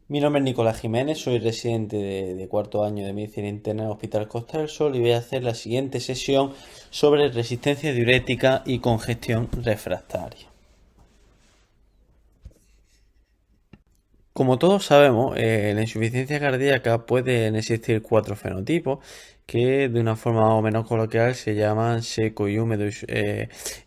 Mi nombre es Nicolás Jiménez, soy residente de cuarto año de Medicina Interna en el Hospital Costa del Sol y voy a hacer la siguiente sesión sobre resistencia diurética y congestión refractaria. Como todos sabemos, en la insuficiencia cardíaca pueden existir cuatro fenotipos que de una forma más o menos coloquial se llaman seco y húmedo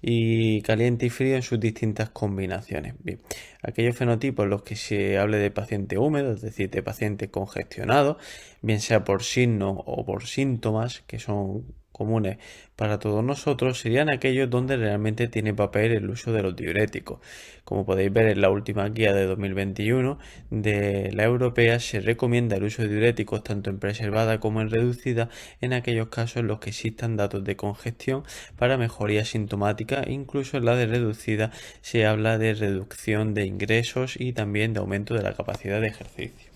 y caliente y frío en sus distintas combinaciones. Bien, aquellos fenotipos en los que se hable de paciente húmedo, es decir, de paciente congestionado, bien sea por signos o por síntomas que son comunes para todos nosotros, serían aquellos donde realmente tiene papel el uso de los diuréticos. Como podéis ver en la última guía de 2021 de la europea, se recomienda el uso de diuréticos tanto en preservada como en reducida en aquellos casos en los que existan datos de congestión para mejoría sintomática. Incluso en la de reducida se habla de reducción de ingresos y también de aumento de la capacidad de ejercicio.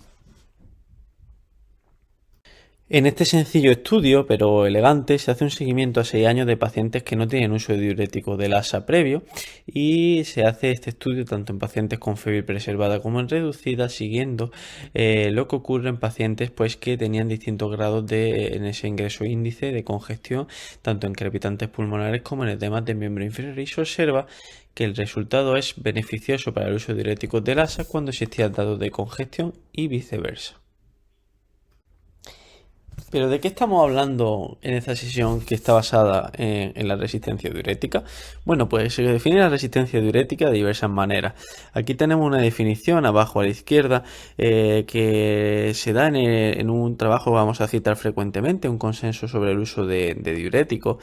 En este sencillo estudio, pero elegante, se hace un seguimiento a 6 años de pacientes que no tienen uso de diurético del ASA previo y se hace este estudio tanto en pacientes con febril preservada como en reducida, siguiendo lo que ocurre en pacientes pues, que tenían distintos grados en ese ingreso índice de congestión, tanto en crepitantes pulmonares como en edemas de miembro inferior, y se observa que el resultado es beneficioso para el uso de diuréticos del ASA cuando existían datos de congestión y viceversa. Pero ¿de qué estamos hablando en esta sesión que está basada en la resistencia diurética? Bueno, pues se define la resistencia diurética de diversas maneras. Aquí tenemos una definición abajo a la izquierda que se da en un trabajo que vamos a citar frecuentemente, un consenso sobre el uso de diuréticos,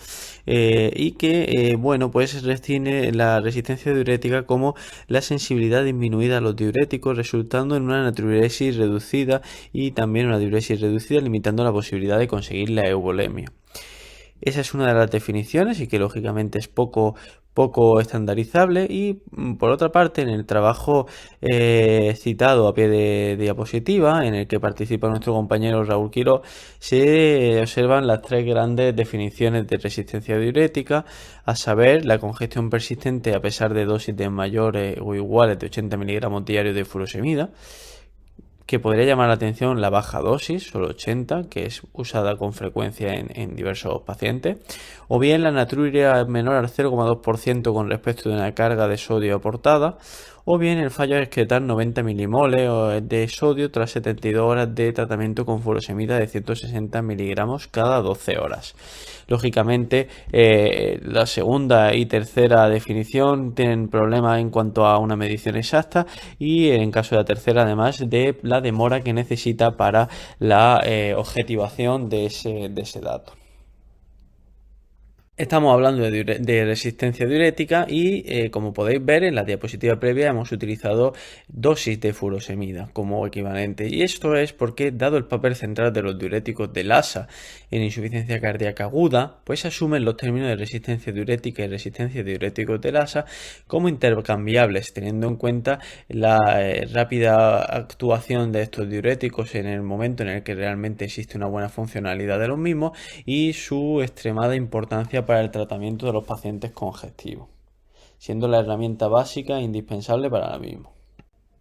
y que, bueno, pues se define la resistencia diurética como la sensibilidad disminuida a los diuréticos, resultando en una natriuresis reducida y también una diuresis reducida, limitando la posibilidad de conseguir la euvolemia. Esa es una de las definiciones y que lógicamente es poco estandarizable. Y por otra parte, en el trabajo citado a pie de diapositiva, en el que participa nuestro compañero Raúl Quiró, se observan las tres grandes definiciones de resistencia diurética, a saber, la congestión persistente a pesar de dosis de mayores o iguales de 80 miligramos diarios de furosemida, que podría llamar la atención la baja dosis, solo 80, que es usada con frecuencia en diversos pacientes, o bien la natriuria menor al 0,2% con respecto de una carga de sodio aportada, o bien el fallo a excretar 90 milimoles de sodio tras 72 horas de tratamiento con furosemida de 160 miligramos cada 12 horas. Lógicamente, la segunda y tercera definición tienen problemas en cuanto a una medición exacta y en caso de la tercera, además de la demora que necesita para la objetivación de ese dato. Estamos hablando de resistencia diurética y, como podéis ver en la diapositiva previa, hemos utilizado dosis de furosemida como equivalente. Y esto es porque, dado el papel central de los diuréticos del ASA en insuficiencia cardíaca aguda, pues asumen los términos de resistencia diurética y resistencia diuréticos del ASA como intercambiables, teniendo en cuenta la rápida actuación de estos diuréticos en el momento en el que realmente existe una buena funcionalidad de los mismos y su extremada importancia para el tratamiento de los pacientes congestivos, siendo la herramienta básica e indispensable para el mismo.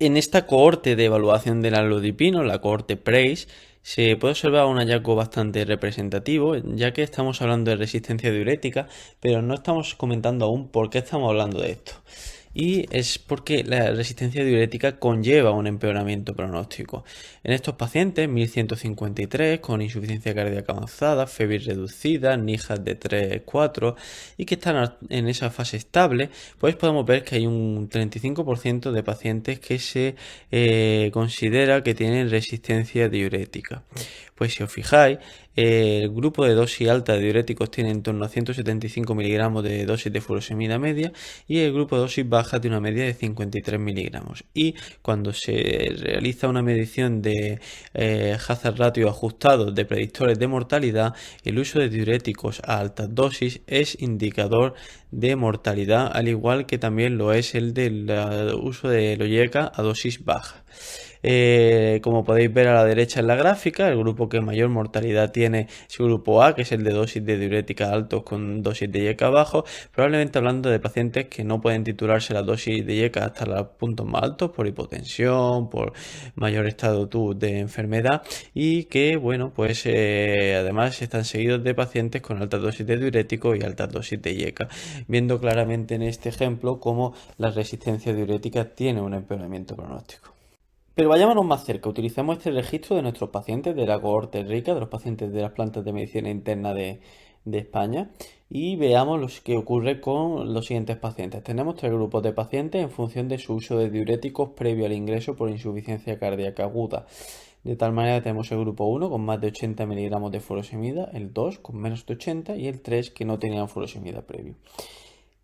En esta cohorte de evaluación del alodipino, la cohorte PRAISE, se puede observar un hallazgo bastante representativo, ya que estamos hablando de resistencia diurética, pero no estamos comentando aún por qué estamos hablando de esto. Y es porque la resistencia diurética conlleva un empeoramiento pronóstico. En estos pacientes, 1153, con insuficiencia cardíaca avanzada, febril reducida, NIHAS de 3-4 y que están en esa fase estable, pues podemos ver que hay un 35% de pacientes que se considera que tienen resistencia diurética. Pues si os fijáis, el grupo de dosis alta de diuréticos tiene en torno a 175 miligramos de dosis de furosemida media y el grupo de dosis baja tiene una media de 53 miligramos. Y cuando se realiza una medición de hazard ratio ajustado de predictores de mortalidad, el uso de diuréticos a altas dosis es indicador de mortalidad, al igual que también lo es el del uso de Loyeca a dosis baja. Como podéis ver a la derecha en la gráfica, el grupo que mayor mortalidad tiene es el grupo A, que es el de dosis de diurética altos con dosis de IECA bajo, probablemente hablando de pacientes que no pueden titularse la dosis de IECA hasta los puntos más altos por hipotensión, por mayor estado de enfermedad, y que, bueno, pues además están seguidos de pacientes con altas dosis de diurético y altas dosis de IECA, viendo claramente en este ejemplo cómo la resistencia diurética tiene un empeoramiento pronóstico. Pero vayámonos más cerca, utilicemos este registro de nuestros pacientes de la cohorte rica, de los pacientes de las plantas de medicina interna de España, y veamos lo que ocurre con los siguientes pacientes. Tenemos 3 grupos de pacientes en función de su uso de diuréticos previo al ingreso por insuficiencia cardíaca aguda. De tal manera que tenemos el grupo 1 con más de 80 miligramos de furosemida, el 2 con menos de 80 y el 3 que no tenían furosemida previo.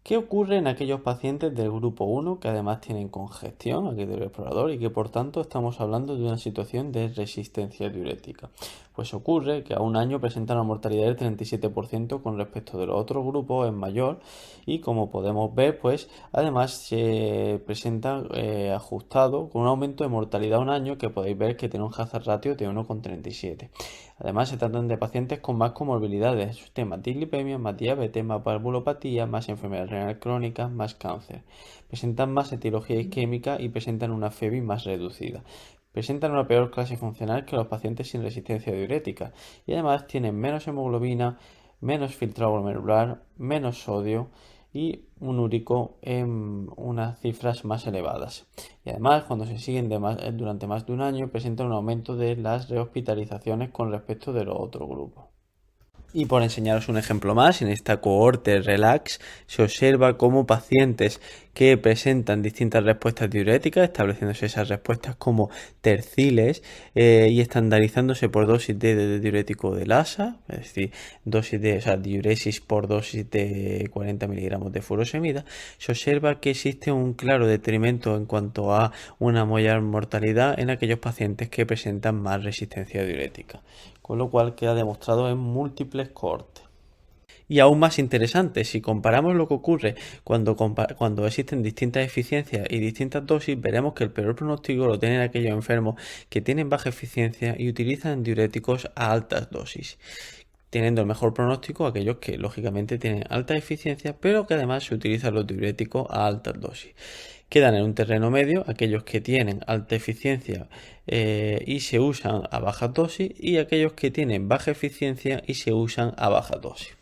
¿Qué ocurre en aquellos pacientes del grupo 1 que además tienen congestión aquí del explorador y que por tanto estamos hablando de una situación de resistencia diurética? Pues ocurre que a un año presentan una mortalidad del 37% con respecto de los otros grupos, es mayor, y como podemos ver, pues además se presenta ajustado con un aumento de mortalidad a un año que podéis ver que tiene un hazard ratio de 1,37. Además, se tratan de pacientes con más comorbilidades, temas dislipemia, más diabetes, más valvulopatía, más enfermedad renal crónica, más cáncer. Presentan más etiología isquémica y presentan una FEBI más reducida. Presentan una peor clase funcional que los pacientes sin resistencia diurética y además tienen menos hemoglobina, menos filtrado glomerular, menos sodio y un úrico en unas cifras más elevadas. Y además, cuando se siguen durante más de un año, presentan un aumento de las rehospitalizaciones con respecto de los otros grupos. Y por enseñaros un ejemplo más, en esta cohorte RELAX se observa cómo pacientes que presentan distintas respuestas diuréticas, estableciéndose esas respuestas como terciles y estandarizándose por dosis de diurético de Lassa, es decir, diuresis por dosis de 40 miligramos de furosemida, se observa que existe un claro detrimento en cuanto a una mayor mortalidad en aquellos pacientes que presentan más resistencia diurética, con lo cual queda demostrado en múltiples cohortes. Y aún más interesante, si comparamos lo que ocurre cuando existen distintas eficiencias y distintas dosis, veremos que el peor pronóstico lo tienen aquellos enfermos que tienen baja eficiencia y utilizan diuréticos a altas dosis, teniendo el mejor pronóstico aquellos que lógicamente tienen alta eficiencia, pero que además se utilizan los diuréticos a altas dosis. Quedan en un terreno medio aquellos que tienen alta eficiencia y se usan a baja dosis, y aquellos que tienen baja eficiencia y se usan a baja dosis.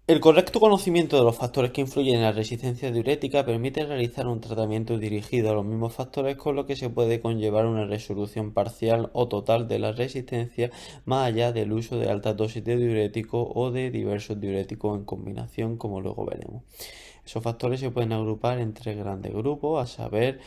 El correcto conocimiento de los factores que influyen en la resistencia diurética permite realizar un tratamiento dirigido a los mismos factores, con lo que se puede conllevar una resolución parcial o total de la resistencia, más allá del uso de altas dosis de diurético o de diversos diuréticos en combinación, como luego veremos. Esos factores se pueden agrupar en 3 grandes grupos, a saber,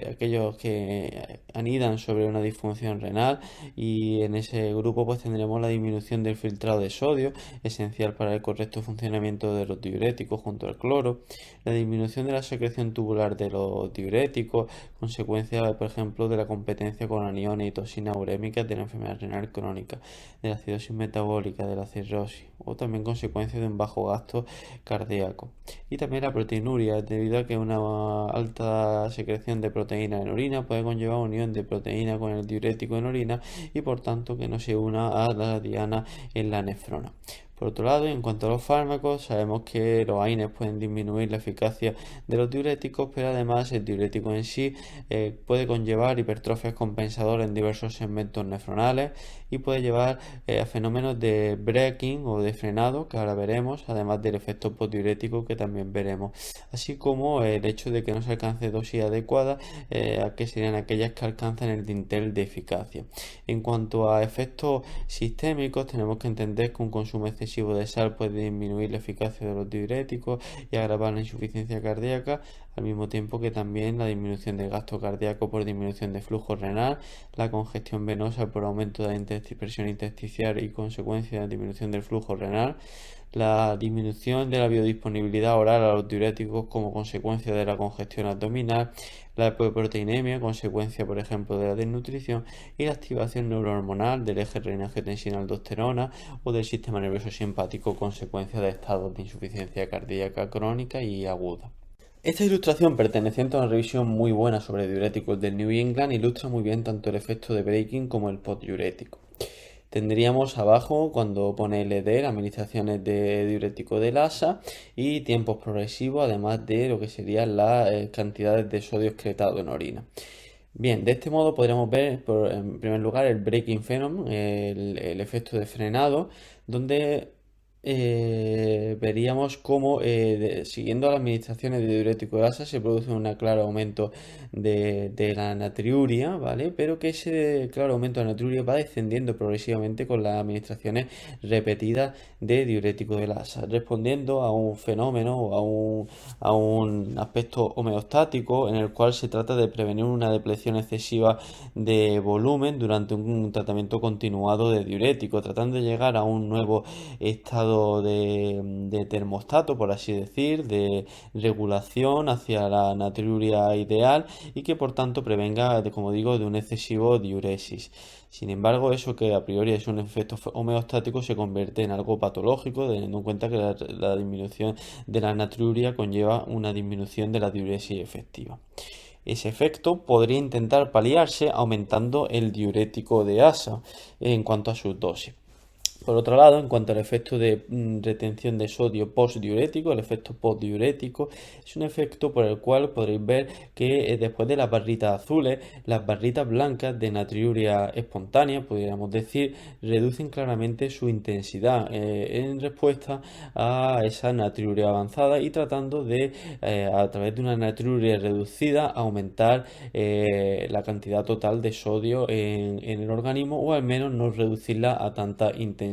aquellos que anidan sobre una disfunción renal, y en ese grupo pues tendremos la disminución del filtrado de sodio, esencial para el correcto funcionamiento de los diuréticos junto al cloro, la disminución de la secreción tubular de los diuréticos, consecuencia, por ejemplo, de la competencia con aniones y toxinas urémicas de la enfermedad renal crónica, de la acidosis metabólica, de la cirrosis, o también consecuencia de un bajo gasto cardíaco. Y también la proteinuria, debido a que una alta secreción de proteína en orina puede conllevar unión de proteína con el diurético en orina y por tanto que no se una a la diana en la nefrona. Por otro lado, en cuanto a los fármacos, sabemos que los AINES pueden disminuir la eficacia de los diuréticos, pero además el diurético en sí puede conllevar hipertrofias compensadoras en diversos segmentos nefronales y puede llevar a fenómenos de breaking o de frenado, que ahora veremos, además del efecto postdiurético que también veremos, así como el hecho de que no se alcance dosis adecuada, que serían aquellas que alcanzan el dintel de eficacia. En cuanto a efectos sistémicos, tenemos que entender que un consumo excesivo de sal puede disminuir la eficacia de los diuréticos y agravar la insuficiencia cardíaca, al mismo tiempo que también la disminución del gasto cardíaco por disminución de flujo renal, la congestión venosa por aumento de la presión intersticial y consecuencia de la disminución del flujo renal, la disminución de la biodisponibilidad oral a los diuréticos como consecuencia de la congestión abdominal, la hipoproteinemia, consecuencia por ejemplo de la desnutrición, y la activación neurohormonal del eje renina-angiotensina-aldosterona o del sistema nervioso simpático, consecuencia de estados de insuficiencia cardíaca crónica y aguda. Esta ilustración, perteneciente a una revisión muy buena sobre diuréticos del New England, ilustra muy bien tanto el efecto de breaking como el postdiurético. Tendríamos abajo, cuando pone LD, las administraciones de diurético del ASA y tiempos progresivos, además de lo que serían las cantidades de sodio excretado en orina. Bien, de este modo podríamos ver, en primer lugar, el breaking phenomenon, el efecto de frenado, donde veríamos cómo, siguiendo las administraciones de diurético de asa, se produce un claro aumento de la natriuria, ¿vale? Pero que ese claro aumento de la natriuria va descendiendo progresivamente con las administraciones repetidas de diurético de asa, respondiendo a un fenómeno o a un aspecto homeostático en el cual se trata de prevenir una depleción excesiva de volumen durante un tratamiento continuado de diurético, tratando de llegar a un nuevo estado de termostato, por así decir, de regulación hacia la natriuria ideal y que por tanto prevenga, como digo, de un excesivo diuresis. Sin embargo, eso que a priori es un efecto homeostático se convierte en algo patológico, teniendo en cuenta que la disminución de la natriuria conlleva una disminución de la diuresis efectiva. Ese efecto podría intentar paliarse aumentando el diurético de asa en cuanto a sus dosis. Por otro lado, en cuanto al efecto de retención de sodio postdiurético, el efecto postdiurético es un efecto por el cual podréis ver que después de las barritas azules, las barritas blancas de natriuria espontánea, podríamos decir, reducen claramente su intensidad en respuesta a esa natriuria avanzada y tratando de, a través de una natriuria reducida, aumentar la cantidad total de sodio en el organismo o al menos no reducirla a tanta intensidad.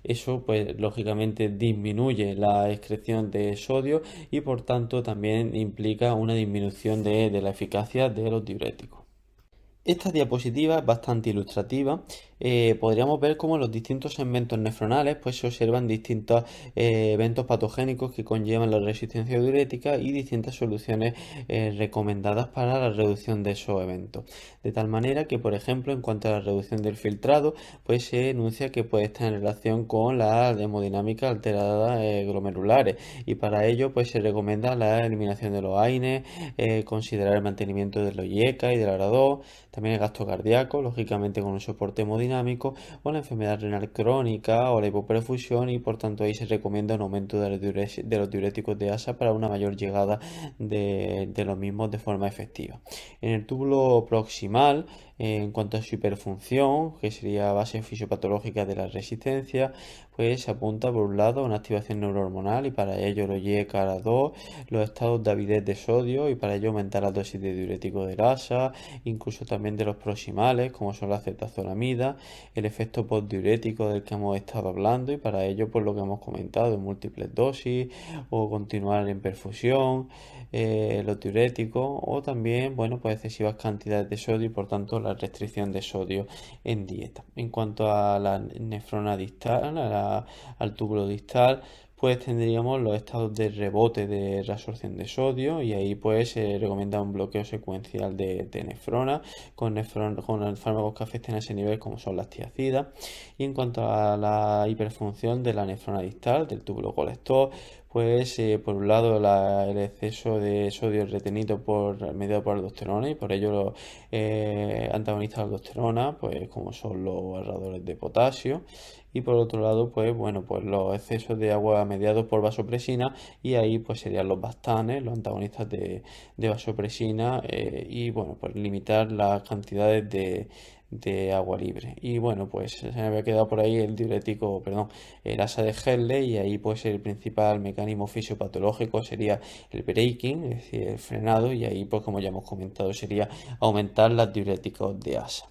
Eso pues lógicamente disminuye la excreción de sodio y por tanto también implica una disminución de la eficacia de los diuréticos. Esta diapositiva es bastante ilustrativa. Podríamos ver cómo en los distintos segmentos nefronales pues, se observan distintos eventos patogénicos que conllevan la resistencia diurética y distintas soluciones recomendadas para la reducción de esos eventos. De tal manera que, por ejemplo, en cuanto a la reducción del filtrado, pues se enuncia que puede estar en relación con la hemodinámica alterada glomerulares y para ello pues se recomienda la eliminación de los AINES, considerar el mantenimiento de los IECA y del ARA2, también el gasto cardíaco, lógicamente con un soporte hemodinámico, o la enfermedad renal crónica o la hipoperfusión y por tanto ahí se recomienda un aumento de los diuréticos de asa para una mayor llegada de los mismos de forma efectiva. En el túbulo proximal, en cuanto a su hiperfunción, que sería base fisiopatológica de la resistencia, pues se apunta por un lado a una activación neurohormonal y para ello lo YECA2, los estados de avidez de sodio y para ello aumentar la dosis de diurético de asa, incluso también de los proximales como son la cetazolamida, el efecto postdiurético del que hemos estado hablando y para ello pues lo que hemos comentado en múltiples dosis o continuar en perfusión, los diuréticos o también bueno pues excesivas cantidades de sodio y por tanto la restricción de sodio en dieta. En cuanto a la nefrona distal, al túbulo distal, pues tendríamos los estados de rebote de reabsorción de sodio y ahí pues se recomienda un bloqueo secuencial de nefrona con fármacos que afecten a ese nivel como son las tiacidas. Y en cuanto a la hiperfunción de la nefrona distal, del túbulo colector, pues por un lado el exceso de sodio retenido mediado por aldosterona y por ello los antagonistas de aldosterona, pues como son los ahorradores de potasio y por otro lado pues bueno pues los excesos de agua mediados por vasopresina y ahí pues serían los bastanes, los antagonistas de vasopresina y bueno pues limitar las cantidades de agua libre. Y bueno, pues se me había quedado por ahí el diurético, perdón, el asa de Henle y ahí pues el principal mecanismo fisiopatológico sería el braking, es decir, el frenado y ahí pues como ya hemos comentado sería aumentar las diuréticos de asa.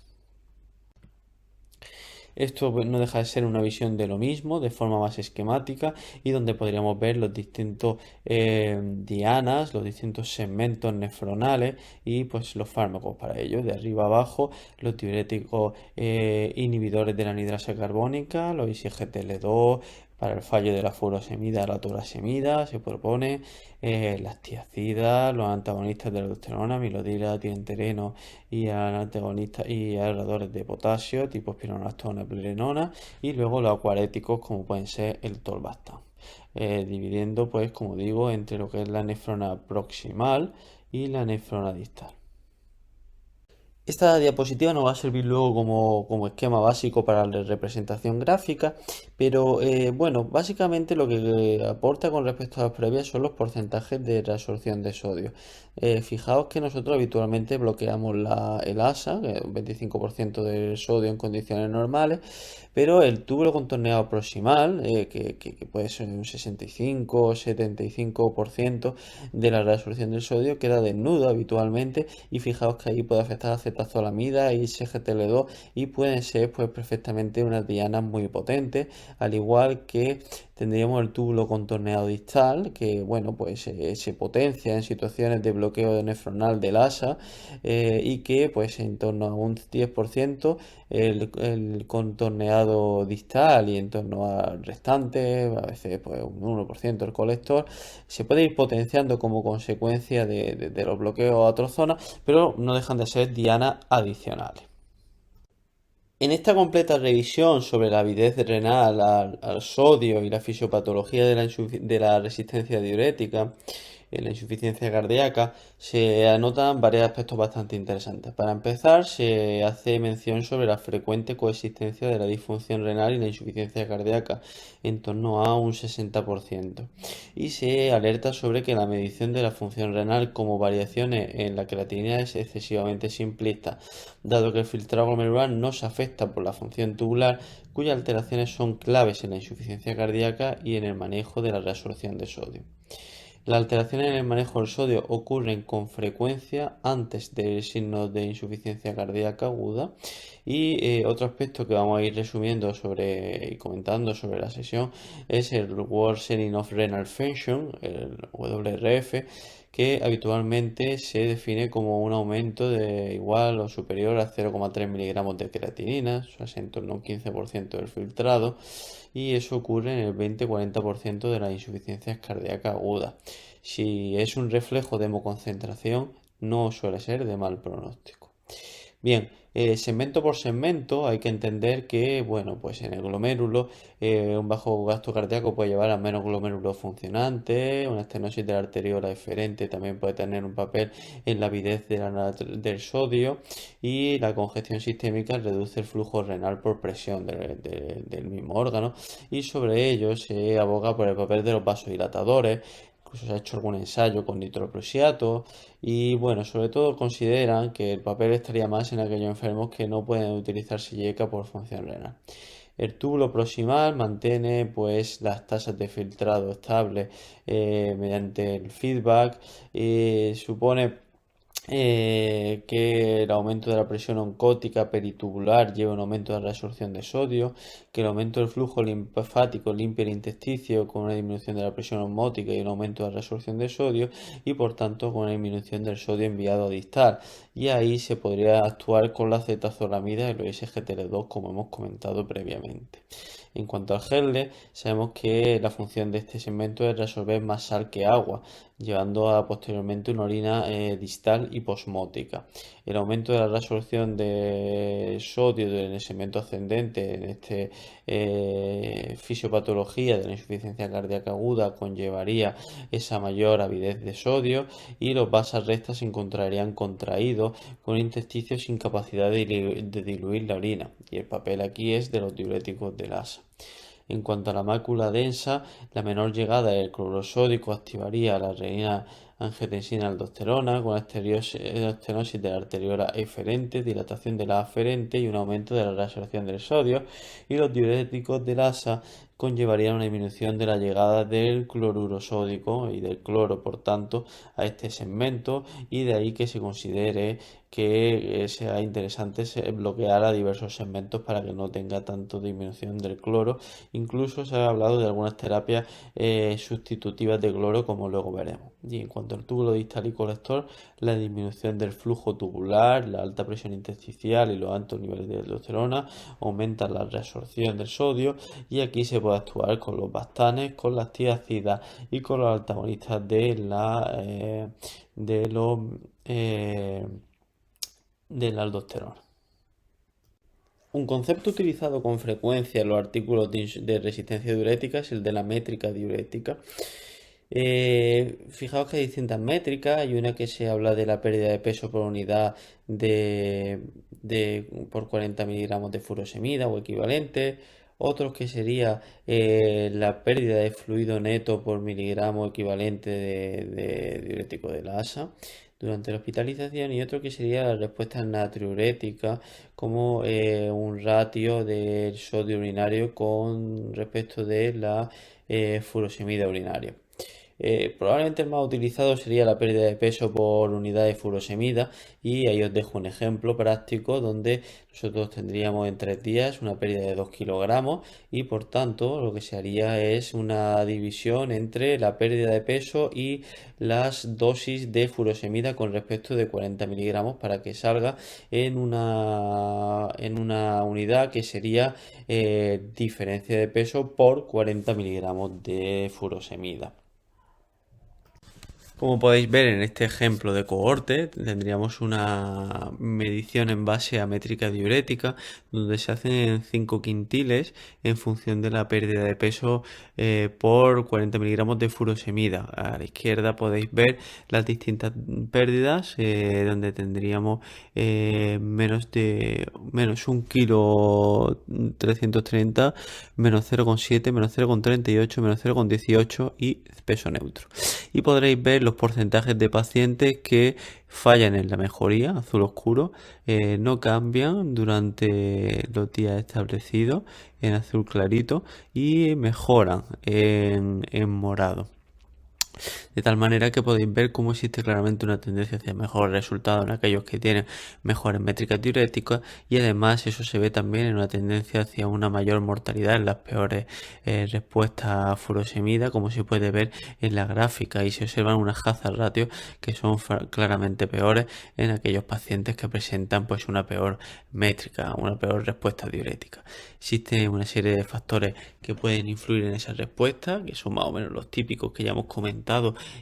Esto pues, no deja de ser una visión de lo mismo, de forma más esquemática y donde podríamos ver los distintos dianas, los distintos segmentos nefronales y pues los fármacos para ello. De arriba abajo, los diuréticos inhibidores de la anhidrasa carbónica, los ISGTL2, para el fallo de la furosemida a la torasemida se propone las tiacidas, los antagonistas de la aldosterona, milodila, dientereno y antagonistas y ahorradores de potasio tipo espironolactona, plerenona y luego los acuaréticos como pueden ser el tolvastan. dividiendo, pues, como digo, entre lo que es la nefrona proximal y la nefrona distal. Esta diapositiva nos va a servir luego como esquema básico para la representación gráfica, pero bueno, básicamente lo que aporta con respecto a las previas son los porcentajes de reabsorción de sodio. Fijaos que nosotros habitualmente bloqueamos el ASA, que es un 25% del sodio en condiciones normales, pero el túbulo contorneado proximal, que puede ser un 65 o 75% de la reabsorción del sodio, queda desnudo habitualmente y fijaos que ahí puede afectar a acetazolamida y SGTL2 y pueden ser pues perfectamente unas dianas muy potentes, al igual que tendríamos el túbulo contorneado distal, que bueno, pues se potencia en situaciones de bloqueo nefronal del ASA y que pues en torno a un 10% el contorneado distal y en torno al restante, a veces pues un 1% el colector, se puede ir potenciando como consecuencia de los bloqueos a otras zonas, pero no dejan de ser dianas adicionales. En esta completa revisión sobre la avidez renal al sodio y la fisiopatología de la resistencia diurética, en la insuficiencia cardíaca, se anotan varios aspectos bastante interesantes. Para empezar, se hace mención sobre la frecuente coexistencia de la disfunción renal y la insuficiencia cardíaca, en torno a un 60%. Y se alerta sobre que la medición de la función renal como variaciones en la creatinina es excesivamente simplista, dado que el filtrado glomerular no se afecta por la función tubular, cuyas alteraciones son claves en la insuficiencia cardíaca y en el manejo de la reabsorción de sodio. Las alteraciones en el manejo del sodio ocurren con frecuencia antes del signo de insuficiencia cardíaca aguda y otro aspecto que vamos a ir resumiendo y comentando sobre la sesión es el Worsening of Renal Function, el WRF, que habitualmente se define como un aumento de igual o superior a 0,3 miligramos de creatinina, o sea, en torno a un 15% del filtrado, y eso ocurre en el 20-40% de las insuficiencias cardíacas agudas. Si es un reflejo de hemoconcentración, no suele ser de mal pronóstico. Bien, segmento por segmento hay que entender que, bueno, pues en el glomérulo un bajo gasto cardíaco puede llevar a menos glomérulos funcionantes, una estenosis de la arteriola eferente también puede tener un papel en la avidez del sodio y la congestión sistémica reduce el flujo renal por presión del mismo órgano y sobre ello se aboga por el papel de los vasodilatadores. Incluso se ha hecho algún ensayo con nitroprusiato y bueno, sobre todo consideran que el papel estaría más en aquellos enfermos que no pueden utilizar silleca por función renal. El túbulo proximal mantiene pues las tasas de filtrado estables mediante el feedback y supone que el aumento de la presión oncótica peritubular lleva a un aumento de la reabsorción de sodio, que el aumento del flujo linfático limpia el intesticio con una disminución de la presión osmótica y un aumento de la reabsorción de sodio y por tanto con una disminución del sodio enviado a distal. Y ahí se podría actuar con la acetazolamida y los SGTL2 como hemos comentado previamente. En cuanto al GERLE, sabemos que la función de este segmento es resolver más sal que agua, llevando a posteriormente una orina distal hiposmótica. El aumento de la resolución de sodio en el segmento ascendente en esta fisiopatología de la insuficiencia cardíaca aguda conllevaría esa mayor avidez de sodio y los vasas rectas se encontrarían contraídos con un intesticio sin capacidad de diluir la orina. Y el papel aquí es de los diuréticos del ASA. En cuanto a la mácula densa, la menor llegada del cloruro sódico activaría la renina angiotensina-aldosterona con estenosis de la arteriola eferente, dilatación de la aferente y un aumento de la reabsorción del sodio. Y los diuréticos del ASA conllevarían una disminución de la llegada del cloruro sódico y del cloro, por tanto, a este segmento y de ahí que se considere que sea interesante bloquear a diversos segmentos para que no tenga tanto disminución del cloro. Incluso se ha hablado de algunas terapias sustitutivas de cloro, como luego veremos. Y en cuanto al túbulo distal y colector, la disminución del flujo tubular, la alta presión intersticial y los altos niveles de aldosterona aumentan la reabsorción del sodio y aquí se puede actuar con los bastanes, con las tiacidas y con los antagonistas de los de la aldosterona. Un concepto utilizado con frecuencia en los artículos de resistencia diurética es el de la métrica diurética. Fijaos que hay distintas métricas. Hay una que se habla de la pérdida de peso por unidad por 40 miligramos de furosemida o equivalente. Otros que sería la pérdida de fluido neto por miligramo equivalente de diurético de Lassa durante la hospitalización, y otro que sería la respuesta natriurética como un ratio del sodio urinario con respecto de la furosemida urinaria. Probablemente el más utilizado sería la pérdida de peso por unidad de furosemida, y ahí os dejo un ejemplo práctico donde nosotros tendríamos en 3 días una pérdida de 2 kilogramos, y por tanto lo que se haría es una división entre la pérdida de peso y las dosis de furosemida con respecto de 40 miligramos para que salga en una unidad que sería diferencia de peso por 40 miligramos de furosemida. Como podéis ver en este ejemplo de cohorte, tendríamos una medición en base a métrica diurética, donde se hacen 5 quintiles en función de la pérdida de peso por 40 miligramos de furosemida. A la izquierda podéis ver las distintas pérdidas, donde tendríamos menos 1 kilo 330, menos 0,7, menos 0,38, menos 0,18 y peso neutro. Y podréis ver los porcentajes de pacientes que fallan en la mejoría, azul oscuro, no cambian durante los días establecidos, en azul clarito, y mejoran en morado. De tal manera que podéis ver cómo existe claramente una tendencia hacia mejores resultados en aquellos que tienen mejores métricas diuréticas, y además eso se ve también en una tendencia hacia una mayor mortalidad en las peores respuestas a furosemida, como se puede ver en la gráfica, y se observan unas hazard ratios que son claramente peores en aquellos pacientes que presentan pues una peor métrica, una peor respuesta diurética. Existe una serie de factores que pueden influir en esa respuesta, que son más o menos los típicos que ya hemos comentado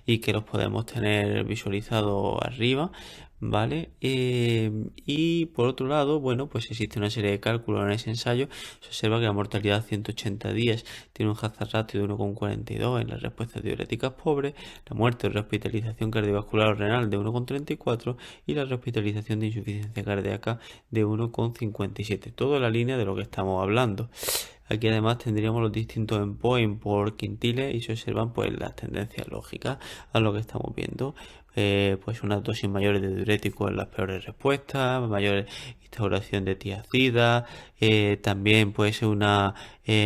y que los podemos tener visualizados arriba, ¿vale? Y por otro lado, bueno, pues existe una serie de cálculos en ese ensayo. Se observa que la mortalidad a 180 días tiene un hazard ratio de 1,42 en las respuestas diuréticas pobres, la muerte o hospitalización cardiovascular o renal de 1,34 y la hospitalización de insuficiencia cardíaca de 1,57. Todo en la línea de lo que estamos hablando. Aquí además tendríamos los distintos endpoints por quintiles y se observan pues las tendencias lógicas a lo que estamos viendo. Pues unas dosis mayores de diuréticos en las peores respuestas, mayor instauración de tiacidas, también puede ser una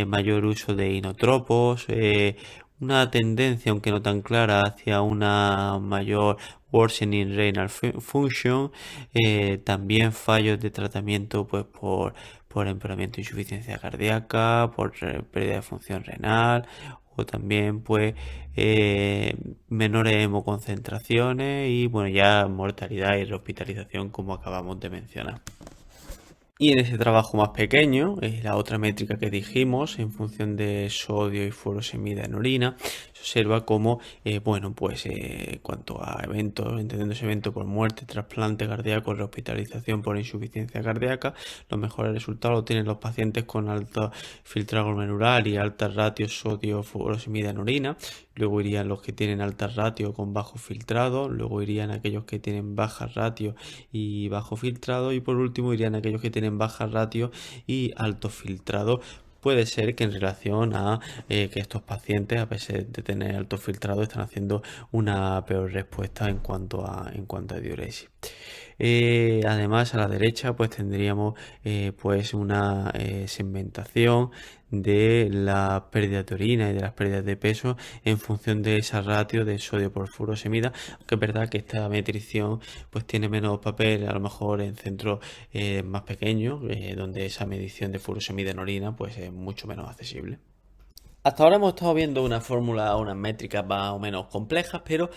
mayor uso de inotropos, una tendencia, aunque no tan clara, hacia una mayor worsening renal function, también fallos de tratamiento pues por empeoramiento de insuficiencia cardíaca, por pérdida de función renal, o también pues menores hemoconcentraciones y bueno, ya mortalidad y rehospitalización, como acabamos de mencionar. Y en ese trabajo más pequeño, la otra métrica que dijimos, en función de sodio y furosemida en orina, se observa como, bueno, pues en cuanto a eventos, entendiendo ese evento por muerte, trasplante cardíaco, rehospitalización por insuficiencia cardíaca, los mejores resultados lo tienen los pacientes con alto filtrado glomerular y altas ratios sodio furosemida en orina. Luego irían los que tienen alta ratio con bajo filtrado, luego irían aquellos que tienen baja ratio y bajo filtrado, y por último irían aquellos que tienen baja ratio y alto filtrado. Puede ser que en relación a que estos pacientes, a pesar de tener alto filtrado, están haciendo una peor respuesta en cuanto a diuresis. Además, a la derecha pues tendríamos pues una segmentación de la pérdida de orina y de las pérdidas de peso en función de esa ratio de sodio por furosemida, aunque es verdad que esta medición pues tiene menos papel a lo mejor en centros más pequeños, donde esa medición de furosemida en orina pues es mucho menos accesible. Hasta ahora hemos estado viendo una fórmula, unas métricas más o menos complejas, pero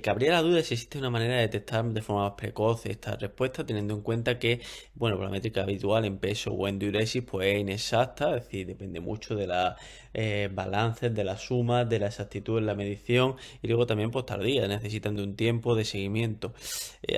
cabría la duda de si existe una manera de detectar de forma más precoz esta respuesta, teniendo en cuenta que, bueno, pues la métrica habitual en peso o en diuresis pues es inexacta, es decir, depende mucho de la balances, de las sumas, de la exactitud en la medición y luego también pues tardía, necesitan de un tiempo de seguimiento.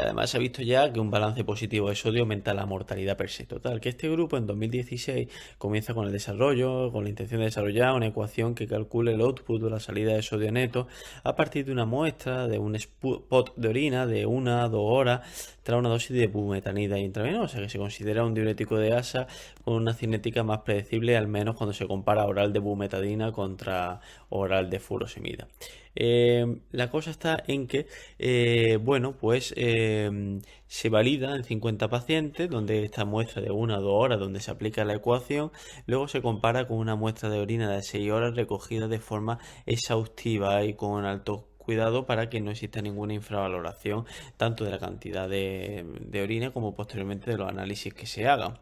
Además se ha visto ya que un balance positivo de sodio aumenta la mortalidad per se. Total, que este grupo en 2016 comienza con el desarrollo, con la intención de desarrollar una ecuación que calcule el output o la salida de sodio neto a partir de una muestra de un spot de orina de 1 a 2 horas tras una dosis de bumetanida intravenosa, que se considera un diurético de asa con una cinética más predecible, al menos cuando se compara oral de bumetadina contra oral de furosemida. La cosa está en que, bueno, pues se valida en 50 pacientes, donde esta muestra de 1 a 2 horas, donde se aplica la ecuación, luego se compara con una muestra de orina de 6 horas recogida de forma exhaustiva y con alto cuidado para que no exista ninguna infravaloración tanto de la cantidad de orina como posteriormente de los análisis que se hagan.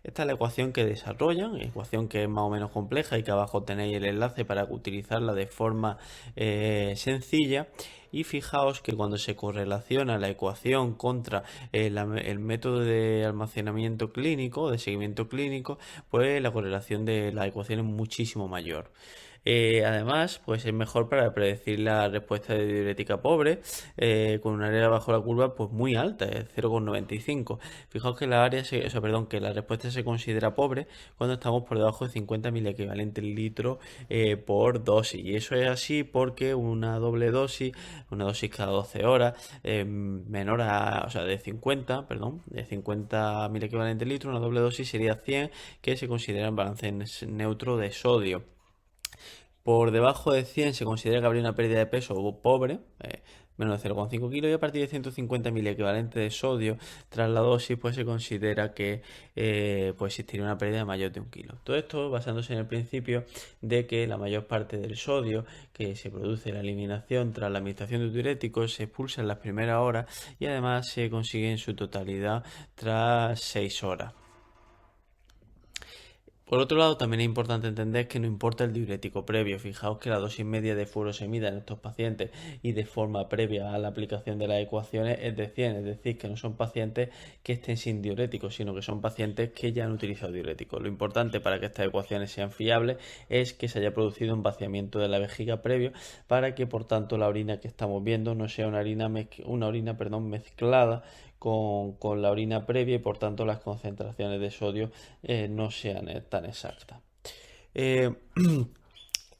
Esta es la ecuación que desarrollan, ecuación que es más o menos compleja y que abajo tenéis el enlace para utilizarla de forma sencilla. Y fijaos que cuando se correlaciona la ecuación contra el método de almacenamiento clínico, de seguimiento clínico, pues la correlación de la ecuación es muchísimo mayor. Además, pues es mejor para predecir la respuesta de diurética pobre con una área bajo la curva pues muy alta, es 0,95. Fijaos que que la respuesta se considera pobre cuando estamos por debajo de 50 miliequivalentes litros por dosis. Y eso es así porque una doble dosis, una dosis cada 12 horas, menor a, o sea, de 50 miliequivalentes litros, una doble dosis sería 100, que se considera en balance neutro de sodio. Por debajo de 100 se considera que habría una pérdida de peso pobre, menos de 0,5 kilos, y a partir de 150 equivalentes de sodio tras la dosis, pues se considera que pues existiría una pérdida de mayor de 1 kilo. Todo esto basándose en el principio de que la mayor parte del sodio que se produce en la eliminación tras la administración de diuréticos se expulsa en las primeras horas y además se consigue en su totalidad tras 6 horas. Por otro lado, también es importante entender que no importa el diurético previo. Fijaos que la dosis media de furosemida en estos pacientes y de forma previa a la aplicación de las ecuaciones es de 100, es decir, que no son pacientes que estén sin diuréticos, sino que son pacientes que ya han utilizado diuréticos. Lo importante para que estas ecuaciones sean fiables es que se haya producido un vaciamiento de la vejiga previo para que, por tanto, la orina que estamos viendo no sea una orina mezclada con la orina previa y por tanto las concentraciones de sodio no sean tan exactas. Eh,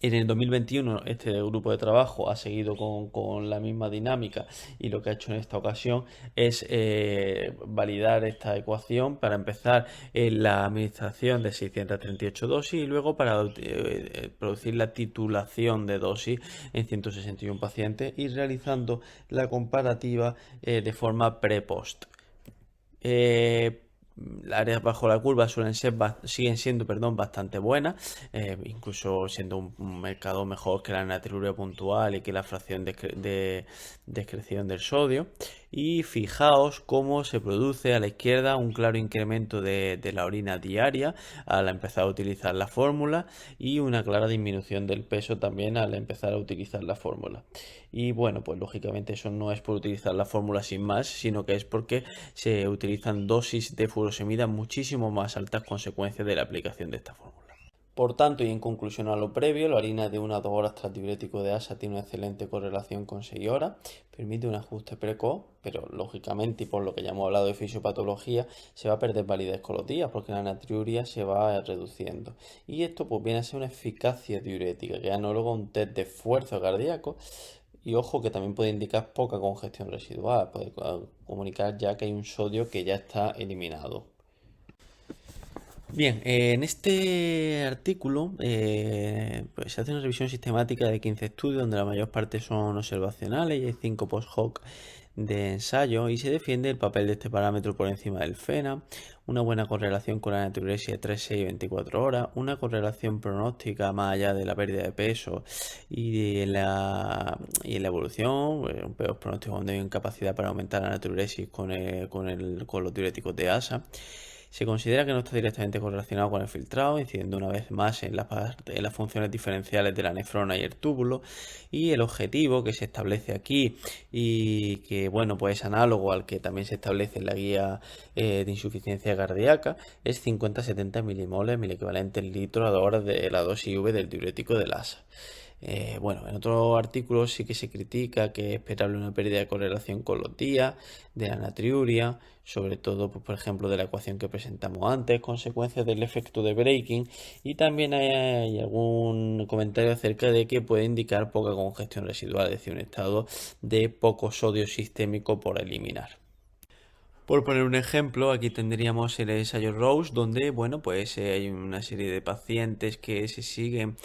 En el 2021 este grupo de trabajo ha seguido con la misma dinámica y lo que ha hecho en esta ocasión es validar esta ecuación para empezar en la administración de 638 dosis y luego para producir la titulación de dosis en 161 pacientes y realizando la comparativa de forma pre-post. Las áreas bajo la curva siguen siendo bastante buenas, incluso siendo un mercado mejor que la natriuria puntual y que la fracción de excreción del sodio. Y fijaos cómo se produce a la izquierda un claro incremento de la orina diaria al empezar a utilizar la fórmula y una clara disminución del peso también al empezar a utilizar la fórmula. Y bueno, pues lógicamente eso no es por utilizar la fórmula sin más, sino que es porque se utilizan dosis de furosemida muchísimo más altas consecuencias de la aplicación de esta fórmula. Por tanto, y en conclusión a lo previo, la orina de 1 a 2 horas tras diurético de asa tiene una excelente correlación con 6 horas, permite un ajuste precoz, pero lógicamente, y por lo que ya hemos hablado de fisiopatología, se va a perder validez con los días porque la natriuria se va reduciendo. Y esto pues viene a ser una eficacia diurética, que es análogo a un test de esfuerzo cardíaco. Y ojo que también puede indicar poca congestión residual, puede comunicar ya que hay un sodio que ya está eliminado. Bien, en este artículo pues se hace una revisión sistemática de 15 estudios donde la mayor parte son observacionales y hay 5 post-hoc de ensayo y se defiende el papel de este parámetro por encima del FENA, una buena correlación con la natriuresia de 3, 6 y 24 horas, una correlación pronóstica más allá de la pérdida de peso y en la evolución, un peor pronóstico donde hay incapacidad para aumentar la natriuresis con los diuréticos de asa. Se considera que no está directamente correlacionado con el filtrado, incidiendo una vez más en las funciones diferenciales de la nefrona y el túbulo, y el objetivo que se establece aquí y que bueno pues es análogo al que también se establece en la guía de insuficiencia cardíaca es 50-70 milimoles, mil equivalentes litro a hora de la dosis IV del diurético del ASA. Bueno, en otros artículos sí que se critica que es esperable una pérdida de correlación con los días, de la natriuria, sobre todo, pues, por ejemplo, de la ecuación que presentamos antes, consecuencias del efecto de breaking, y también hay algún comentario acerca de que puede indicar poca congestión residual, es decir, un estado de poco sodio sistémico por eliminar. Por poner un ejemplo, aquí tendríamos el ensayo Rose, donde, bueno, pues hay una serie de pacientes que se siguen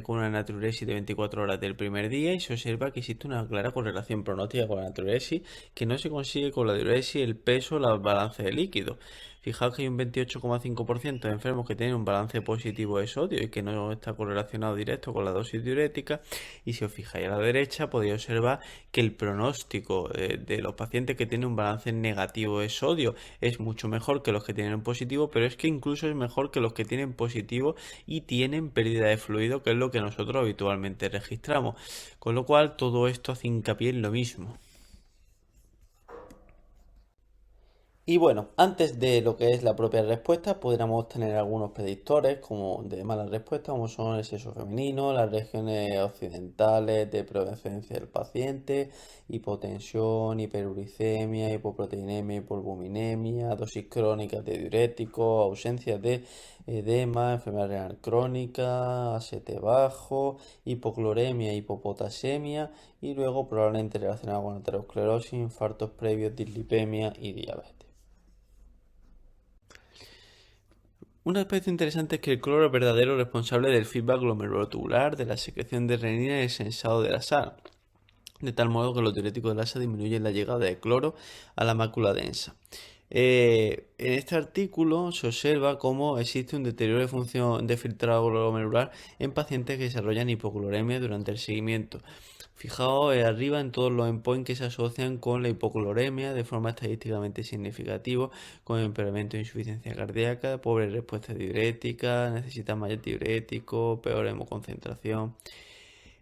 con una natriuresis de 24 horas del primer día y se observa que existe una clara correlación pronóstica con la natriuresis que no se consigue con la diuresis, el peso, la balance de líquido. Fijaos que hay un 28,5% de enfermos que tienen un balance positivo de sodio y que no está correlacionado directo con la dosis diurética. Y si os fijáis a la derecha, podéis observar que el pronóstico de los pacientes que tienen un balance negativo de sodio es mucho mejor que los que tienen positivo, pero es que incluso es mejor que los que tienen positivo y tienen pérdida de fluido, que es lo que nosotros habitualmente registramos. Con lo cual, todo esto hace hincapié en lo mismo. Y bueno, antes de lo que es la propia respuesta, podríamos tener algunos predictores como de malas respuestas, como son el sexo femenino, las regiones occidentales de prevalencia del paciente, hipotensión, hiperuricemia, hipoproteinemia, hipoalbuminemia, dosis crónicas de diuréticos, ausencia de edema, enfermedad renal crónica, AST bajo, hipocloremia, hipopotasemia y luego probablemente relacionado con aterosclerosis, infartos previos, dislipemia y diabetes. Un aspecto interesante es que el cloro es verdadero responsable del feedback glomerular, de la secreción de renina y el sensado de la sal, de tal modo que los diuréticos de asa disminuyen la llegada de cloro a la mácula densa. En este artículo se observa cómo existe un deterioro de función de filtrado glomerular en pacientes que desarrollan hipocloremia durante el seguimiento. Fijaos arriba en todos los endpoints que se asocian con la hipocloremia de forma estadísticamente significativa, con empeoramiento de insuficiencia cardíaca, pobre respuesta diurética, necesita más diurético, peor hemoconcentración.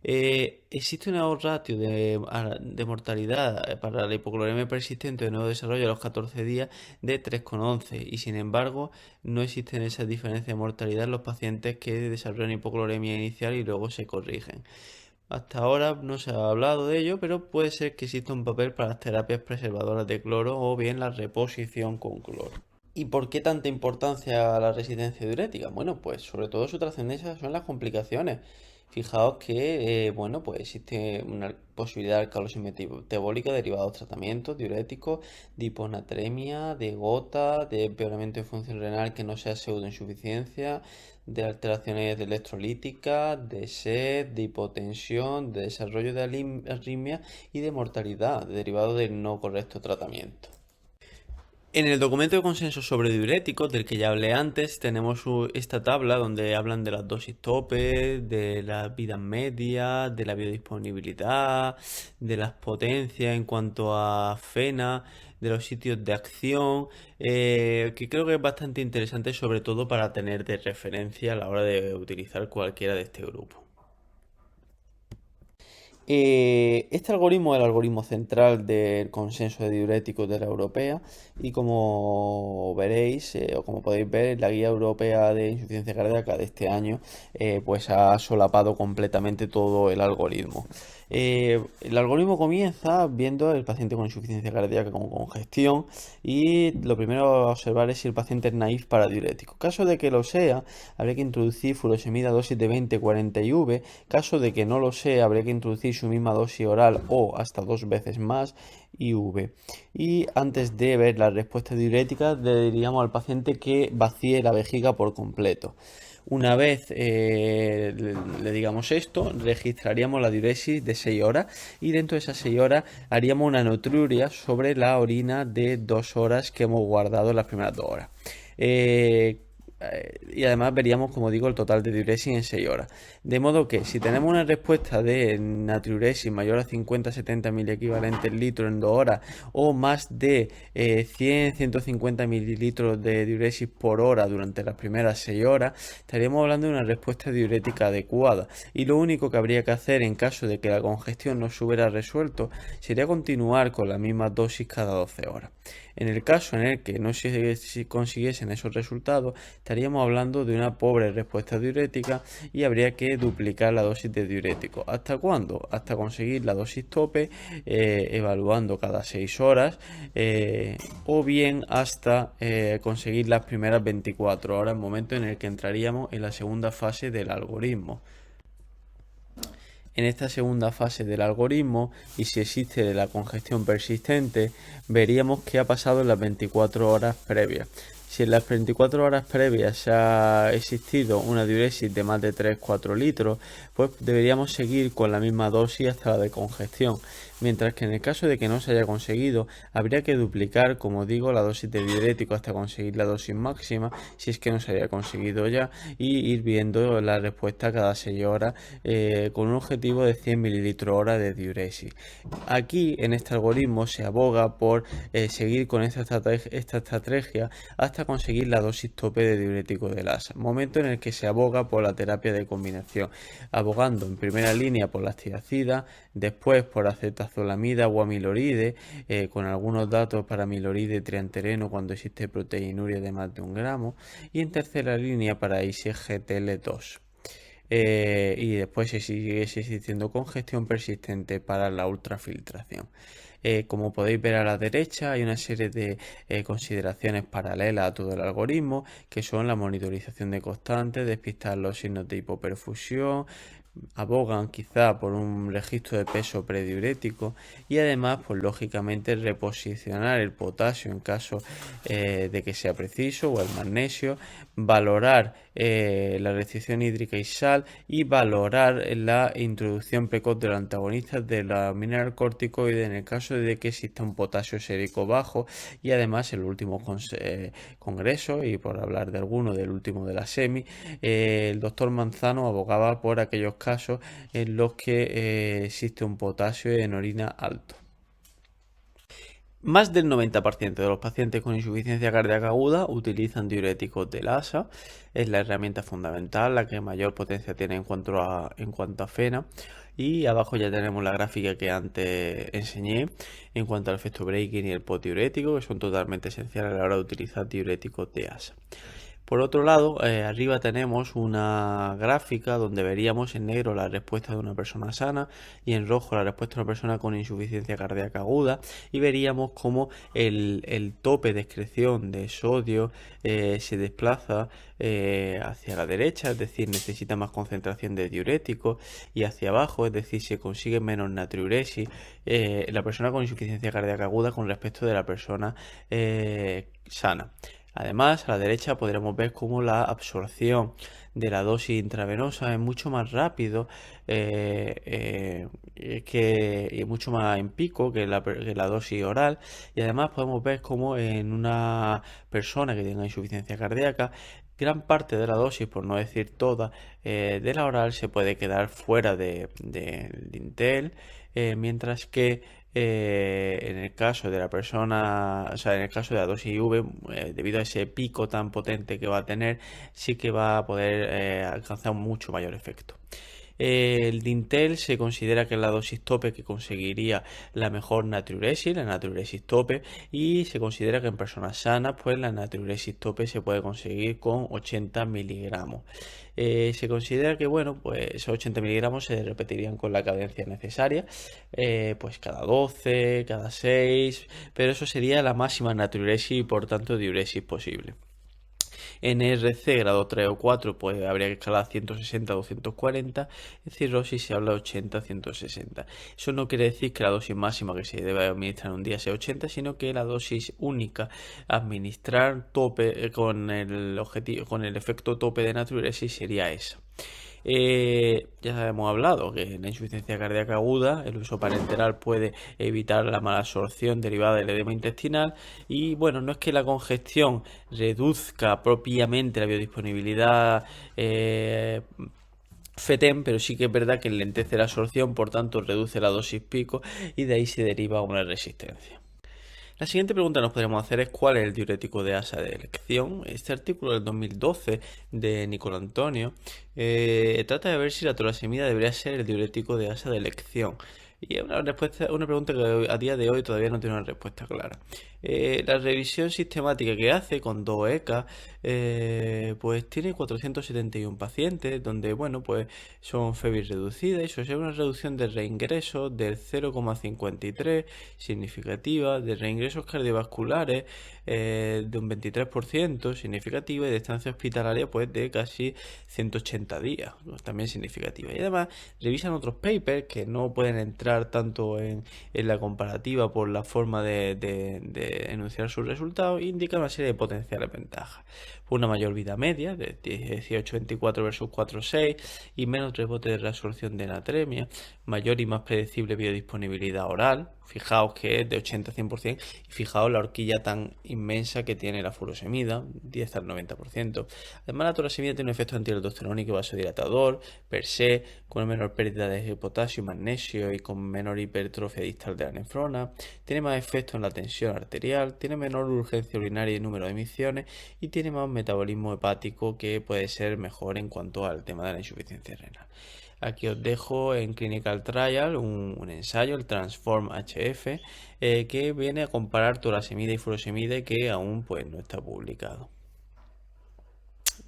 Existe una ratio de mortalidad para la hipocloremia persistente de nuevo desarrollo a los 14 días de 3,11 y sin embargo no existen esas diferencias de mortalidad en los pacientes que desarrollan hipocloremia inicial y luego se corrigen. Hasta ahora no se ha hablado de ello, pero puede ser que exista un papel para las terapias preservadoras de cloro o bien la reposición con cloro. ¿Y por qué tanta importancia a la resistencia diurética? Bueno, pues sobre todo su trascendencia son las complicaciones. Fijaos que, bueno, pues existe una posibilidad de alcalosis metabólica derivada de los tratamientos diuréticos, de hiponatremia, de gota, de empeoramiento de función renal que no sea pseudoinsuficiencia, de alteraciones electrolíticas, de sed, de hipotensión, de desarrollo de arritmia y de mortalidad derivado del no correcto tratamiento. En el documento de consenso sobre diuréticos, del que ya hablé antes, tenemos esta tabla donde hablan de las dosis tope, de las vidas medias, de la biodisponibilidad, de las potencias en cuanto a FENA, de los sitios de acción, que creo que es bastante interesante, sobre todo para tener de referencia a la hora de utilizar cualquiera de este grupo. Este algoritmo es el algoritmo central del consenso de diuréticos de la europea y como veréis o como podéis ver la guía europea de insuficiencia cardíaca de este año pues ha solapado completamente todo el algoritmo. El algoritmo comienza viendo el paciente con insuficiencia cardíaca con congestión y lo primero a observar es si el paciente es naif para diurético. Caso de que lo sea, habría que introducir furosemida dosis de 20-40 IV. Caso de que no lo sea, habría que introducir su misma dosis oral o hasta 2 veces más IV. Y antes de ver la respuesta diurética, le diríamos al paciente que vacíe la vejiga por completo. Una vez le digamos esto, registraríamos la diuresis de 6 horas y dentro de esas 6 horas haríamos una natriuria sobre la orina de 2 horas que hemos guardado en las primeras 2 horas. y además veríamos, como digo, el total de diuresis en 6 horas. De modo que si tenemos una respuesta de natriuresis mayor a 50-70 miliequivalentes litros en 2 horas o más de 100-150 mililitros de diuresis por hora durante las primeras 6 horas, estaríamos hablando de una respuesta diurética adecuada. Y lo único que habría que hacer en caso de que la congestión no se hubiera resuelto sería continuar con la misma dosis cada 12 horas. En el caso en el que no se consiguiesen esos resultados, estaríamos hablando de una pobre respuesta diurética y habría que duplicar la dosis de diurético. ¿Hasta cuándo? Hasta conseguir la dosis tope, evaluando cada 6 horas, o bien hasta conseguir las primeras 24 horas, momento en el que entraríamos en la segunda fase del algoritmo. En esta segunda fase del algoritmo, y si existe la congestión persistente, veríamos qué ha pasado en las 24 horas previas. Si en las 24 horas previas ha existido una diuresis de más de 3-4 litros, pues deberíamos seguir con la misma dosis hasta la decongestión. Mientras que en el caso de que no se haya conseguido, habría que duplicar, como digo, la dosis de diurético hasta conseguir la dosis máxima, si es que no se haya conseguido ya, y ir viendo la respuesta cada 6 horas con un objetivo de 100 mililitros hora de diuresis. Aquí, en este algoritmo, se aboga por seguir con esta estrategia hasta conseguir la dosis tope de diurético del ASA, momento en el que se aboga por la terapia de combinación, abogando en primera línea por las tiacidas, después por acetazolamida o amiloride, con algunos datos para amiloride triantereno cuando existe proteinuria de más de 1 gramo, y en tercera línea para ISGTL2. Y después se sigue existiendo congestión persistente para la ultrafiltración. Como podéis ver a la derecha, hay una serie de consideraciones paralelas a todo el algoritmo, que son la monitorización de constantes, despistar los signos de hipoperfusión, abogan quizá por un registro de peso prediurético y además, pues lógicamente, reposicionar el potasio en caso de que sea preciso, o el magnesio, valorar la restricción hídrica y sal, y valorar la introducción precoz de los antagonistas de la mineralocorticoide en el caso de que exista un potasio sérico bajo. Y además, el último congreso, y por hablar de alguno, del último de la SEMI, el doctor Manzano abogaba por aquellos casos en los que existe un potasio en orina alto. Más del 90% de los pacientes con insuficiencia cardíaca aguda utilizan diuréticos del ASA. Es la herramienta fundamental, la que mayor potencia tiene en cuanto a FeNA. Y abajo ya tenemos la gráfica que antes enseñé en cuanto al efecto breaking y el postdiurético, que son totalmente esenciales a la hora de utilizar diuréticos de ASA. Por otro lado, arriba tenemos una gráfica donde veríamos en negro la respuesta de una persona sana y en rojo la respuesta de una persona con insuficiencia cardíaca aguda, y veríamos cómo el tope de excreción de sodio se desplaza hacia la derecha, es decir, necesita más concentración de diurético, y hacia abajo, es decir, se consigue menos natriuresis la persona con insuficiencia cardíaca aguda con respecto de la persona sana. Además, a la derecha podremos ver cómo la absorción de la dosis intravenosa es mucho más rápido y mucho más en pico que la dosis oral. Y además podemos ver cómo en una persona que tenga insuficiencia cardíaca, gran parte de la dosis, por no decir toda, de la oral se puede quedar fuera del dintel, mientras que en el caso de la persona, o sea, en el caso de la dosis IV, debido a ese pico tan potente que va a tener, sí que va a poder alcanzar un mucho mayor efecto. El dintel se considera que es la dosis tope que conseguiría la mejor natriuresis, la natriuresis tope, y se considera que en personas sanas, pues la natriuresis tope se puede conseguir con 80 miligramos. Se considera que, bueno, pues esos 80 miligramos se repetirían con la cadencia necesaria, pues cada 12, cada 6, pero eso sería la máxima natriuresis y por tanto diuresis posible. En RC grado 3 o 4 pues habría que escalar 160 a 240, en cirrosis se habla de 80 a 160. Eso no quiere decir que la dosis máxima que se debe administrar en un día sea 80, sino que la dosis única a administrar tope con el efecto tope de natriuresis sería esa. Ya hemos hablado que en la insuficiencia cardíaca aguda el uso parenteral puede evitar la malabsorción derivada del edema intestinal y bueno, no es que la congestión reduzca propiamente la biodisponibilidad FETEM, pero sí que es verdad que enlentece la absorción, por tanto reduce la dosis pico y de ahí se deriva una resistencia. La siguiente pregunta que nos podríamos hacer es ¿cuál es el diurético de asa de elección? Este artículo del 2012 de Nicolò Antonio trata de ver si la tolasemida debería ser el diurético de asa de elección. Y es una pregunta que a día de hoy todavía no tiene una respuesta clara. La revisión sistemática que hace con 2 ECA, pues tiene 471 pacientes, donde, bueno, pues son FEBIS reducidas y suele una reducción de reingresos del 0,53 significativa, de reingresos cardiovasculares de un 23% significativa y de estancia hospitalaria pues de casi 180 días, también significativa. Y además revisan otros papers que no pueden entrar tanto en la comparativa por la forma de enunciar sus resultados e indican una serie de potenciales ventajas. Una mayor vida media de 18-24 versus 4-6 y menos rebote de reabsorción de natremia, mayor y más predecible biodisponibilidad oral, fijaos que es de 80-100% y fijaos la horquilla tan inmensa que tiene la furosemida, 10 al 90%. Además la tolasemida tiene un efecto antialdosterónico y vasodilatador per se, con menor pérdida de potasio y magnesio y con menor hipertrofia distal de la nefrona, tiene más efecto en la tensión arterial, tiene menor urgencia urinaria y número de emisiones y tiene más metabolismo hepático que puede ser mejor en cuanto al tema de la insuficiencia renal. Aquí os dejo en Clinical Trial un ensayo, el Transform HF, que viene a comparar tolasemida y furosemida y que aún pues no está publicado.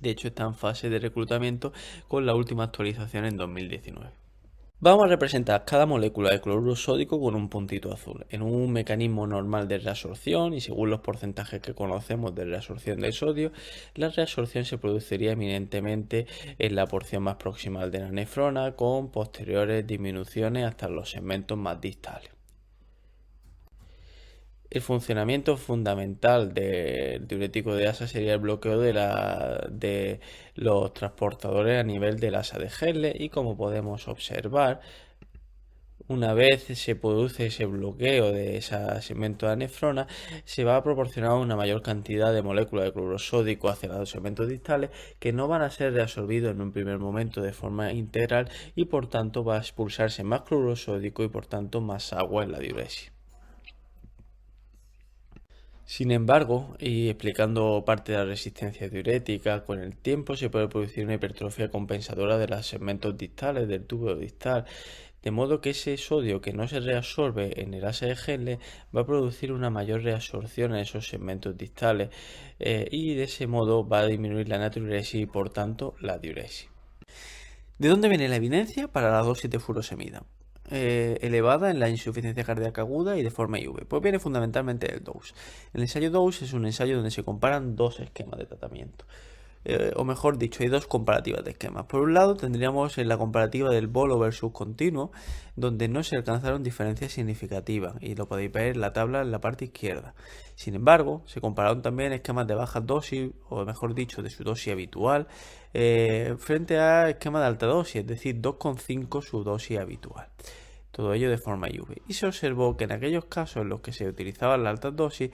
De hecho está en fase de reclutamiento con la última actualización en 2019. Vamos a representar cada molécula de cloruro sódico con un puntito azul, en un mecanismo normal de reabsorción y según los porcentajes que conocemos de reabsorción del sodio, la reabsorción se produciría eminentemente en la porción más proximal de la nefrona con posteriores disminuciones hasta los segmentos más distales. El funcionamiento fundamental del diurético de asa sería el bloqueo de los transportadores a nivel del asa de Henle y como podemos observar, una vez se produce ese bloqueo de ese segmento de la nefrona, se va a proporcionar una mayor cantidad de moléculas de cloruro sódico hacia los segmentos distales que no van a ser reabsorbidos en un primer momento de forma integral y por tanto va a expulsarse más cloruro sódico y por tanto más agua en la diuresis. Sin embargo, y explicando parte de la resistencia diurética, con el tiempo se puede producir una hipertrofia compensadora de los segmentos distales del tubo distal, de modo que ese sodio que no se reabsorbe en el asa de Henle va a producir una mayor reabsorción en esos segmentos distales y de ese modo va a disminuir la natriuresis y por tanto la diuresis. ¿De dónde viene la evidencia para la dosis de furosemida? Elevada en la insuficiencia cardíaca aguda y de forma IV. Pues viene fundamentalmente del DOSE. El ensayo DOSE es un ensayo donde se comparan dos esquemas de tratamiento. O mejor dicho, hay dos comparativas de esquemas. Por un lado tendríamos la comparativa del bolo versus continuo, donde no se alcanzaron diferencias significativas y lo podéis ver en la tabla en la parte izquierda. Sin embargo, se compararon también esquemas de baja dosis, o mejor dicho, de su dosis habitual, frente a esquemas de alta dosis, es decir, 2,5 su dosis habitual. Todo ello de forma IV. Y se observó que en aquellos casos en los que se utilizaban las altas dosis,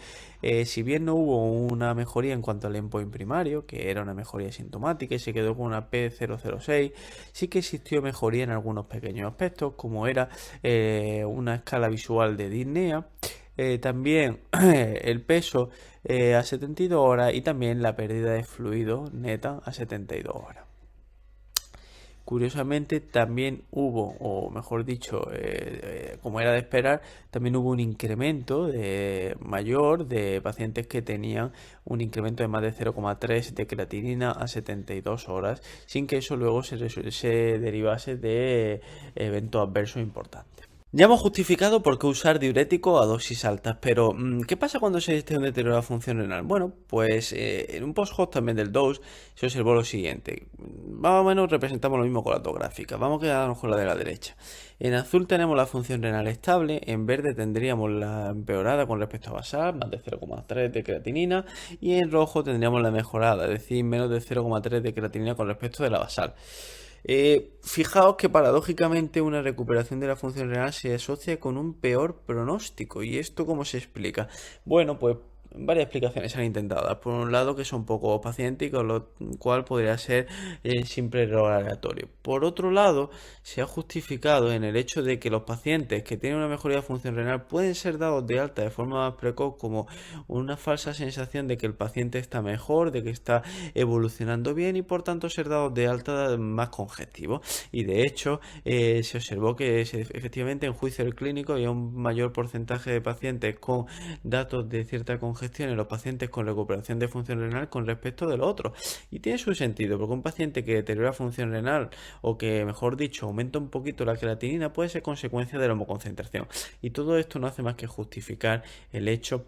si bien no hubo una mejoría en cuanto al endpoint primario, que era una mejoría sintomática y se quedó con una P006, sí que existió mejoría en algunos pequeños aspectos, como era una escala visual de disnea, también el peso a 72 horas y también la pérdida de fluido neta a 72 horas. Curiosamente también hubo, o mejor dicho, como era de esperar, también hubo un incremento mayor de pacientes que tenían un incremento de más de 0,3 de creatinina a 72 horas, sin que eso luego se derivase de eventos adversos importantes. Ya hemos justificado por qué usar diuréticos a dosis altas, pero ¿qué pasa cuando se existe un deterioro de la función renal? Bueno, pues en un post-hoc también del DOSE se observó lo siguiente. Más o menos representamos lo mismo con las dos gráficas. Vamos a quedarnos con la de la derecha. En azul tenemos la función renal estable, en verde tendríamos la empeorada con respecto a basal, más de 0,3 de creatinina, y en rojo tendríamos la mejorada, es decir, menos de 0,3 de creatinina con respecto de la basal. Fijaos que paradójicamente una recuperación de la función renal se asocia con un peor pronóstico. ¿Y esto cómo se explica? Bueno, pues varias explicaciones se han intentado dar. Por un lado, que son pocos pacientes y con lo cual podría ser siempre error aleatorio. Por otro lado, se ha justificado en el hecho de que los pacientes que tienen una mejoría de función renal pueden ser dados de alta de forma más precoz, como una falsa sensación de que el paciente está mejor, de que está evolucionando bien y por tanto ser dados de alta más congestivos. Y de hecho, se observó que efectivamente en juicio clínico había un mayor porcentaje de pacientes con datos de cierta congestión en los pacientes con recuperación de función renal con respecto de los otros. Y tiene su sentido, porque un paciente que deteriora función renal o que, mejor dicho, aumenta un poquito la creatinina puede ser consecuencia de la homoconcentración. Y todo esto no hace más que justificar el hecho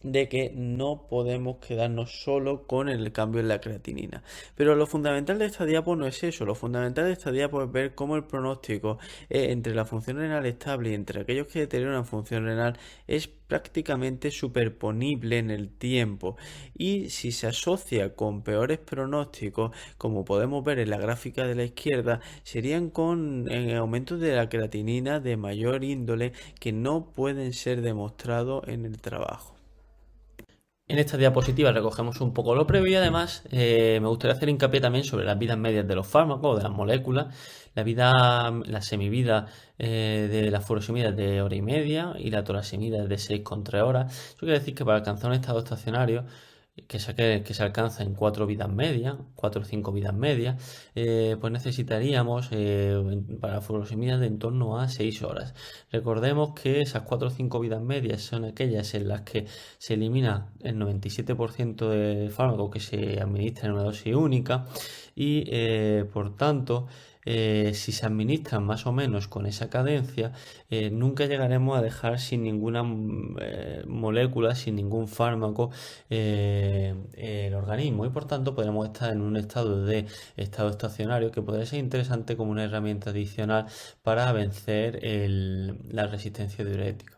de que no podemos quedarnos solo con el cambio en la creatinina. Pero lo fundamental de esta diapo no es eso, lo fundamental de esta diapo es ver cómo el pronóstico entre la función renal estable y entre aquellos que deterioran función renal es prácticamente superponible en el tiempo, y si se asocia con peores pronósticos, como podemos ver en la gráfica de la izquierda, serían con aumentos de la creatinina de mayor índole que no pueden ser demostrados en el trabajo. En esta diapositiva recogemos un poco lo previo y además me gustaría hacer hincapié también sobre las vidas medias de los fármacos o de las moléculas. La semivida de la furosemida es de hora y media y la torasemida es de 6,3 horas. Eso quiere decir que para alcanzar un estado estacionario que se alcanza en 4 vidas medias, 4 o 5 vidas medias, pues necesitaríamos para la furosemida de en torno a 6 horas. Recordemos que esas 4 o 5 vidas medias son aquellas en las que se elimina el 97% del fármaco que se administra en una dosis única y por tanto si se administran más o menos con esa cadencia, nunca llegaremos a dejar sin ninguna molécula, sin ningún fármaco el organismo y por tanto podremos estar en un estado estacionario que podría ser interesante como una herramienta adicional para vencer la resistencia diurética.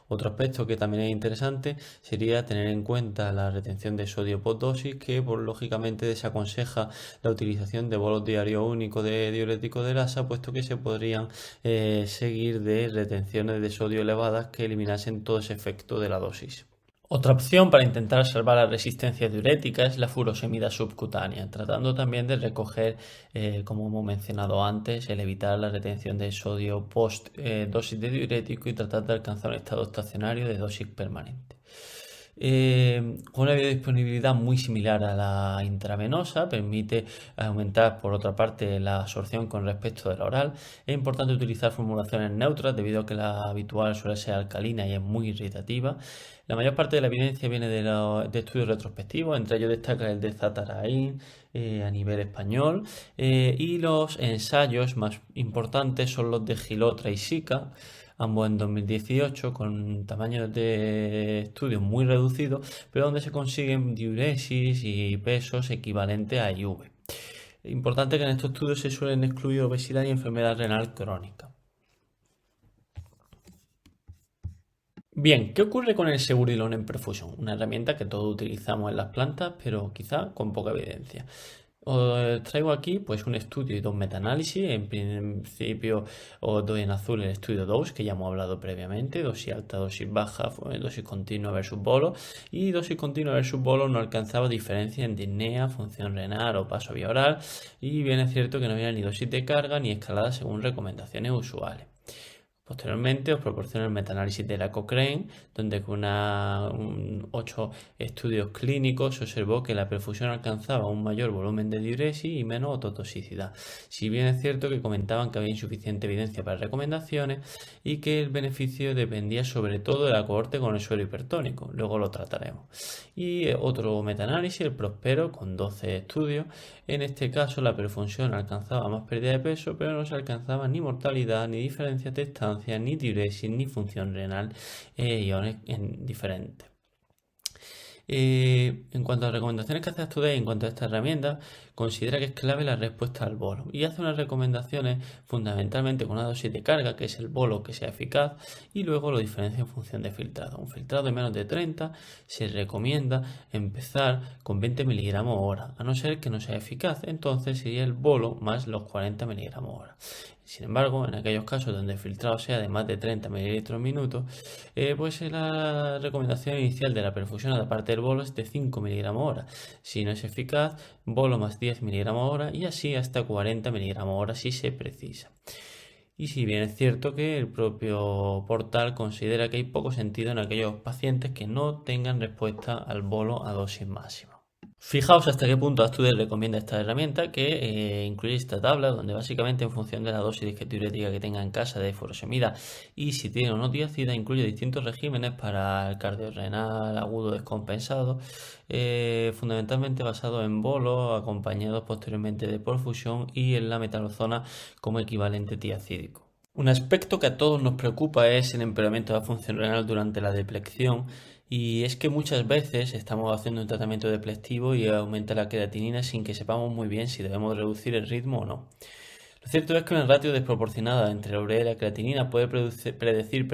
Otro aspecto que también es interesante sería tener en cuenta la retención de sodio postdosis, que lógicamente desaconseja la utilización de bolos diarios únicos de diurético de grasa, puesto que se podrían seguir de retenciones de sodio elevadas que eliminasen todo ese efecto de la dosis. Otra opción para intentar salvar la resistencia diurética es la furosemida subcutánea, tratando también de recoger, como hemos mencionado antes, el evitar la retención de sodio post dosis de diurético y tratar de alcanzar un estado estacionario de dosis permanente. Con una biodisponibilidad muy similar a la intravenosa, permite aumentar por otra parte la absorción con respecto de la oral. Es importante utilizar formulaciones neutras debido a que la habitual suele ser alcalina y es muy irritativa. La mayor parte de la evidencia viene de estudios retrospectivos, entre ellos destaca el de Zatarain a nivel español, y los ensayos más importantes son los de Gilotra y Sica, ambos en 2018, con tamaños de estudios muy reducidos, pero donde se consiguen diuresis y pesos equivalentes a IV. Importante que en estos estudios se suelen excluir obesidad y enfermedad renal crónica. Bien, ¿qué ocurre con el segurilón en perfusión? Una herramienta que todos utilizamos en las plantas, pero quizá con poca evidencia. Os traigo aquí pues un estudio y dos metaanálisis. En principio os doy en azul el estudio 2, que ya hemos hablado previamente, dosis alta, dosis baja, dosis continua versus bolo, y dosis continua versus bolo no alcanzaba diferencia en disnea, función renal o paso vía oral, y bien es cierto que no había ni dosis de carga ni escalada según recomendaciones usuales. Posteriormente os proporciono el metaanálisis de la Cochrane, donde con 8 estudios clínicos se observó que la perfusión alcanzaba un mayor volumen de diuresis y menos ototoxicidad. Si bien es cierto que comentaban que había insuficiente evidencia para recomendaciones y que el beneficio dependía sobre todo de la cohorte con el suelo hipertónico, luego lo trataremos. Y otro metaanálisis, el Prospero, con 12 estudios. En este caso la perfusión alcanzaba más pérdida de peso, pero no se alcanzaba ni mortalidad, ni diferencias de estancia, ni diuresis, ni función renal iones diferentes. En cuanto a las recomendaciones que hace Today en cuanto a esta herramienta, considera que es clave la respuesta al bolo y hace unas recomendaciones fundamentalmente con una dosis de carga, que es el bolo que sea eficaz, y luego lo diferencia en función de filtrado. Un filtrado de menos de 30 se recomienda empezar con 20 miligramos hora, a no ser que no sea eficaz, entonces sería el bolo más los 40 miligramos hora. Sin embargo, en aquellos casos donde el filtrado sea de más de 30 mililitros minuto, pues la recomendación inicial de la perfusión aparte del bolo es de 5 miligramos hora. Si no es eficaz, bolo más 10 miligramos hora y así hasta 40 miligramos hora si se precisa. Y si bien es cierto que el propio portal considera que hay poco sentido en aquellos pacientes que no tengan respuesta al bolo a dosis máxima. Fijaos hasta qué punto Astuder recomienda esta herramienta que incluye esta tabla donde básicamente en función de la dosis de diurética que tenga en casa de furosemida y si tiene o no tiacida incluye distintos regímenes para el cardiorrenal agudo descompensado, fundamentalmente basados en bolos acompañados posteriormente de perfusión y en la metalozona como equivalente tiacídico. Un aspecto que a todos nos preocupa es el empeoramiento de la función renal durante la deplección y es que muchas veces estamos haciendo un tratamiento deplectivo y aumenta la creatinina sin que sepamos muy bien si debemos reducir el ritmo o no. Lo cierto es que una ratio desproporcionada entre la urea y la creatinina puede predecir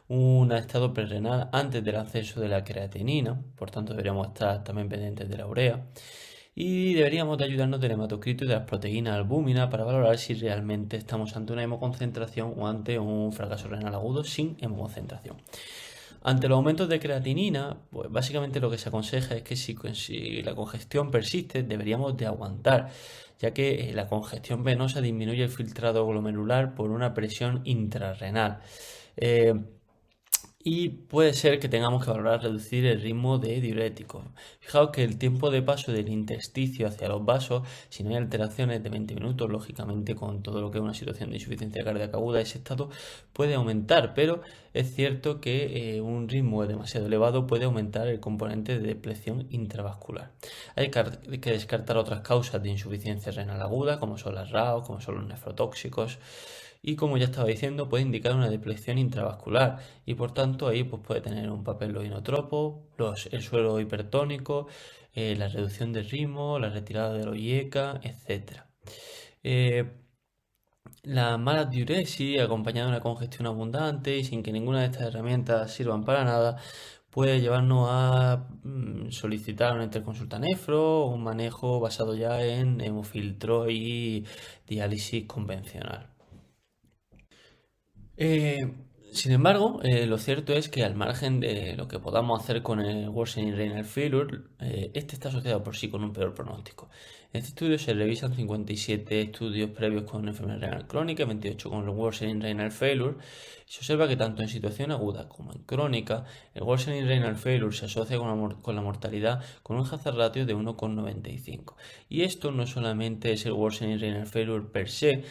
un estado prerrenal antes del ascenso de la creatinina, por tanto deberíamos estar también pendientes de la urea. Y deberíamos de ayudarnos del hematocrito y de las proteínas albúmina para valorar si realmente estamos ante una hemoconcentración o ante un fracaso renal agudo sin hemoconcentración. Ante los aumentos de creatinina, pues básicamente lo que se aconseja es que si la congestión persiste, deberíamos de aguantar, ya que la congestión venosa disminuye el filtrado glomerular por una presión intrarrenal. Y puede ser que tengamos que valorar reducir el ritmo de diuréticos. Fijaos que el tiempo de paso del intersticio hacia los vasos, si no hay alteraciones de 20 minutos, lógicamente con todo lo que es una situación de insuficiencia cardíaca aguda, ese estado puede aumentar, pero es cierto que un ritmo demasiado elevado puede aumentar el componente de depleción intravascular. Hay que descartar otras causas de insuficiencia renal aguda, como son las RAO, como son los nefrotóxicos. Y como ya estaba diciendo, puede indicar una depleción intravascular y por tanto ahí pues, puede tener un papel los inotropos, el suelo hipertónico, la reducción del ritmo, la retirada de los IECA, etc. La mala diuresis, acompañada de una congestión abundante y sin que ninguna de estas herramientas sirvan para nada, puede llevarnos a solicitar una interconsulta nefro o un manejo basado ya en hemofiltro y diálisis convencional. Sin embargo, lo cierto es que al margen de lo que podamos hacer con el worsening renal failure, este está asociado por sí con un peor pronóstico. En este estudio se revisan 57 estudios previos con enfermedad renal crónica, 28 con el worsening renal failure, y se observa que tanto en situación aguda como en crónica, el worsening renal failure se asocia con la mortalidad con un hazard ratio de 1,95. Y esto no solamente es el worsening renal failure per se,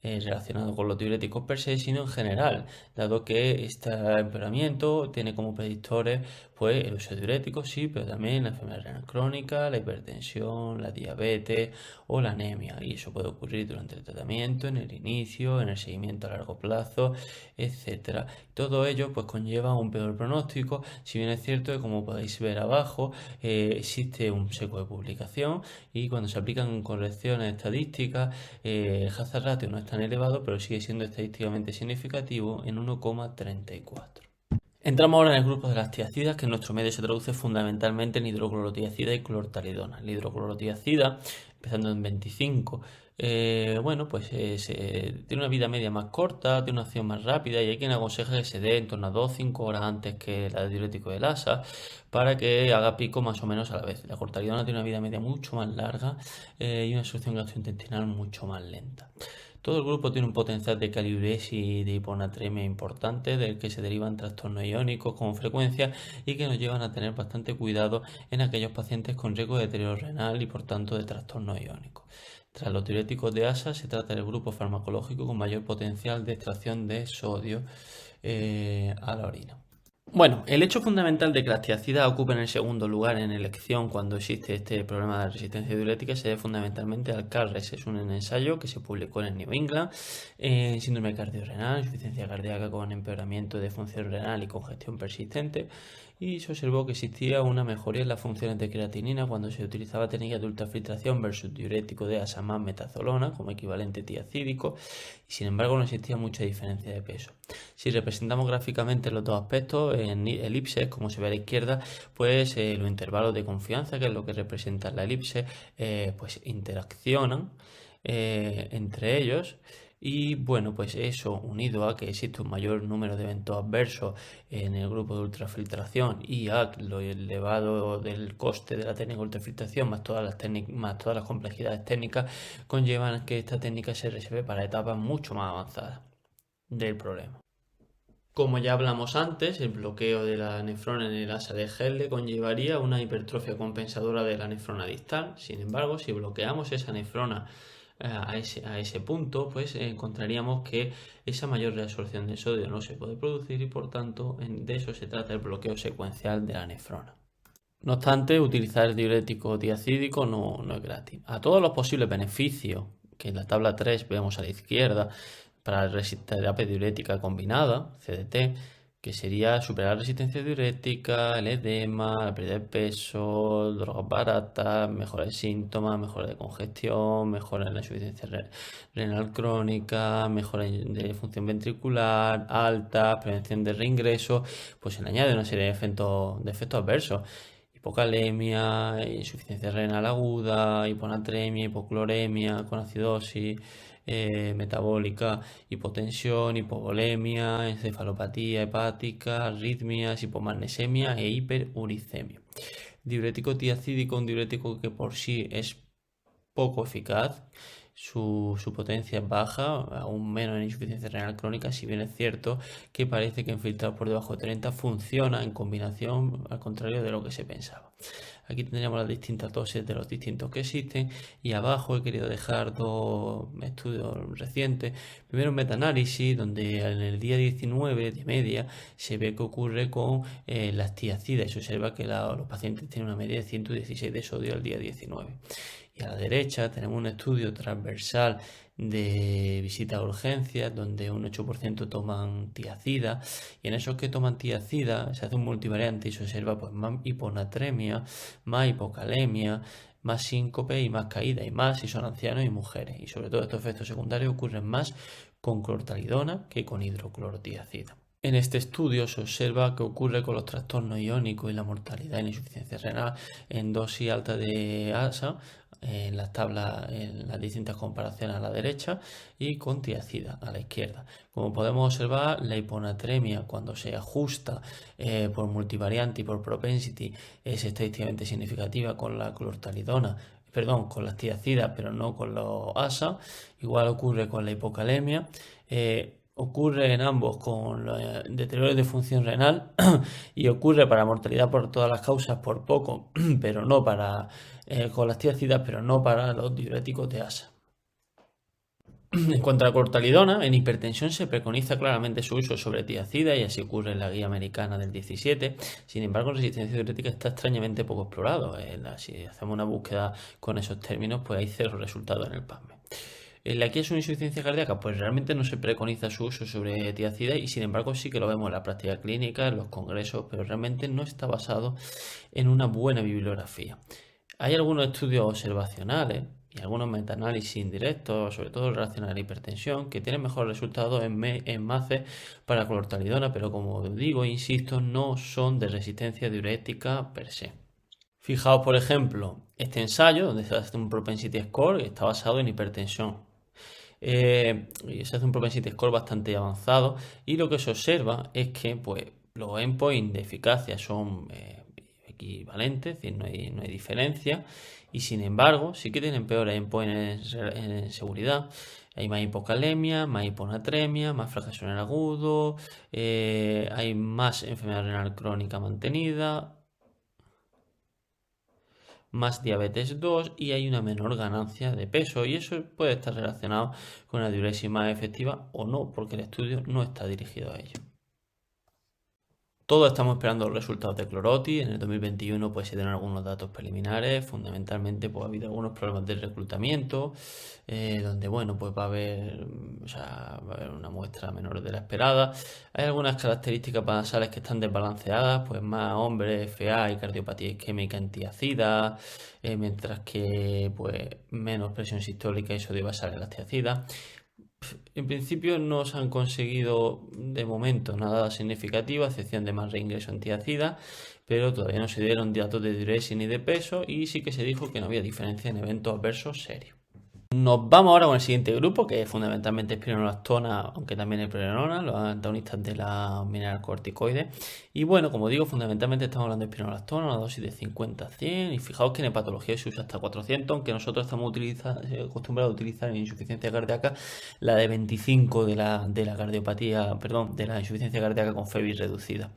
relacionado con los diuréticos per se, sino en general, dado que este empeoramiento tiene como predictores pues, el uso de diuréticos, sí, pero también la enfermedad renal crónica, la hipertensión, la diabetes o la anemia. Y eso puede ocurrir durante el tratamiento, en el inicio, en el seguimiento a largo plazo, etc. Todo ello pues, conlleva un peor pronóstico, si bien es cierto que como podéis ver abajo, existe un seco de publicación y cuando se aplican correcciones estadísticas, el hazard ratio no es tan elevado, pero sigue siendo estadísticamente significativo en 1,34. Entramos ahora en el grupo de las tiacidas, que en nuestro medio se traduce fundamentalmente en hidroclorotiacida y clortalidona. La hidroclorotiacida, empezando en 25, tiene una vida media más corta, tiene una acción más rápida y hay quien aconseja que se dé en torno a 2-5 horas antes que la diurético del ASA para que haga pico más o menos a la vez. La clortalidona tiene una vida media mucho más larga y una absorción gastrointestinal mucho más lenta. Todo el grupo tiene un potencial de caliuresis y de hiponatremia importante, del que se derivan trastornos iónicos con frecuencia y que nos llevan a tener bastante cuidado en aquellos pacientes con riesgo de deterioro renal y por tanto de trastornos iónicos. Tras los diuréticos de ASA se trata del grupo farmacológico con mayor potencial de extracción de sodio a la orina. Bueno, el hecho fundamental de que las tiacidas ocupen el segundo lugar en elección cuando existe este problema de resistencia diurética se debe fundamentalmente al CARRES. Es un ensayo que se publicó en el New England en síndrome cardiorrenal, insuficiencia cardíaca con empeoramiento de función renal y congestión persistente, y se observó que existía una mejoría en las funciones de creatinina cuando se utilizaba técnica de ultrafiltración versus diurético de asa más metazolona como equivalente tiacídico, y sin embargo no existía mucha diferencia de peso. Si representamos gráficamente los dos aspectos en elipses, como se ve a la izquierda, pues los intervalos de confianza, que es lo que representa la elipse, pues interaccionan entre ellos. Y bueno, pues eso unido a que existe un mayor número de eventos adversos en el grupo de ultrafiltración y a lo elevado del coste de la técnica de ultrafiltración, más todas las complejidades técnicas, conllevan que esta técnica se reserve para etapas mucho más avanzadas del problema. Como ya hablamos antes, el bloqueo de la nefrona en el asa de Helle conllevaría una hipertrofia compensadora de la nefrona distal. Sin embargo, si bloqueamos esa nefrona a ese punto, pues encontraríamos que esa mayor reabsorción de sodio no se puede producir y por tanto de eso se trata el bloqueo secuencial de la nefrona. No obstante, utilizar el diurético tiacídico no es gratis. A todos los posibles beneficios que en la tabla 3 vemos a la izquierda para la terapia diurética combinada, CDT, que sería superar la resistencia diurética, el edema, la pérdida de peso, drogas baratas, mejora de síntomas, mejora de congestión, mejora en la insuficiencia renal crónica, mejora de función ventricular alta, prevención de reingreso, pues se le añade una serie de efectos adversos. Hipocalemia, insuficiencia renal aguda, hiponatremia, hipocloremia con acidosis metabólica, hipotensión, hipovolemia, encefalopatía hepática, arritmias, hipomagnesemia e hiperuricemia. Diurético tiacídico, un diurético que por sí es poco eficaz. Su potencia es baja, aún menos en insuficiencia renal crónica, si bien es cierto que parece que en filtrado por debajo de 30 funciona en combinación, al contrario de lo que se pensaba. Aquí tendríamos las distintas dosis de los distintos que existen y abajo he querido dejar dos estudios recientes. Primero un metaanálisis donde en el día 19 de media se ve que ocurre con las tiacidas y se observa que los pacientes tienen una media de 116 de sodio al día 19. Y a la derecha tenemos un estudio transversal de visita a urgencias donde un 8% toman tiacida y en esos que toman tiacida se hace un multivariante y se observa pues más hiponatremia, más hipocalemia, más síncope y más caída y más si son ancianos y mujeres, y sobre todo estos efectos secundarios ocurren más con clortalidona que con hidroclorotiacida. En este estudio se observa que ocurre con los trastornos iónicos y la mortalidad y la insuficiencia renal en dosis alta de ASA, en las tablas, en las distintas comparaciones a la derecha, y con tiacida a la izquierda. Como podemos observar, la hiponatremia cuando se ajusta por multivariante y por propensity es estadísticamente significativa con la clortalidona, perdón, con las tiacidas, pero no con los ASA. Igual ocurre con la hipocalemia. Ocurre en ambos con deterioro de función renal y ocurre para mortalidad por todas las causas por poco, pero no para con las tiacidas, pero no para los diuréticos de ASA. En cuanto a la clortalidona, en hipertensión se preconiza claramente su uso sobre tiacida y así ocurre en la guía americana del 17. Sin embargo, en resistencia diurética está extrañamente poco explorado. Si hacemos una búsqueda con esos términos, pues hay cero resultados en el PubMed. En la guía sobre insuficiencia cardíaca, pues realmente no se preconiza su uso sobre tiacida y sin embargo sí que lo vemos en la práctica clínica, en los congresos, pero realmente no está basado en una buena bibliografía. Hay algunos estudios observacionales y algunos metaanálisis indirectos, sobre todo relacionados a la hipertensión, que tienen mejores resultados en MACE para clortalidona, pero como digo, insisto, no son de resistencia diurética per se. Fijaos, por ejemplo, este ensayo, donde se hace un propensity score, que está basado en hipertensión. Y se hace un propensity score bastante avanzado y lo que se observa es que pues, los endpoints de eficacia son equivalentes, es decir, no hay diferencia, y sin embargo sí que tienen peores endpoints en seguridad. Hay más hipocalemia, más hiponatremia, más fracaso renal agudo, hay más enfermedad renal crónica mantenida, más diabetes 2 y hay una menor ganancia de peso, y eso puede estar relacionado con una diuresis más efectiva o no, porque el estudio no está dirigido a ello. Todos estamos esperando los resultados de Cloroti. En el 2021 pues se dieron algunos datos preliminares. Fundamentalmente pues ha habido algunos problemas de reclutamiento, donde bueno pues va a haber, o sea, va a haber una muestra menor de la esperada. Hay algunas características basales que están desbalanceadas, pues más hombres, FA y cardiopatía isquémica antiacida, mientras que pues menos presión sistólica y sodio basal en las tiacidas. En principio no se han conseguido de momento nada significativo, a excepción de más reingreso antiacida, pero todavía no se dieron datos de diuresis ni de peso y sí que se dijo que no había diferencia en eventos adversos serios. Nos vamos ahora con el siguiente grupo, que es fundamentalmente espironolactona, aunque también espironolactona, los antagonistas de la mineralocorticoides. Y bueno, como digo, fundamentalmente estamos hablando de espironolactona, una dosis de 50 a 100. Y fijaos que en hepatología se usa hasta 400, aunque nosotros estamos acostumbrados a utilizar en insuficiencia cardíaca la de 25 de la cardiopatía, perdón, de la insuficiencia cardíaca con FEBI reducida.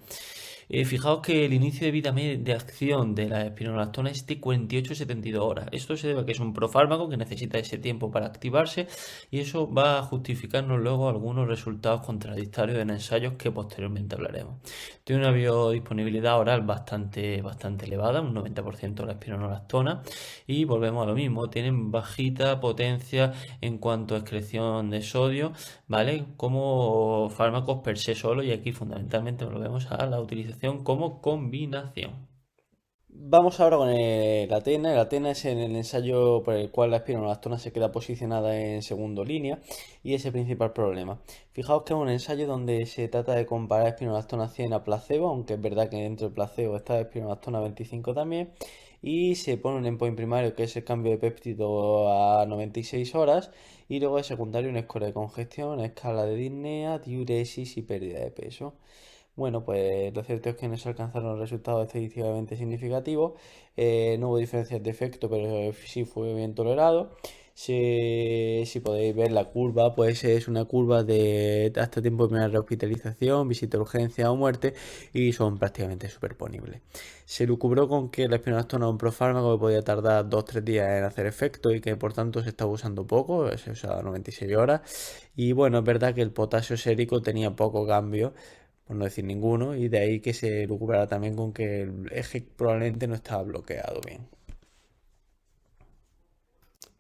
Fijaos que el inicio de vida de acción de la espironolactona es de 48-72 horas. Esto se debe a que es un profármaco que necesita ese tiempo para activarse y eso va a justificarnos luego algunos resultados contradictorios en ensayos que posteriormente hablaremos. Tiene una biodisponibilidad oral bastante elevada, un 90% de la espironolactona, y volvemos a lo mismo, tienen bajita potencia en cuanto a excreción de sodio, ¿vale? Como fármacos per se solo, y aquí fundamentalmente volvemos a la utilización como combinación. Vamos ahora con el Athena. El Athena es en el ensayo por el cual la espironolactona se queda posicionada en segundo línea y es el principal problema. Fijaos que es un ensayo donde se trata de comparar espironolactona 100 a placebo, aunque es verdad que dentro del placebo está espironolactona 25 también, y se pone un endpoint primario que es el cambio de péptido a 96 horas y luego de secundario un score de congestión, escala de disnea, diuresis y pérdida de peso. Bueno, pues lo cierto es que no se alcanzaron resultados estadísticamente significativos, no hubo diferencias de efecto, pero sí fue bien tolerado. Si podéis ver la curva, pues es una curva de hasta tiempo de primera rehospitalización, visita a urgencia o muerte y son prácticamente superponibles. Se lucubró con que la espironolactona es un profármaco que podía tardar 2-3 días en hacer efecto y que por tanto se estaba usando poco, se usaba 96 horas. Y bueno, es verdad que el potasio sérico tenía poco cambio, por no decir ninguno, y de ahí que se lucubrara también con que el eje probablemente no estaba bloqueado bien.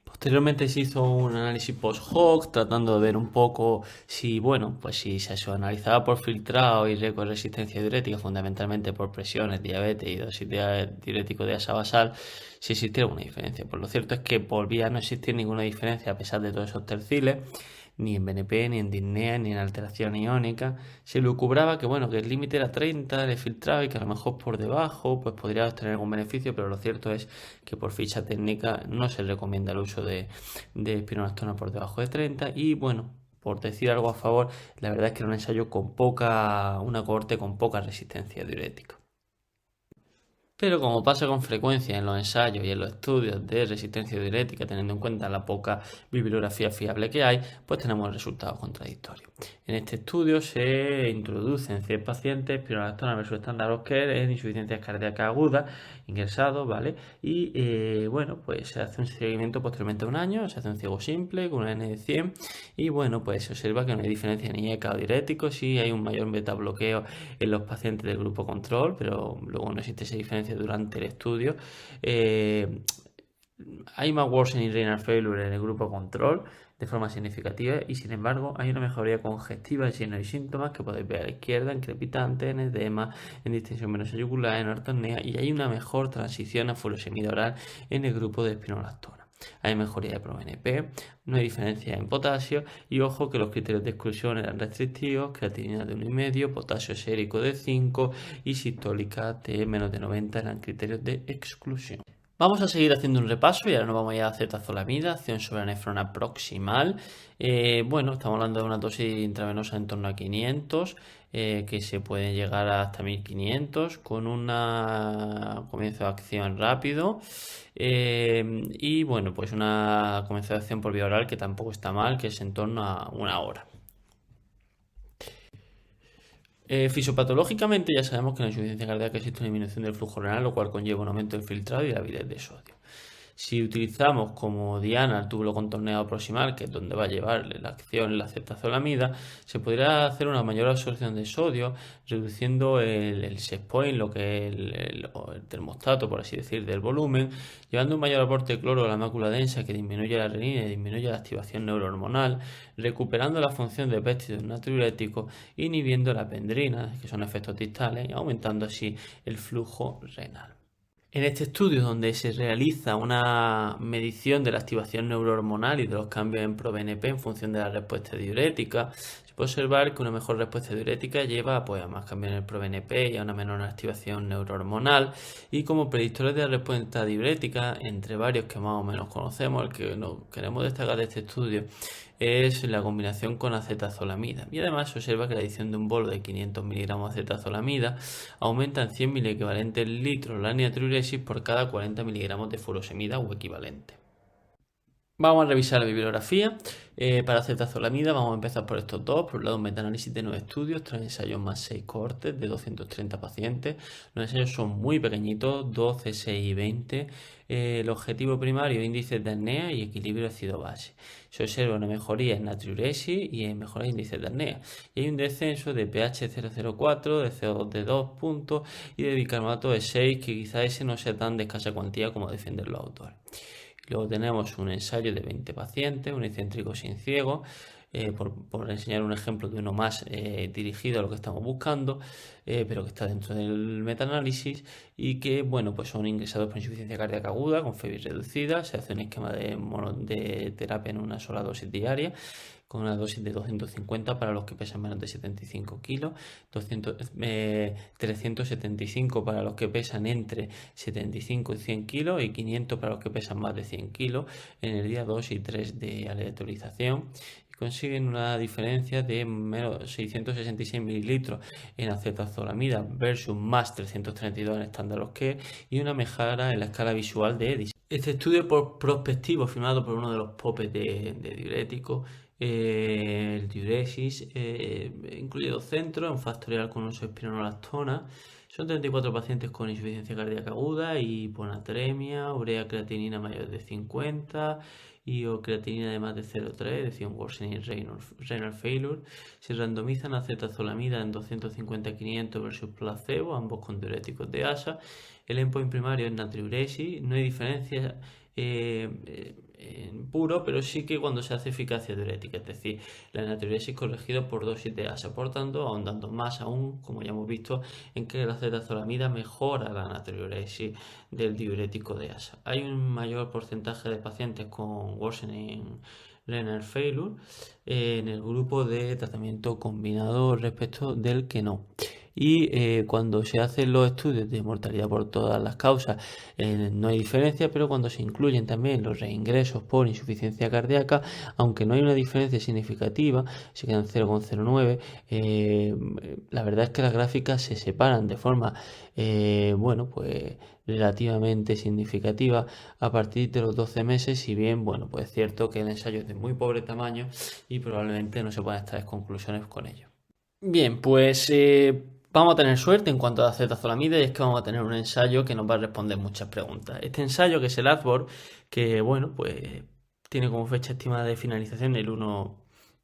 Posteriormente se hizo un análisis post-hoc tratando de ver un poco si, bueno, pues si se analizaba por filtrado y récord de resistencia diurética, fundamentalmente por presiones, diabetes y dosis de diurético de asa basal, si existía alguna diferencia. Pues lo cierto es que volvía a no existir ninguna diferencia a pesar de todos esos terciles, ni en BNP, ni en disnea, ni en alteración iónica. Se lucubraba que, bueno, que el límite era 30 de filtrado y que a lo mejor por debajo pues podría obtener algún beneficio, pero lo cierto es que por ficha técnica no se recomienda el uso de espironolactona por debajo de 30 y, bueno, por decir algo a favor, la verdad es que era un ensayo con una cohorte con poca resistencia diurética. Pero como pasa con frecuencia en los ensayos y en los estudios de resistencia diurética, teniendo en cuenta la poca bibliografía fiable que hay, pues tenemos resultados contradictorios. En este estudio se introduce en 100 pacientes espironolactona versus estándar of care en insuficiencias cardíacas agudas, ingresados, ¿vale? Y bueno, pues se hace un seguimiento posteriormente a un año, se hace un ciego simple con una N de 100 y bueno, pues se observa que no hay diferencia ni ECA o diurético, sí hay un mayor beta bloqueo en los pacientes del grupo control, pero luego no existe esa diferencia durante el estudio. Hay más worsening renal failure en el grupo control de forma significativa y sin embargo hay una mejoría congestiva en signos y síntomas que podéis ver a la izquierda en crepitante, en edema, en distensión venosa yugular, en ortopnea y hay una mejor transición a furosemida oral en el grupo de espironolactona. Hay mejoría de ProBNP, no hay diferencia en potasio y ojo que los criterios de exclusión eran restrictivos, creatinina de 1,5, potasio sérico de 5 y sistólica de menos de 90 eran criterios de exclusión. Vamos a seguir haciendo un repaso y ahora nos vamos a ir a acetazolamida, acción sobre la nefrona proximal. Bueno, estamos hablando de una dosis intravenosa en torno a 500, que se puede llegar hasta 1500 con un comienzo de acción rápido. Y bueno, pues una comienzo de acción por vía oral que tampoco está mal, que es en torno a 1 hora. Fisiopatológicamente ya sabemos que en la insuficiencia cardíaca existe una disminución del flujo renal, lo cual conlleva un aumento del filtrado y la avidez de sodio. Si utilizamos como diana el túbulo contorneado proximal, que es donde va a llevar la acción la acetazolamida, se podría hacer una mayor absorción de sodio, reduciendo el set point, lo que es el termostato, por así decir, del volumen, llevando un mayor aporte de cloro a la mácula densa que disminuye la renina y disminuye la activación neurohormonal, recuperando la función de péptidos natriuréticos, inhibiendo la pendrina, que son efectos distales, y aumentando así el flujo renal. En este estudio, donde se realiza una medición de la activación neurohormonal y de los cambios en ProBNP en función de la respuesta diurética, se puede observar que una mejor respuesta diurética lleva pues, a más cambios en el ProBNP y a una menor activación neurohormonal. Y como predictores de la respuesta diurética, entre varios que más o menos conocemos, el que nos queremos destacar de este estudio es la combinación con acetazolamida. Y además se observa que la adición de un bolo de 500 miligramos de acetazolamida aumenta en 100 mil equivalentes litros la natriuresis por cada 40 miligramos de furosemida o equivalente. Vamos a revisar la bibliografía. Para acetazolamida vamos a empezar por estos dos. Por un lado, un metaanálisis de 9 estudios, 3 ensayos más 6 cohortes de 230 pacientes. Los ensayos son muy pequeñitos, 12, 6 y 20. El objetivo primario, índices de apnea y equilibrio ácido-base. Se observa una mejoría en natriuresis y en mejoría de índices de apnea. Y hay un descenso de pH 0,04, de CO2 de 2 puntos y de bicarbonato de 6, que quizá ese no sea tan de escasa cuantía como defienden los autores. Luego tenemos un ensayo de 20 pacientes, unicéntrico sin ciego, por enseñar un ejemplo de uno más dirigido a lo que estamos buscando, pero que está dentro del metaanálisis y que, bueno, pues son ingresados por insuficiencia cardíaca aguda con febris reducida. Se hace un esquema de terapia en una sola dosis diaria, con una dosis de 250 para los que pesan menos de 75 kilos, 375 para los que pesan entre 75 y 100 kilos y 500 para los que pesan más de 100 kilos en el día 2 y 3 de aleatorización. Consiguen una diferencia de menos 666 mililitros en acetazolamida versus más 332 en estándar of care y una mejora en la escala visual de EDIS. Este estudio prospectivo firmado por uno de los popes de diuréticos, el diuresis, incluye 2 centros, un factorial con uso de espironolactona. Son 34 pacientes con insuficiencia cardíaca aguda, hiponatremia, urea creatinina mayor de 50 y o creatinina de más de 0,3, es decir, un worsening renal failure. Se randomizan acetazolamida en 250-500 versus placebo, ambos con diuréticos de ASA. El endpoint primario es natriuresis, no hay diferencia en puro, pero sí que cuando se hace eficacia diurética, es decir, la natriuresis corregido por dosis de ASA, por tanto, ahondando más aún, como ya hemos visto, en que la acetazolamida mejora la natriuresis del diurético de ASA. Hay un mayor porcentaje de pacientes con worsening renal failure en el grupo de tratamiento combinado respecto del que no. Y cuando se hacen los estudios de mortalidad por todas las causas, no hay diferencia, pero cuando se incluyen también los reingresos por insuficiencia cardíaca, aunque no hay una diferencia significativa, se quedan 0,09, la verdad es que las gráficas se separan de forma, bueno, pues relativamente significativa a partir de los 12 meses, si bien, bueno, pues es cierto que el ensayo es de muy pobre tamaño y probablemente no se puedan extraer conclusiones con ello. Bien, pues vamos a tener suerte en cuanto a la acetazolamida, y es que vamos a tener un ensayo que nos va a responder muchas preguntas. Este ensayo, que es el ADVOR, que bueno, pues tiene como fecha estimada de finalización el 1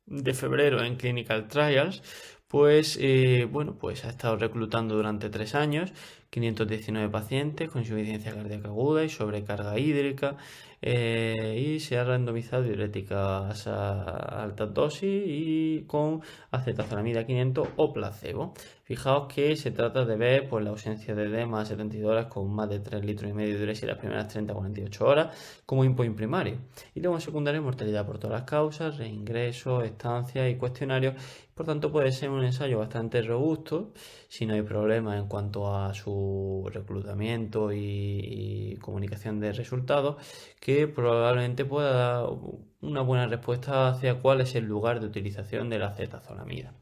de febrero en Clinical Trials, pues bueno, pues ha estado reclutando durante 3 años 519 pacientes con insuficiencia cardíaca aguda y sobrecarga hídrica, y se ha randomizado diuréticas a altas dosis y con acetazolamida 500 o placebo. Fijaos que se trata de ver pues, la ausencia de edema a 72 horas con más de 3,5 litros de diuresis las primeras 30 a 48 horas como endpoint primario. Y luego en secundario, mortalidad por todas las causas, reingresos, estancias y cuestionarios. Por tanto, puede ser un ensayo bastante robusto si no hay problemas en cuanto a su reclutamiento y comunicación de resultados, que probablemente pueda dar una buena respuesta hacia cuál es el lugar de utilización de la acetazolamida.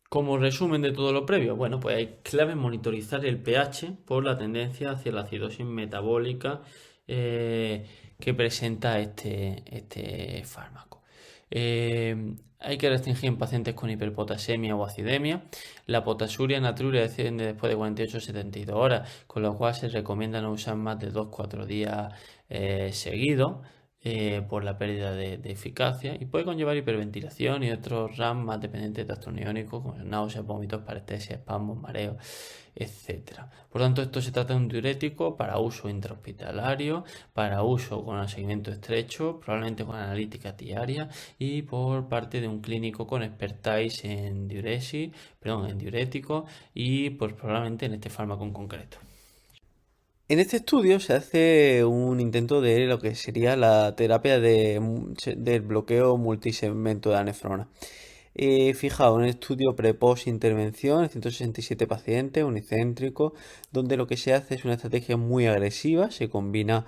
Como resumen de todo lo previo, bueno, pues hay clave en monitorizar el pH por la tendencia hacia la acidosis metabólica que presenta este fármaco. Hay que restringir en pacientes con hiperpotasemia o acidemia. La potasuria natriurea desciende después de 48 o 72 horas, con lo cual se recomienda no usar más de 2-4 días seguidos por la pérdida de eficacia, y puede conllevar hiperventilación y otros RAM más dependientes de trastorno iónico, como náuseas, vómitos, parestesia, espasmos, mareos, etcétera. Por tanto, esto se trata de un diurético para uso intrahospitalario, para uso con un seguimiento estrecho, probablemente con analítica diaria y por parte de un clínico con expertise en diurético y pues probablemente en este fármaco en concreto. En este estudio se hace un intento de lo que sería la terapia del bloqueo multisegmento de la nefrona. Fijaos, un estudio pre-post intervención en 167 pacientes, unicéntrico, donde lo que se hace es una estrategia muy agresiva. Se combina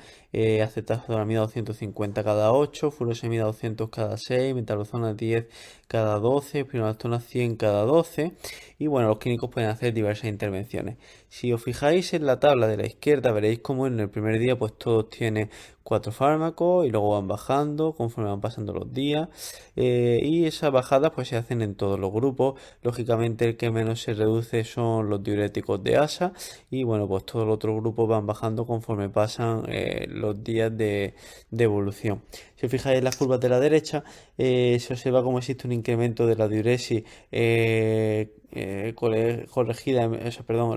acetazolamida 250 cada 8, furosemida 200 cada 6, metalazona 10 cada 12, spironolactona 100 cada 12. Y bueno, los clínicos pueden hacer diversas intervenciones. Si os fijáis en la tabla de la izquierda, veréis como en el primer día pues todos tienen 4 fármacos y luego van bajando conforme van pasando los días. Y esas bajadas pues se hacen en todos los grupos. Lógicamente el que menos se reduce son los diuréticos de ASA, y bueno, pues todos los otros grupos van bajando conforme pasan los días de evolución. Si os fijáis en las curvas de la derecha, se observa cómo existe un incremento de la diuresis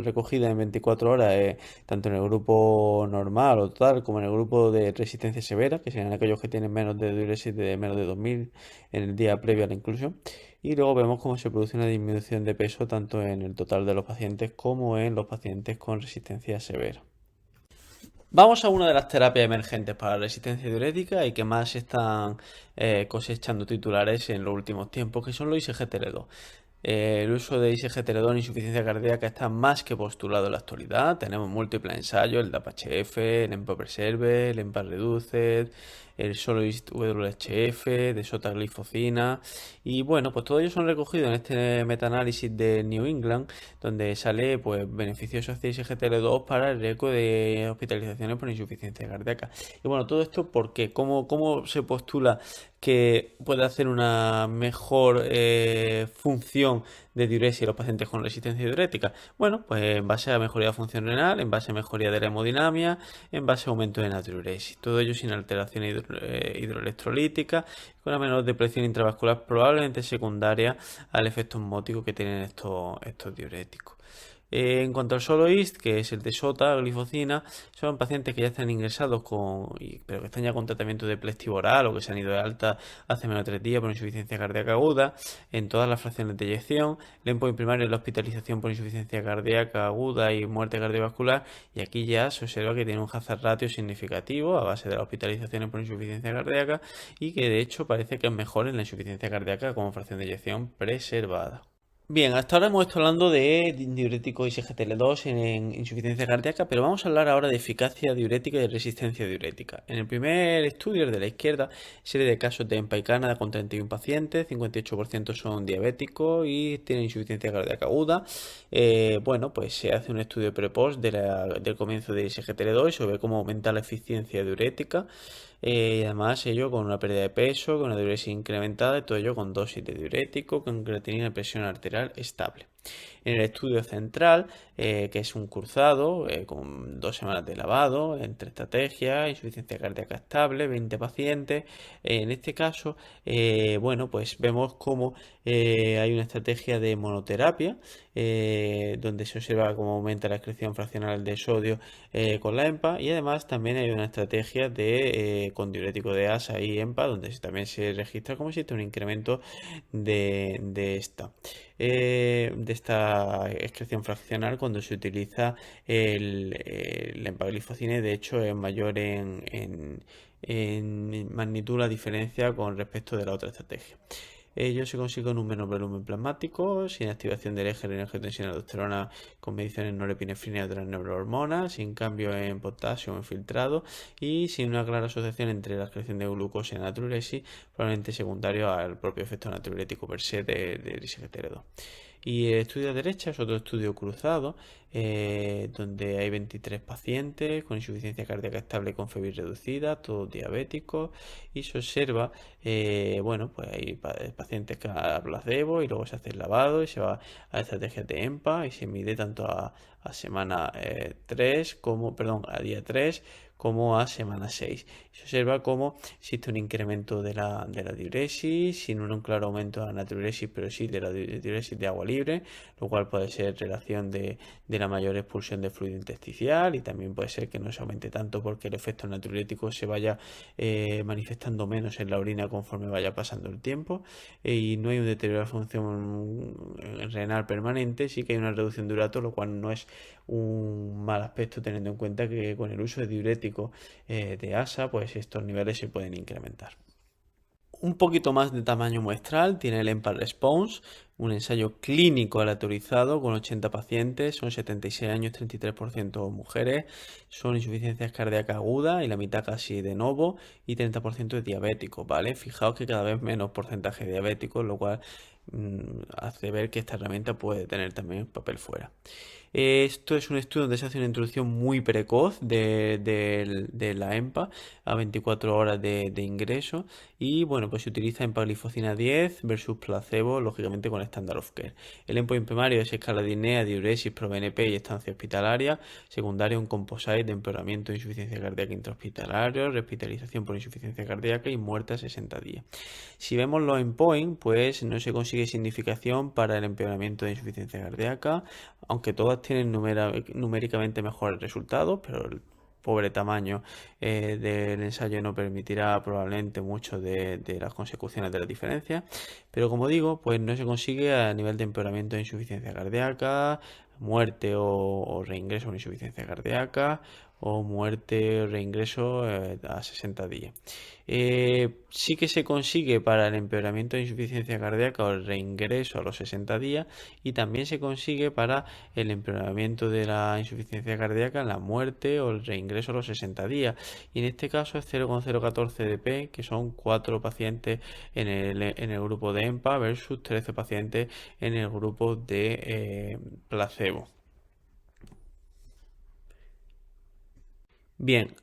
recogida en 24 horas, tanto en el grupo normal o total como en el grupo de resistencia severa, que serían aquellos que tienen menos de diuresis de menos de 2000 en el día previo a la inclusión. Y luego vemos cómo se produce una disminución de peso tanto en el total de los pacientes como en los pacientes con resistencia severa. Vamos a una de las terapias emergentes para la resistencia diurética y que más están cosechando titulares en los últimos tiempos, que son los ISGTR2. El uso de ISGTR2 en insuficiencia cardíaca está más que postulado en la actualidad. Tenemos múltiples ensayos, el DAPA-HF, el EMPA-Preserve, el EMPA-Reduced, el SOLOIST-WHF, de sotaglifosina. Y bueno, pues todos ellos son recogidos en este metaanálisis de New England, donde sale pues beneficioso hacia ISGTR2 para el riesgo de hospitalizaciones por insuficiencia cardíaca. Y bueno, todo esto ¿por qué? ¿Cómo se postula que puede hacer una mejor función de diuresis en los pacientes con resistencia diurética? Bueno, pues en base a mejoría función renal, en base a mejoría de la hemodinamia, en base a aumento de natriuresis. Todo ello sin alteración hidroelectrolítica, con una menor depresión intravascular probablemente secundaria al efecto osmótico que tienen estos diuréticos. En cuanto al SOLOIST, que es el de sota, glifosina, son pacientes que ya están ingresados pero que están ya con tratamiento de plextivo oral o que se han ido de alta hace menos de 3 días por insuficiencia cardíaca aguda en todas las fracciones de eyección. El endpoint primario es la hospitalización por insuficiencia cardíaca aguda y muerte cardiovascular, y aquí ya se observa que tiene un hazard ratio significativo a base de las hospitalizaciones por insuficiencia cardíaca, y que de hecho parece que es mejor en la insuficiencia cardíaca como fracción de eyección preservada. Bien, hasta ahora hemos estado hablando de diuréticos ISGTL2 en insuficiencia cardíaca, pero vamos a hablar ahora de eficacia diurética y de resistencia diurética. En el primer estudio, el de la izquierda, serie de casos de EMPA y Canadá con 31 pacientes, 58% son diabéticos y tienen insuficiencia cardíaca aguda. Bueno, pues se hace un estudio pre-post del comienzo de ISGTL2 y se ve cómo aumenta la eficiencia diurética. Y además ello con una pérdida de peso, con una diuresis incrementada, y todo ello con dosis de diurético, con creatinina y presión arterial estable. En el estudio central, que es un cursado con 2 semanas de lavado, entre estrategias, insuficiencia cardíaca estable, 20 pacientes. En este caso, bueno, pues vemos cómo hay una estrategia de monoterapia, donde se observa cómo aumenta la excreción fraccional de sodio con la EMPA, y además también hay una estrategia con diurético de ASA y EMPA, donde también se registra cómo existe un incremento de esta excreción fraccional cuando se utiliza la empaglifosina. De hecho es mayor en magnitud la diferencia con respecto de la otra estrategia. Ello se consigue con un menor volumen plasmático, sin activación del eje de angiotensina-aldosterona, con mediciones norepinefrina y otras neurohormonas, sin cambio en potasio o en filtrado, y sin una clara asociación entre la excreción de glucosa y la natriuresis, probablemente secundario al propio efecto natriurético per se del ISGTR2. Y el estudio de derecha es otro estudio cruzado, donde hay 23 pacientes con insuficiencia cardíaca estable con febril reducida, todos diabéticos, y se observa, bueno, pues hay pacientes que a placebo y luego se hace el lavado y se va a estrategias de EMPA y se mide tanto a semana 3 como, perdón, a día 3 como a semana 6. Se observa cómo existe un incremento de la diuresis, sin un claro aumento de la natriuresis, pero sí de la diuresis de agua libre, lo cual puede ser relación de la mayor expulsión de fluido intersticial, y también puede ser que no se aumente tanto porque el efecto natriurético se vaya manifestando menos en la orina conforme vaya pasando el tiempo, y no hay un deterioro de la función renal permanente. Sí que hay una reducción de urato, lo cual no es un mal aspecto teniendo en cuenta que con el uso de diuréticos de ASA, pues estos niveles se pueden incrementar. Un poquito más de tamaño muestral tiene el EMPA Response, un ensayo clínico aleatorizado con 80 pacientes, son 76 años, 33% mujeres, son insuficiencias cardíacas agudas y la mitad casi de novo, y 30% de diabéticos, ¿vale? Fijaos que cada vez menos porcentaje de diabéticos, lo cual hace ver que esta herramienta puede tener también papel fuera. Esto es un estudio donde se hace una introducción muy precoz de la EMPA a 24 horas de ingreso, y bueno, pues se utiliza empaglifosina 10 versus placebo, lógicamente con estándar of care. El endpoint primario es escala de INEA, diuresis, ProBNP y estancia hospitalaria. Secundario, un composite de empeoramiento de insuficiencia cardíaca intrahospitalaria, hospitalización por insuficiencia cardíaca y muerte a 60 días. Si vemos los endpoints, pues no se consigue significación para el empeoramiento de insuficiencia cardíaca, aunque todas tienen numéricamente mejores resultados, pero el pobre tamaño del ensayo no permitirá probablemente mucho de las consecuciones de las diferencias. Pero como digo, pues no se consigue a nivel de empeoramiento de insuficiencia cardíaca, muerte o reingreso con insuficiencia cardíaca, o muerte o reingreso a 60 días. Sí que se consigue para el empeoramiento de insuficiencia cardíaca o el reingreso a los 60 días, y también se consigue para el empeoramiento de la insuficiencia cardíaca, la muerte o el reingreso a los 60 días. Y en este caso es 0,014 de P, que son 4 pacientes en el grupo de EMPA versus 13 pacientes en el grupo de placebo. Bien,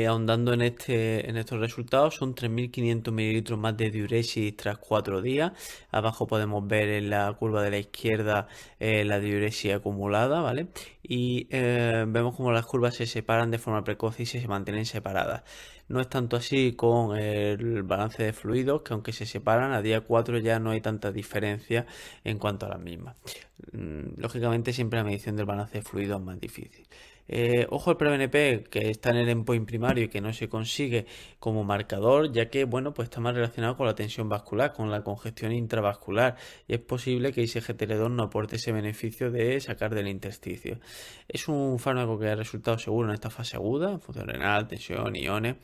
ahondando en estos resultados, son 3.500 mililitros más de diuresis tras 4 días. Abajo podemos ver en la curva de la izquierda la diuresis acumulada, ¿vale? Y vemos como las curvas se separan de forma precoz y se mantienen separadas. No es tanto así con el balance de fluidos, que aunque se separan, a día 4 ya no hay tanta diferencia en cuanto a las mismas. Lógicamente siempre la medición del balance de fluidos es más difícil. Ojo al ProBNP, que está en el endpoint primario y que no se consigue como marcador, ya que bueno, pues está más relacionado con la tensión vascular, con la congestión intravascular, y es posible que ISGTL2 no aporte ese beneficio de sacar del intersticio. Es un fármaco que ha resultado seguro en esta fase aguda, en función renal, tensión, iones.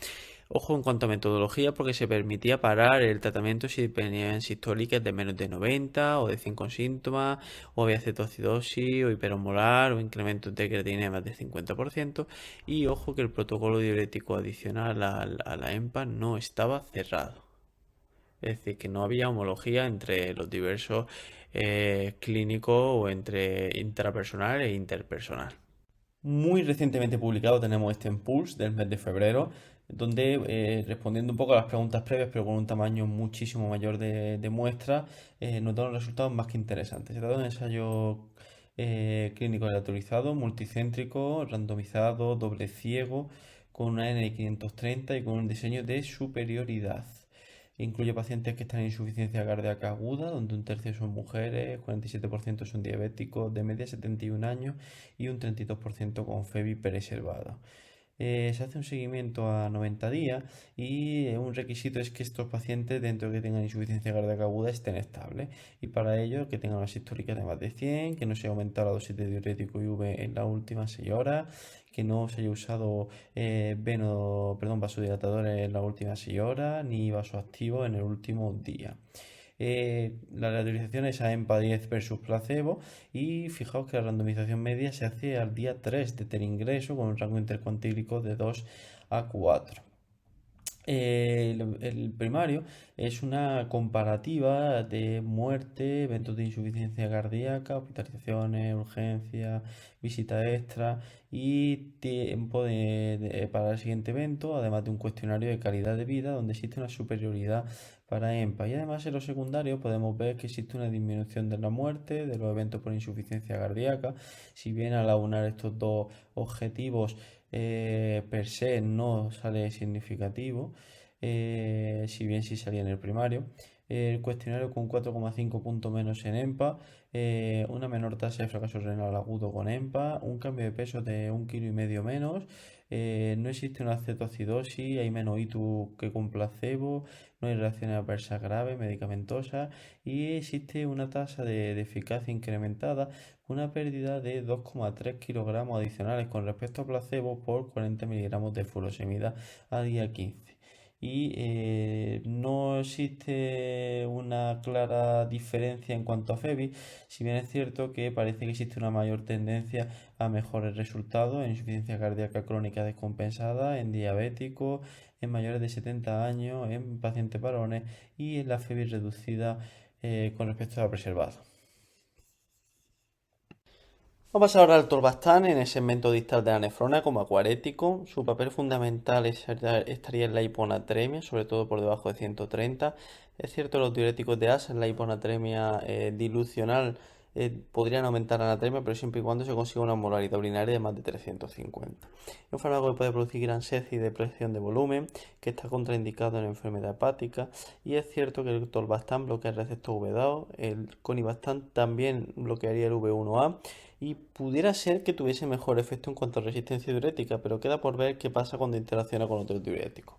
Ojo en cuanto a metodología, porque se permitía parar el tratamiento si tenían sistólicas de menos de 90 o de 100 con síntomas, o había cetoacidosis o hiperosmolar o incrementos de creatinina de más del 50%. Y ojo que el protocolo diurético adicional a la EMPA no estaba cerrado. Es decir, que no había homología entre los diversos clínicos o entre intrapersonal e interpersonal. Muy recientemente publicado tenemos este Impulse del mes de febrero, donde respondiendo un poco a las preguntas previas, pero con un tamaño muchísimo mayor de muestra, nos da unos resultados más que interesantes. Se trata de un ensayo clínico aleatorizado, multicéntrico, randomizado, doble ciego, con una N530 y con un diseño de superioridad. Incluye pacientes que están en insuficiencia cardíaca aguda, donde un tercio son mujeres, 47% son diabéticos de media 71 años y un 32% con FEBI preservado. Se hace un seguimiento a 90 días, y un requisito es que estos pacientes, dentro de que tengan insuficiencia cardíaca aguda, estén estables, y para ello que tengan una sistólica de más de 100, que no se haya aumentado la dosis de diurético IV en las últimas 6 horas, que no se haya usado vasodilatadores en las últimas 6 horas, ni vasoactivos en el último día. La randomización es a EMPA 10 versus placebo, y fijaos que la randomización media se hace al día 3 de tener ingreso, con un rango intercuantílico de 2 a 4. El primario es una comparativa de muerte, eventos de insuficiencia cardíaca, hospitalizaciones, urgencias, visita extra y tiempo para el siguiente evento, además de un cuestionario de calidad de vida donde existe una superioridad para EMPA. Y además en los secundarios podemos ver que existe una disminución de la muerte, de los eventos por insuficiencia cardíaca. Si bien al aunar estos dos objetivos per se no sale significativo, si bien sí salía en el primario. El cuestionario con 4,5 puntos menos en EMPA, una menor tasa de fracaso renal agudo con EMPA, un cambio de peso de 1,5 kg menos, no existe una cetoacidosis, hay menos ITU que con placebo, no hay reacciones adversas graves medicamentosas y existe una tasa de eficacia incrementada, una pérdida de 2,3 kilogramos adicionales con respecto a placebo por 40 miligramos de furosemida a día 15. Y no existe una clara diferencia en cuanto a FEBI, si bien es cierto que parece que existe una mayor tendencia a mejores resultados en insuficiencia cardíaca crónica descompensada, en diabéticos, en mayores de 70 años, en pacientes varones y en la FEBI reducida con respecto a la preservada. Vamos a pasar ahora al tolvastán en el segmento distal de la nefrona como acuarético. Su papel fundamental estaría en la hiponatremia, sobre todo por debajo de 130. Es cierto, los diuréticos de asa en la hiponatremia dilucional podrían aumentar la anatremia, pero siempre y cuando se consiga una molaridad urinaria de más de 350. Es un fármaco que puede producir gran sed y depresión de volumen, que está contraindicado en enfermedad hepática. Y es cierto que el tolvastán bloquea el receptor V2, el conivastán también bloquearía el V1A y pudiera ser que tuviese mejor efecto en cuanto a resistencia diurética, pero queda por ver qué pasa cuando interacciona con otros diuréticos.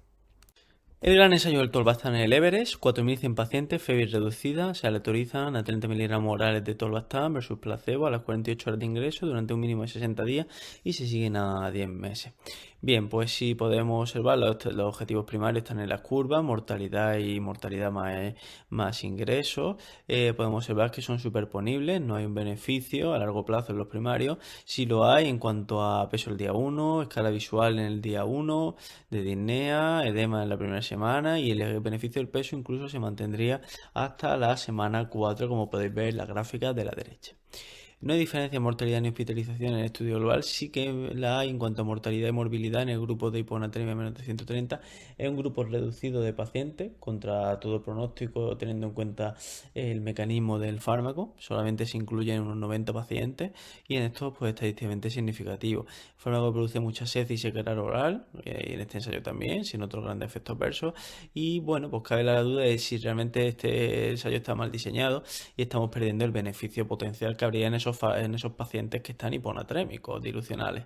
El gran ensayo del tolvastán en el Everest, 4.100 pacientes, FEBI reducida, se aleatorizan a 30 miligramos orales de tolvastán versus placebo a las 48 horas de ingreso durante un mínimo de 60 días y se siguen a 10 meses. Bien, pues si podemos observar, los objetivos primarios están en las curvas, mortalidad y mortalidad más ingresos. Podemos observar que son superponibles, no hay un beneficio a largo plazo en los primarios. Sí lo hay en cuanto a peso el día 1, escala visual en el día 1, de disnea, edema en la primera semana y el beneficio del peso incluso se mantendría hasta la semana 4, como podéis ver en la gráfica de la derecha. No hay diferencia en mortalidad ni hospitalización en el estudio global, sí que la hay en cuanto a mortalidad y morbilidad en el grupo de hiponatremia menos de 130. Es un grupo reducido de pacientes contra todo pronóstico, teniendo en cuenta el mecanismo del fármaco. Solamente se incluyen unos 90 pacientes y en esto pues estadísticamente significativo. El fármaco produce mucha sed y sequedad oral, y en este ensayo también, sin otros grandes efectos adversos. Y bueno, pues cabe la duda de si realmente este ensayo está mal diseñado y estamos perdiendo el beneficio potencial que habría en esos pacientes que están hiponatrémicos, dilucionales.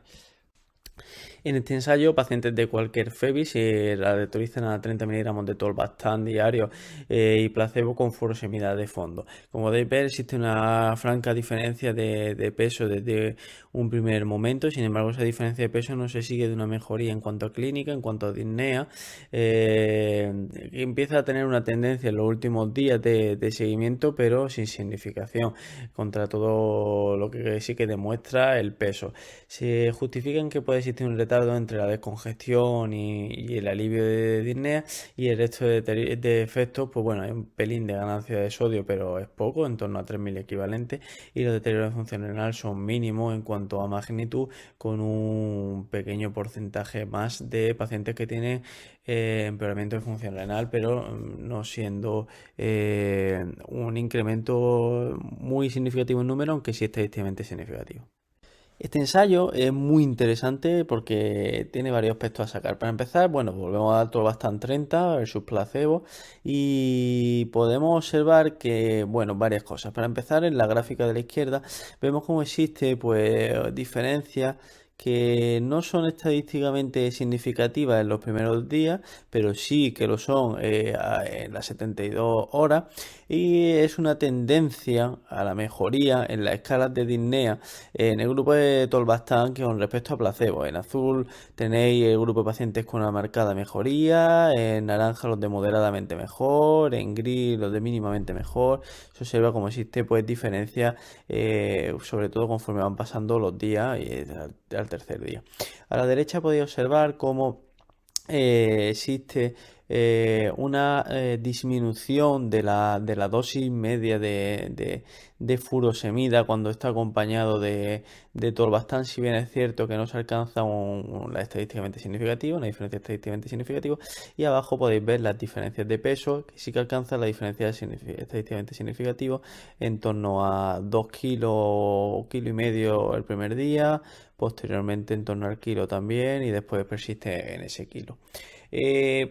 En este ensayo, pacientes de cualquier FEBI se radiatorizan a 30 miligramos de tolvastán diario y placebo con furosemida de fondo. Como podéis ver, existe una franca diferencia de peso desde un primer momento. Sin embargo, esa diferencia de peso no se sigue de una mejoría en cuanto a clínica, en cuanto a disnea. Empieza a tener una tendencia en los últimos días de seguimiento, pero sin significación contra todo lo que sí que demuestra el peso. Se justifican que puede existir un retardo entre la descongestión y el alivio de disnea y el resto de efectos, pues bueno, hay un pelín de ganancia de sodio, pero es poco, en torno a 3.000 equivalentes, y los deterioros de función renal son mínimos en cuanto a magnitud, con un pequeño porcentaje más de pacientes que tienen empeoramiento de función renal, pero no siendo un incremento muy significativo en número, aunque sí estadísticamente significativo. Este ensayo es muy interesante porque tiene varios aspectos a sacar. Para empezar, bueno, volvemos a dar tolvastán 30 versus placebo y podemos observar que, bueno, varias cosas. Para empezar, en la gráfica de la izquierda vemos cómo existe, pues, diferencias que no son estadísticamente significativas en los primeros días, pero sí que lo son en las 72 horas, y es una tendencia a la mejoría en las escalas de disnea en el grupo de tolvastán que con respecto a placebo. En azul tenéis el grupo de pacientes con una marcada mejoría, en naranja los de moderadamente mejor, en gris los de mínimamente mejor. Se observa como existe pues diferencia, sobre todo conforme van pasando los días y al tercer día. A la derecha podéis observar cómo existe una disminución de la dosis media de furosemida cuando está acompañado de tolvastán, si bien es cierto que no se alcanza la estadísticamente significativa, una diferencia estadísticamente significativa, y abajo podéis ver las diferencias de peso, que sí que alcanza la diferencia estadísticamente significativa en torno a 2 kilos, kilo y medio el primer día, posteriormente en torno al kilo también, y después persiste en ese kilo.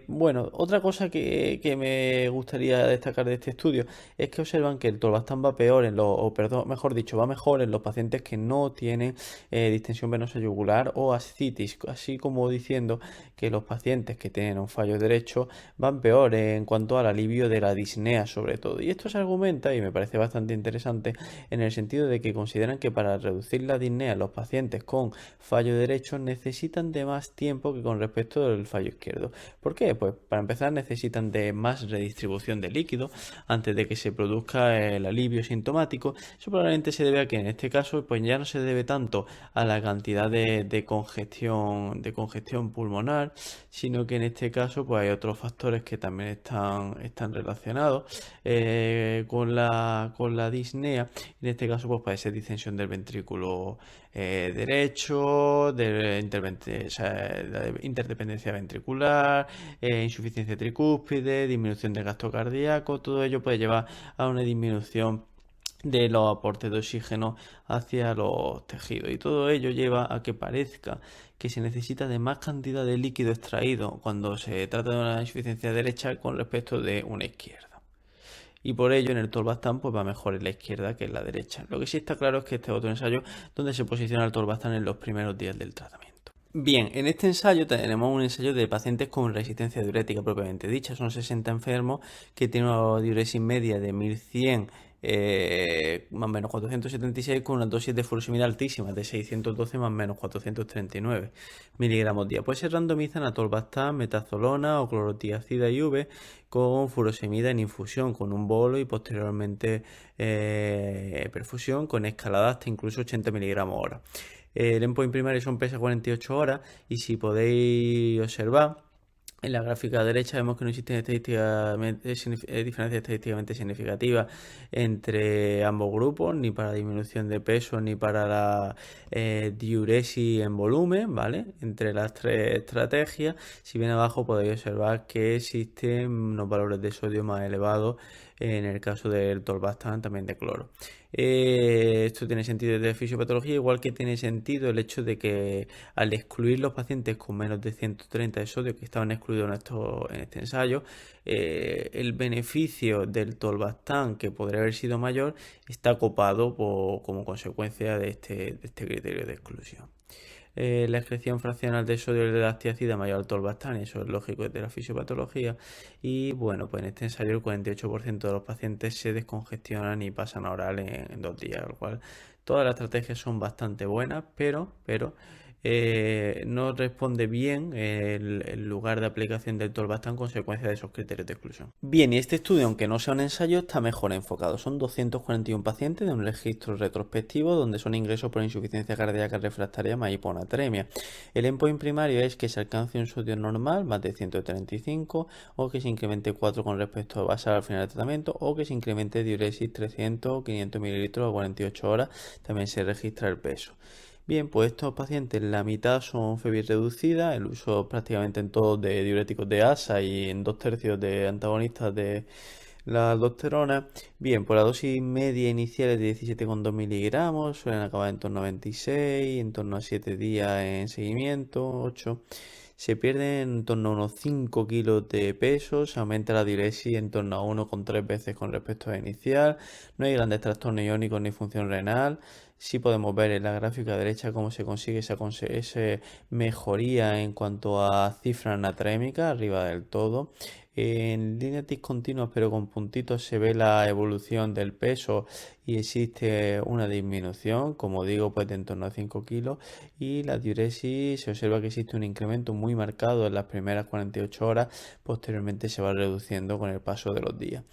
Bueno, otra cosa que me gustaría destacar de este estudio es que observan que el tolvastán va peor o perdón, mejor dicho, va mejor en los pacientes que no tienen distensión venosa yugular o ascitis, así como diciendo que los pacientes que tienen un fallo derecho van peor en cuanto al alivio de la disnea sobre todo. Y esto se argumenta, y me parece bastante interesante, en el sentido de que consideran que para reducir la disnea los pacientes con fallo derecho necesitan de más tiempo que con respecto al fallo izquierdo. ¿Por qué? Pues para empezar necesitan de más redistribución de líquido antes de que se produzca el alivio sintomático. Eso probablemente se debe a que en este caso pues ya no se debe tanto a la cantidad de congestión pulmonar, sino que en este caso pues hay otros factores que también están relacionados con la disnea. En este caso pues puede ser distensión del ventrículo derecho, o sea, interdependencia ventricular, insuficiencia tricúspide, disminución del gasto cardíaco, todo ello puede llevar a una disminución de los aportes de oxígeno hacia los tejidos, y todo ello lleva a que parezca que se necesita de más cantidad de líquido extraído cuando se trata de una insuficiencia derecha con respecto de una izquierda. Y por ello en el tolvastán pues va mejor en la izquierda que en la derecha. Lo que sí está claro es que este es otro ensayo donde se posiciona el tolvastán en los primeros días del tratamiento. Bien, en este ensayo tenemos un ensayo de pacientes con resistencia diurética propiamente dicha. Son 60 enfermos que tienen una diuresis media de 1100 más o menos 476 con una dosis de furosemida altísima de 612 más o menos 439 miligramos día. Pues se randomizan a tolvastán, metazolona o clorotiazida IV con furosemida en infusión con un bolo y posteriormente perfusión con escalada hasta incluso 80 miligramos hora. El endpoint primario son PESA 48 horas, y si podéis observar en la gráfica derecha vemos que no existen diferencias estadísticamente significativas entre ambos grupos, ni para disminución de peso ni para la diuresis en volumen, ¿vale? Entre las tres estrategias. Si bien abajo podéis observar que existen unos valores de sodio más elevados en el caso del tolvastán, también de cloro. Esto tiene sentido desde fisiopatología, igual que tiene sentido el hecho de que al excluir los pacientes con menos de 130 de sodio que estaban excluidos en este ensayo, el beneficio del tolvastán, que podría haber sido mayor, está copado como consecuencia de este criterio de exclusión. La excreción fraccional de sodio de la tiacida mayor al tolvastán, eso es lógico desde la fisiopatología. Y bueno, pues en este ensayo el 48% de los pacientes se descongestionan y pasan a oral en 2 días, lo cual todas las estrategias son bastante buenas, pero no responde bien el lugar de aplicación del tolvastán en consecuencia de esos criterios de exclusión. Bien, y este estudio, aunque no sea un ensayo, está mejor enfocado. Son 241 pacientes de un registro retrospectivo donde son ingresos por insuficiencia cardíaca refractaria más hiponatremia. El endpoint primario es que se alcance un sodio normal más de 135, o que se incremente 4 con respecto a basal al final del tratamiento, o que se incremente diuresis 300 o 500 mililitros a 48 horas. También se registra el peso. Bien, pues estos pacientes, la mitad son febris reducida, el uso prácticamente en todos de diuréticos de ASA y en 2/3 de antagonistas de la aldosterona. Bien, pues la dosis media inicial es de 17,2 miligramos, suelen acabar en torno a 26, en torno a 7 días en seguimiento, 8. Se pierden en torno a unos 5 kilos de peso, se aumenta la diuresis en torno a 1,3 veces con respecto a inicial, no hay grandes trastornos iónicos ni función renal. Sí podemos ver en la gráfica derecha cómo se consigue esa mejoría en cuanto a cifras anatrémicas arriba del todo. En líneas discontinuas pero con puntitos se ve la evolución del peso y existe una disminución, como digo, pues de en torno a 5 kilos, y la diuresis se observa que existe un incremento muy marcado en las primeras 48 horas, posteriormente se va reduciendo con el paso de los días.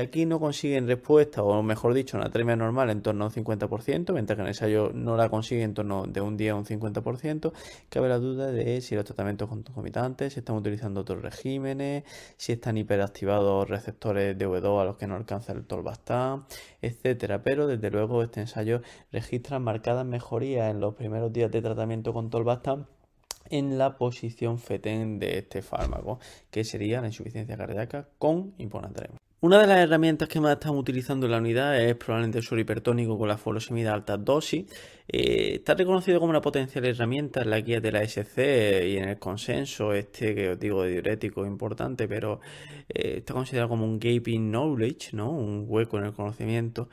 Aquí no consiguen respuesta, o mejor dicho, natremia normal en torno a un 50%, mientras que en el ensayo no la consiguen en torno de un día a un 50%. Cabe la duda de si los tratamientos concomitantes, si están utilizando otros regímenes, si están hiperactivados receptores de V2 a los que no alcanza el tolvastan, etcétera. Pero desde luego este ensayo registra marcadas mejorías en los primeros días de tratamiento con tolvastan en la posición FETEN de este fármaco, que sería la insuficiencia cardíaca con hiponatremia. Una de las herramientas que más estamos utilizando en la unidad es probablemente el suero hipertónico con la furosemida a altas dosis. Está reconocido como una potencial herramienta en la guía de la SC y en el consenso que os digo de diurético importante, pero está considerado como un gaping knowledge, ¿no? Un hueco en el conocimiento.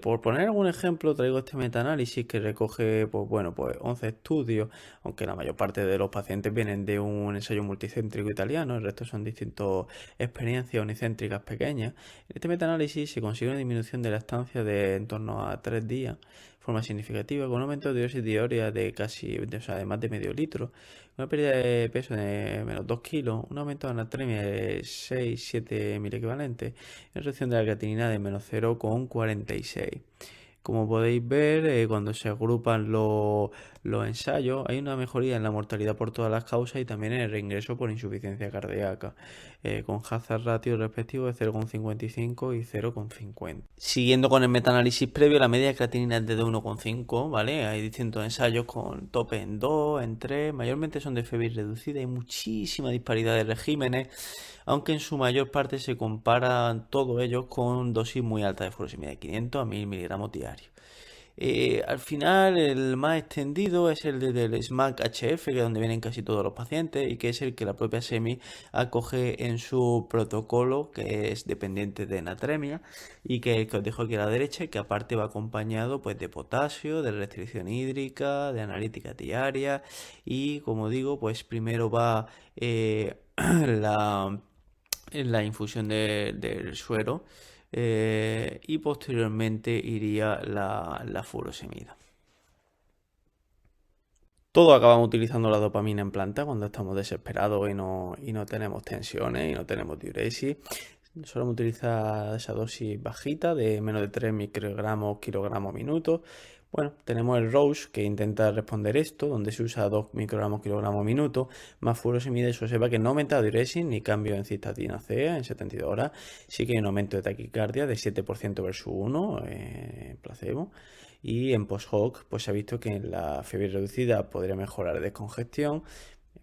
Por poner algún ejemplo, traigo este metaanálisis que recoge, pues bueno, pues 11 estudios, aunque la mayor parte de los pacientes vienen de un ensayo multicéntrico italiano, el resto son distintas experiencias unicéntricas pequeñas. En este metaanálisis se consigue una disminución de la estancia de en torno a 3 días, de forma significativa, con un aumento de dosis diaria de casi, o sea, de más de medio litro, una pérdida de peso de menos 2 kilos, un aumento de anatremia de 6-7 mil equivalentes, y una reducción de la creatinina de menos 0,46. Como podéis ver, cuando se agrupan los ensayos, hay una mejoría en la mortalidad por todas las causas y también en el reingreso por insuficiencia cardíaca, con hazard ratio respectivo de 0,55 y 0,50. Siguiendo con el metaanálisis previo, la media de creatinina es de 1,5, ¿vale? Hay distintos ensayos con tope en 2, en 3, mayormente son de febris reducida, hay muchísima disparidad de regímenes, aunque en su mayor parte se comparan todos ellos con dosis muy altas de furosemida, de 500 a 1000 miligramos diarios. Al final, el más extendido es el del SMAC HF, que es donde vienen casi todos los pacientes y que es el que la propia SEMI acoge en su protocolo, que es dependiente de natremia y que os dejo aquí a la derecha, y que aparte va acompañado pues de potasio, de restricción hídrica, de analítica diaria y, como digo, pues primero va la infusión del suero, y posteriormente iría la furosemida. Todos acabamos utilizando la dopamina en planta cuando estamos desesperados y no tenemos tensiones y no tenemos diuresis. Solemos utilizar esa dosis bajita de menos de 3 microgramos kilogramos minuto. Bueno, tenemos el Roche que intenta responder esto, donde se usa 2 microgramos kilogramos minuto, más furosemida, y eso se ve que no aumenta la diuresis ni cambio en cistatina C en 72 horas. Sí que hay un aumento de taquicardia de 7% versus 1 en placebo. Y en post-hoc, pues se ha visto que en la fiebre reducida podría mejorar descongestión,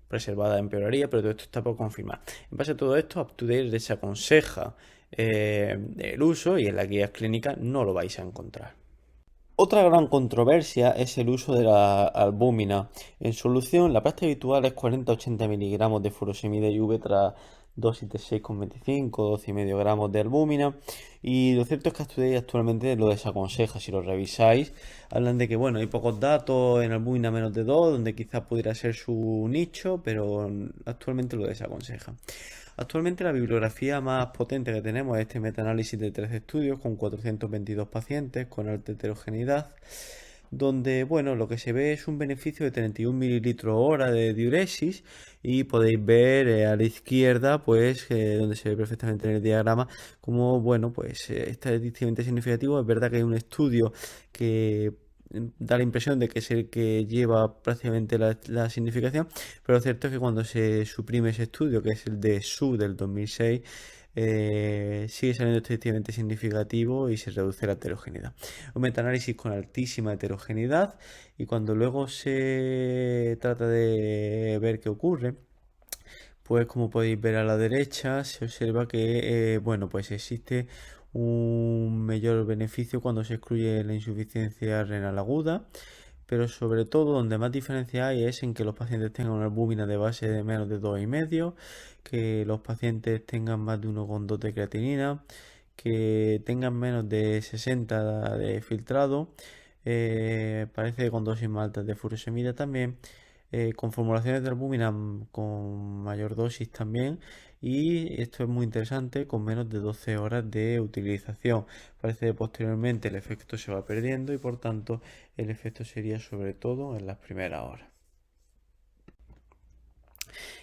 preservada empeoraría, pero todo esto está por confirmar. En base a todo esto, UpToDate desaconseja el uso y en las guías clínicas no lo vais a encontrar. Otra gran controversia es el uso de la albúmina. En solución, la práctica habitual es 40-80 miligramos de furosemida IV tras dosis de 6,25, 12,5 gramos de albúmina. Y lo cierto es que UpToDate actualmente lo desaconseja. Si lo revisáis, hablan de que bueno, hay pocos datos en albúmina menos de 2, donde quizás pudiera ser su nicho, pero actualmente lo desaconseja. Actualmente la bibliografía más potente que tenemos es este metaanálisis de 13 estudios con 422 pacientes con alta heterogeneidad, donde bueno, lo que se ve es un beneficio de 31 mililitros hora de diuresis, y podéis ver a la izquierda, pues donde se ve perfectamente en el diagrama, como bueno, pues estadísticamente significativo. Es verdad que hay un estudio que da la impresión de que es el que lleva prácticamente la significación, pero lo cierto es que cuando se suprime ese estudio, que es el de Su del 2006, sigue saliendo estadísticamente significativo y se reduce la heterogeneidad. Un metaanálisis con altísima heterogeneidad, y cuando luego se trata de ver qué ocurre, pues como podéis ver a la derecha, se observa que bueno, pues existe un mayor beneficio cuando se excluye la insuficiencia renal aguda, pero sobre todo donde más diferencia hay es en que los pacientes tengan una albúmina de base de menos de 2,5, que los pacientes tengan más de 1,2 de creatinina, que tengan menos de 60 de filtrado, parece que con dosis más altas de furosemida también, con formulaciones de albúmina con mayor dosis también, y esto es muy interesante, con menos de 12 horas de utilización. Parece que posteriormente el efecto se va perdiendo y por tanto el efecto sería sobre todo en las primeras horas.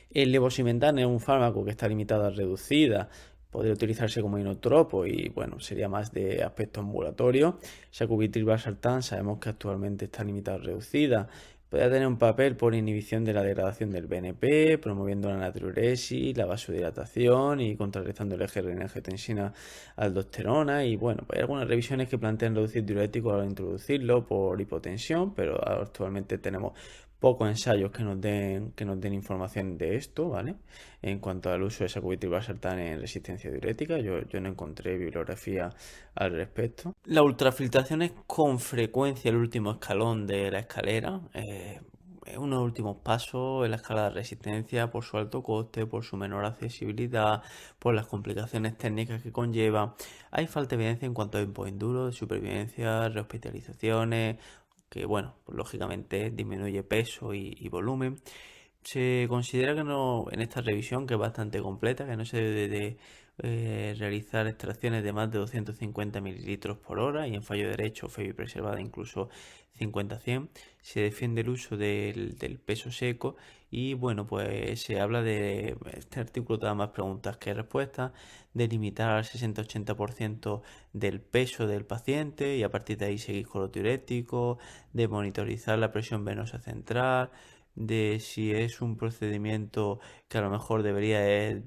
El levosimendan es un fármaco que está limitado a reducida Podría utilizarse como inotropo y bueno, sería más de aspecto ambulatorio. Sacubitril/valsartán sabemos que actualmente está limitada o reducida. Podría tener un papel por inhibición de la degradación del BNP, promoviendo la natriuresis, la vasodilatación y contrarrestando el eje renin-angiotensina-aldosterona. Y bueno, pues hay algunas revisiones que plantean reducir diuréticos al introducirlo por hipotensión, pero actualmente tenemos pocos ensayos que nos den información de esto, ¿vale? En cuanto al uso de sacubitril/valsartán en resistencia diurética, yo no encontré bibliografía al respecto. La ultrafiltración es con frecuencia el último escalón de la escalera. Es uno de los últimos pasos en la escala de resistencia por su alto coste, por su menor accesibilidad, por las complicaciones técnicas que conlleva. Hay falta de evidencia en cuanto a endpoint duro, de supervivencia, rehospitalizaciones, que bueno, pues lógicamente disminuye peso y volumen. Se considera que no, en esta revisión, que es bastante completa, que no se debe de realizar extracciones de más de 250 mililitros por hora y en fallo derecho preservada incluso 50-100. Se defiende el uso del peso seco y bueno, pues se habla de, este artículo da más preguntas que respuestas, de limitar al 60-80% del peso del paciente y a partir de ahí seguir con los diuréticos, de monitorizar la presión venosa central, de si es un procedimiento que a lo mejor debería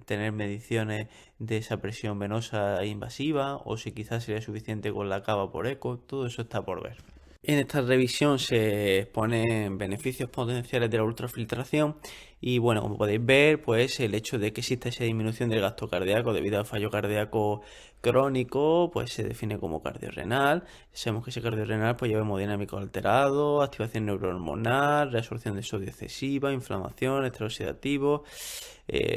tener mediciones de esa presión venosa invasiva o si quizás sería suficiente con la cava por eco, todo eso está por ver. En esta revisión se exponen beneficios potenciales de la ultrafiltración y bueno, como podéis ver, pues el hecho de que exista esa disminución del gasto cardíaco debido al fallo cardíaco crónico, pues se define como cardiorrenal. Sabemos que ese cardiorrenal pues lleva hemodinámico alterado, activación neurohormonal, reabsorción de sodio excesiva, inflamación, estrés oxidativo,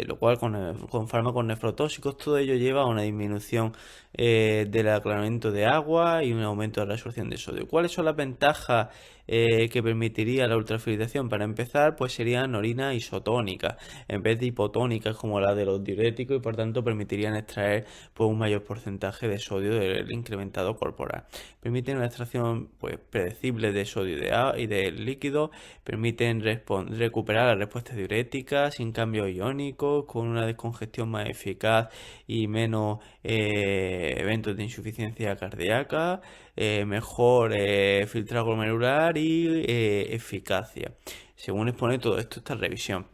lo cual con fármacos nefrotóxicos todo ello lleva a una disminución del aclaramiento de agua y un aumento de la reabsorción de sodio. ¿Cuáles son las ventajas que permitiría la ultrafiltración? Para empezar, pues serían orina isotónica en vez de hipotónicas como la de los diuréticos y por tanto permitirían extraer pues, un mayor porcentaje de sodio del incrementado corporal. Permiten una extracción pues, predecible de sodio y del líquido, permiten recuperar la respuesta diurética sin cambios iónicos, con una descongestión más eficaz y menos eventos de insuficiencia cardíaca, mejor filtrado glomerular y eficacia. Según expone todo esto esta revisión.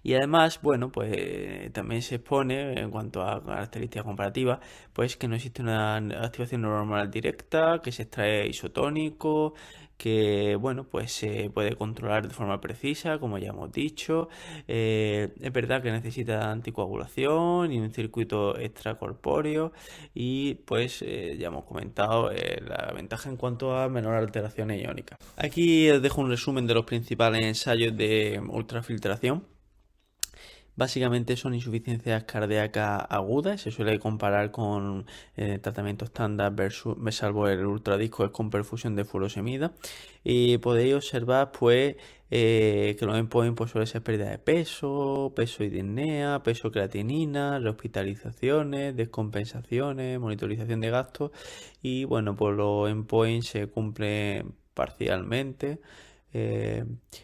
Y además, bueno, pues también se expone en cuanto a características comparativas, pues que no existe una activación neurohormonal directa, que se extrae isotónico, que bueno, pues se puede controlar de forma precisa, como ya hemos dicho. Es verdad que necesita anticoagulación y un circuito extracorpóreo y pues ya hemos comentado la ventaja en cuanto a menor alteraciones iónicas. Aquí os dejo un resumen de los principales ensayos de ultrafiltración. Básicamente son insuficiencias cardíacas agudas, se suele comparar con tratamiento estándar salvo el ultradisco es con perfusión de furosemida. Y podéis observar pues que los endpoints pues, suele ser pérdida de peso, peso y disnea, peso creatinina, rehospitalizaciones, descompensaciones, monitorización de gastos y bueno, pues los endpoints se cumplen parcialmente.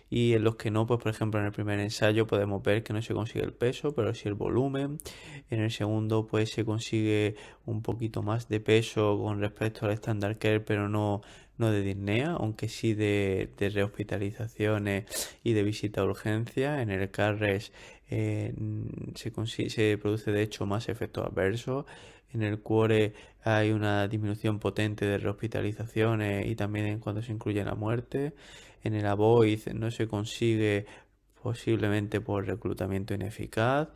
Y en los que no, pues por ejemplo en el primer ensayo podemos ver que no se consigue el peso, pero sí el volumen. En el segundo pues se consigue un poquito más de peso con respecto al standard care, pero no de disnea, aunque sí de rehospitalizaciones y de visita a urgencia. En el CARRES se produce de hecho más efectos adversos. En el cuore hay una disminución potente de rehospitalizaciones y también en cuanto se incluye la muerte. En el AVOID no se consigue posiblemente por reclutamiento ineficaz,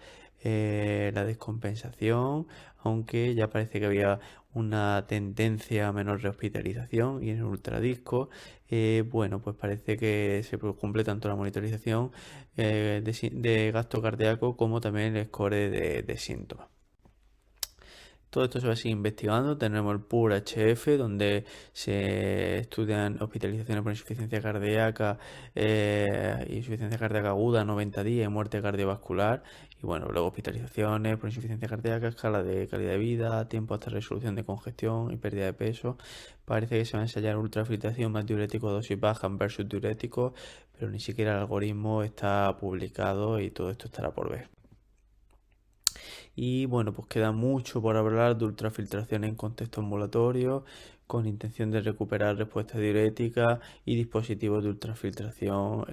la descompensación, aunque ya parece que había una tendencia a menor rehospitalización y en el ultradisco, bueno, pues parece que se cumple tanto la monitorización de gasto cardíaco como también el score de síntomas. Todo esto se va a seguir investigando. Tenemos el PUR-HF, donde se estudian hospitalizaciones por insuficiencia cardíaca, insuficiencia cardíaca aguda, 90 días y muerte cardiovascular. Y bueno, luego hospitalizaciones por insuficiencia cardíaca, escala de calidad de vida, tiempo hasta resolución de congestión y pérdida de peso. Parece que se va a ensayar ultrafiltración más diurético dosis baja versus diurético, pero ni siquiera el algoritmo está publicado y todo esto estará por ver. Y bueno, pues queda mucho por hablar de ultrafiltración en contexto ambulatorio, con intención de recuperar respuesta diurética y dispositivos de ultrafiltración.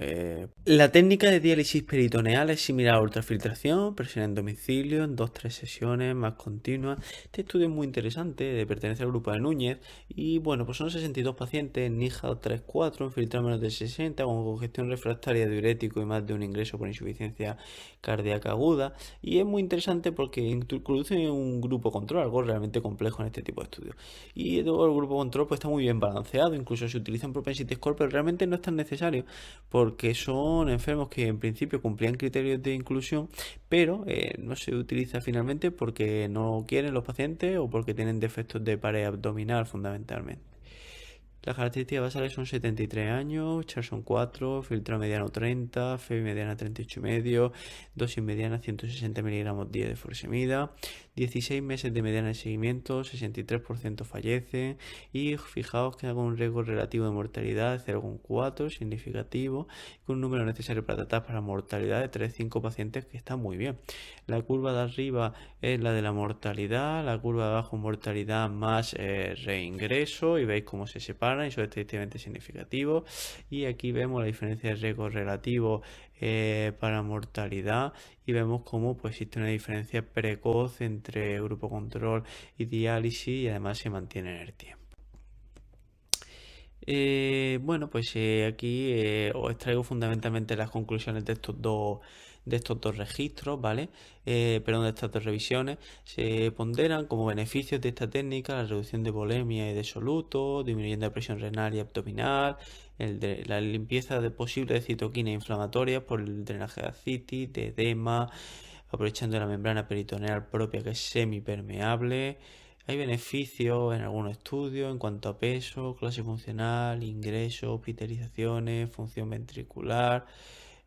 La técnica de diálisis peritoneal es similar a ultrafiltración, presión en domicilio, en 2-3 sesiones más continuas. Este estudio es muy interesante, pertenece al grupo de Núñez, y bueno, pues son 62 pacientes, NIHA 3-4, infiltrado menos de 60, con congestión refractaria diurético y más de un ingreso por insuficiencia cardíaca aguda. Y es muy interesante porque introduce un grupo control, algo realmente complejo en este tipo de estudios. Y todo el grupo control pues está muy bien balanceado, incluso se utilizan propensity score, pero realmente no es tan necesario porque son enfermos que en principio cumplían criterios de inclusión, pero no se utiliza finalmente porque no quieren los pacientes o porque tienen defectos de pared abdominal fundamentalmente. Las características basales son 73 años, Charson 4, filtro mediano 30, FEBI mediana 38,5, dosis mediana 160 miligramos 10 de furosemida, 16 meses de mediana de seguimiento, 63% fallecen y fijaos que hago un riesgo relativo de mortalidad de 0,4, significativo, con un número necesario para tratar para mortalidad de 3,5 pacientes, que está muy bien. La curva de arriba es la de la mortalidad, la curva de abajo mortalidad más reingreso, y veis cómo se separan y son estadísticamente significativos. Y aquí vemos la diferencia de riesgo relativo para mortalidad, y vemos cómo pues existe una diferencia precoz entre grupo control y diálisis, y además se mantiene en el tiempo. Bueno, pues aquí os extraigo fundamentalmente las conclusiones de estos dos registros, ¿vale? Perdón, de estas dos revisiones. Se ponderan como beneficios de esta técnica la reducción de volemia y de soluto, disminuyendo la presión renal y abdominal, la limpieza de posible de citoquinas inflamatorias por el drenaje de ascitis, de edema, aprovechando la membrana peritoneal propia, que es semipermeable. Hay beneficios en algunos estudios en cuanto a peso, clase funcional, ingresos, hospitalizaciones, función ventricular.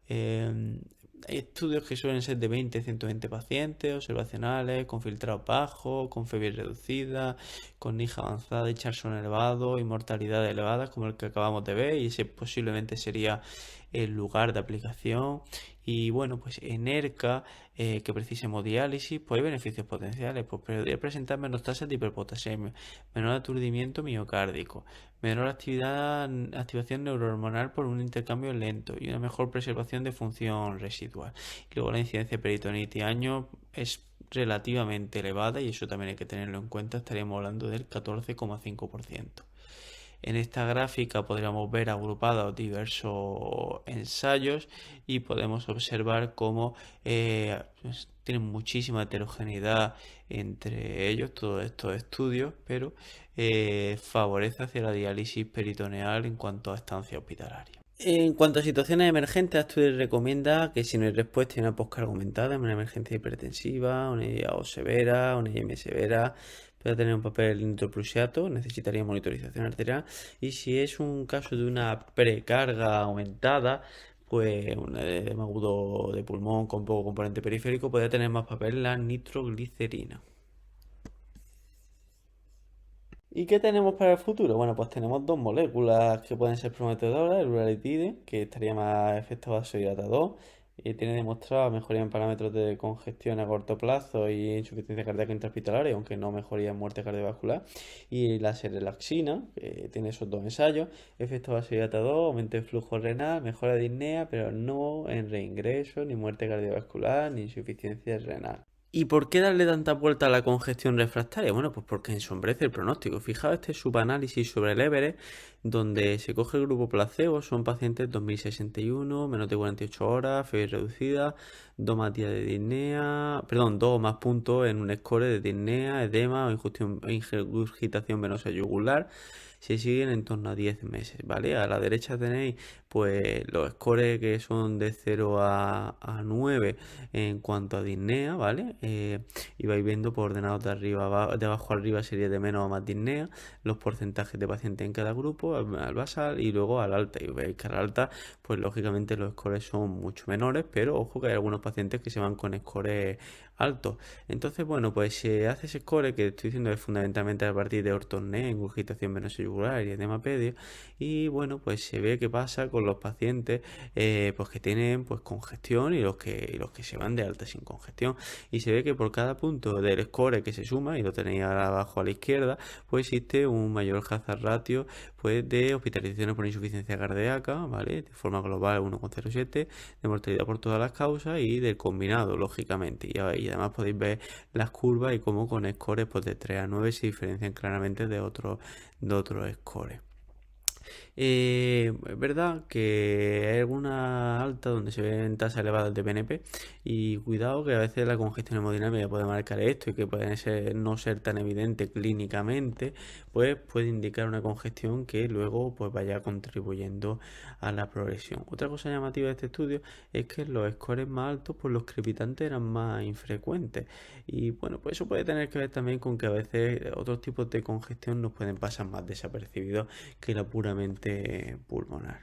Hay estudios que suelen ser de 20 a 120 pacientes, observacionales, con filtrados bajos, con fiebre reducida, con NIHA avanzada y Charson elevado y mortalidad elevada, como el que acabamos de ver, y ese posiblemente sería el lugar de aplicación. Y bueno, pues en ERCA, que precisa hemodiálisis, pues hay beneficios potenciales, pues podría presentar menos tasas de hiperpotasemia, menor aturdimiento miocárdico, menor activación neurohormonal por un intercambio lento y una mejor preservación de función residual. Y luego la incidencia de peritonitis año es relativamente elevada, y eso también hay que tenerlo en cuenta, estaríamos hablando del 14,5%. En esta gráfica podríamos ver agrupados diversos ensayos y podemos observar cómo pues, tienen muchísima heterogeneidad entre ellos todos estos estudios, pero favorece hacia la diálisis peritoneal en cuanto a estancia hospitalaria. En cuanto a situaciones emergentes, Asturias recomienda que si no hay respuesta y una posca argumentada, una emergencia hipertensiva, una IAO severa, una IM severa, puede tener un papel nitroprusiato, necesitaría monitorización arterial. Y si es un caso de una precarga aumentada, pues un edema agudo de pulmón con poco componente periférico, puede tener más papel la nitroglicerina. ¿Y qué tenemos para el futuro? Bueno, pues tenemos dos moléculas que pueden ser prometedoras, el uralitide, que estaría más efecto vasodilatador y tiene demostrado mejoría en parámetros de congestión a corto plazo y insuficiencia cardíaca intrahospitalaria, aunque no mejoría en muerte cardiovascular, y la serelaxina, que tiene esos dos ensayos, efecto vasodilatador, aumento de flujo renal, mejora de disnea, pero no en reingreso, ni muerte cardiovascular, ni insuficiencia renal. ¿Y por qué darle tanta vuelta a la congestión refractaria? Bueno, pues porque ensombrece el pronóstico. Fijaos este subanálisis sobre el Everest, donde se coge el grupo placebo, son pacientes 2061, menos de 48 horas, fiebre reducida, 2 más días de disnea, perdón, 2 más puntos en un score de disnea, edema o ingurgitación venosa yugular. Se siguen en torno a 10 meses, ¿vale? A la derecha tenéis pues los scores que son de 0 a 9 en cuanto a disnea, ¿vale? Y vais viendo por ordenados de abajo arriba sería de menos a más disnea, los porcentajes de pacientes en cada grupo, al basal y luego al alta. Y veis que al alta, pues lógicamente los scores son mucho menores, pero ojo que hay algunos pacientes que se van con scores altos. Entonces, bueno, pues se hace ese score que estoy diciendo es fundamentalmente a partir de ortoné, ingurgitación venosa yugular y edema pedio. Y bueno, pues se ve qué pasa con los pacientes pues que tienen pues congestión y los que se van de alta sin congestión. Y se ve que por cada punto del score que se suma, y lo tenéis ahora abajo a la izquierda, pues existe un mayor hazard ratio pues de hospitalizaciones por insuficiencia cardíaca, ¿vale? De forma global 1,07, de mortalidad por todas las causas y del combinado, lógicamente. Y además podéis ver las curvas y cómo con scores pues, de 3 a 9 se diferencian claramente de otros scores. Es verdad que hay algunas altas donde se ven tasas elevadas de PNP y cuidado que a veces la congestión hemodinámica puede marcar esto y que puede no ser tan evidente clínicamente, pues puede indicar una congestión que luego pues vaya contribuyendo a la progresión. Otra cosa llamativa de este estudio es que los scores más altos pues los crepitantes eran más infrecuentes y bueno, pues eso puede tener que ver también con que a veces otros tipos de congestión nos pueden pasar más desapercibidos que la puramente pulmonar.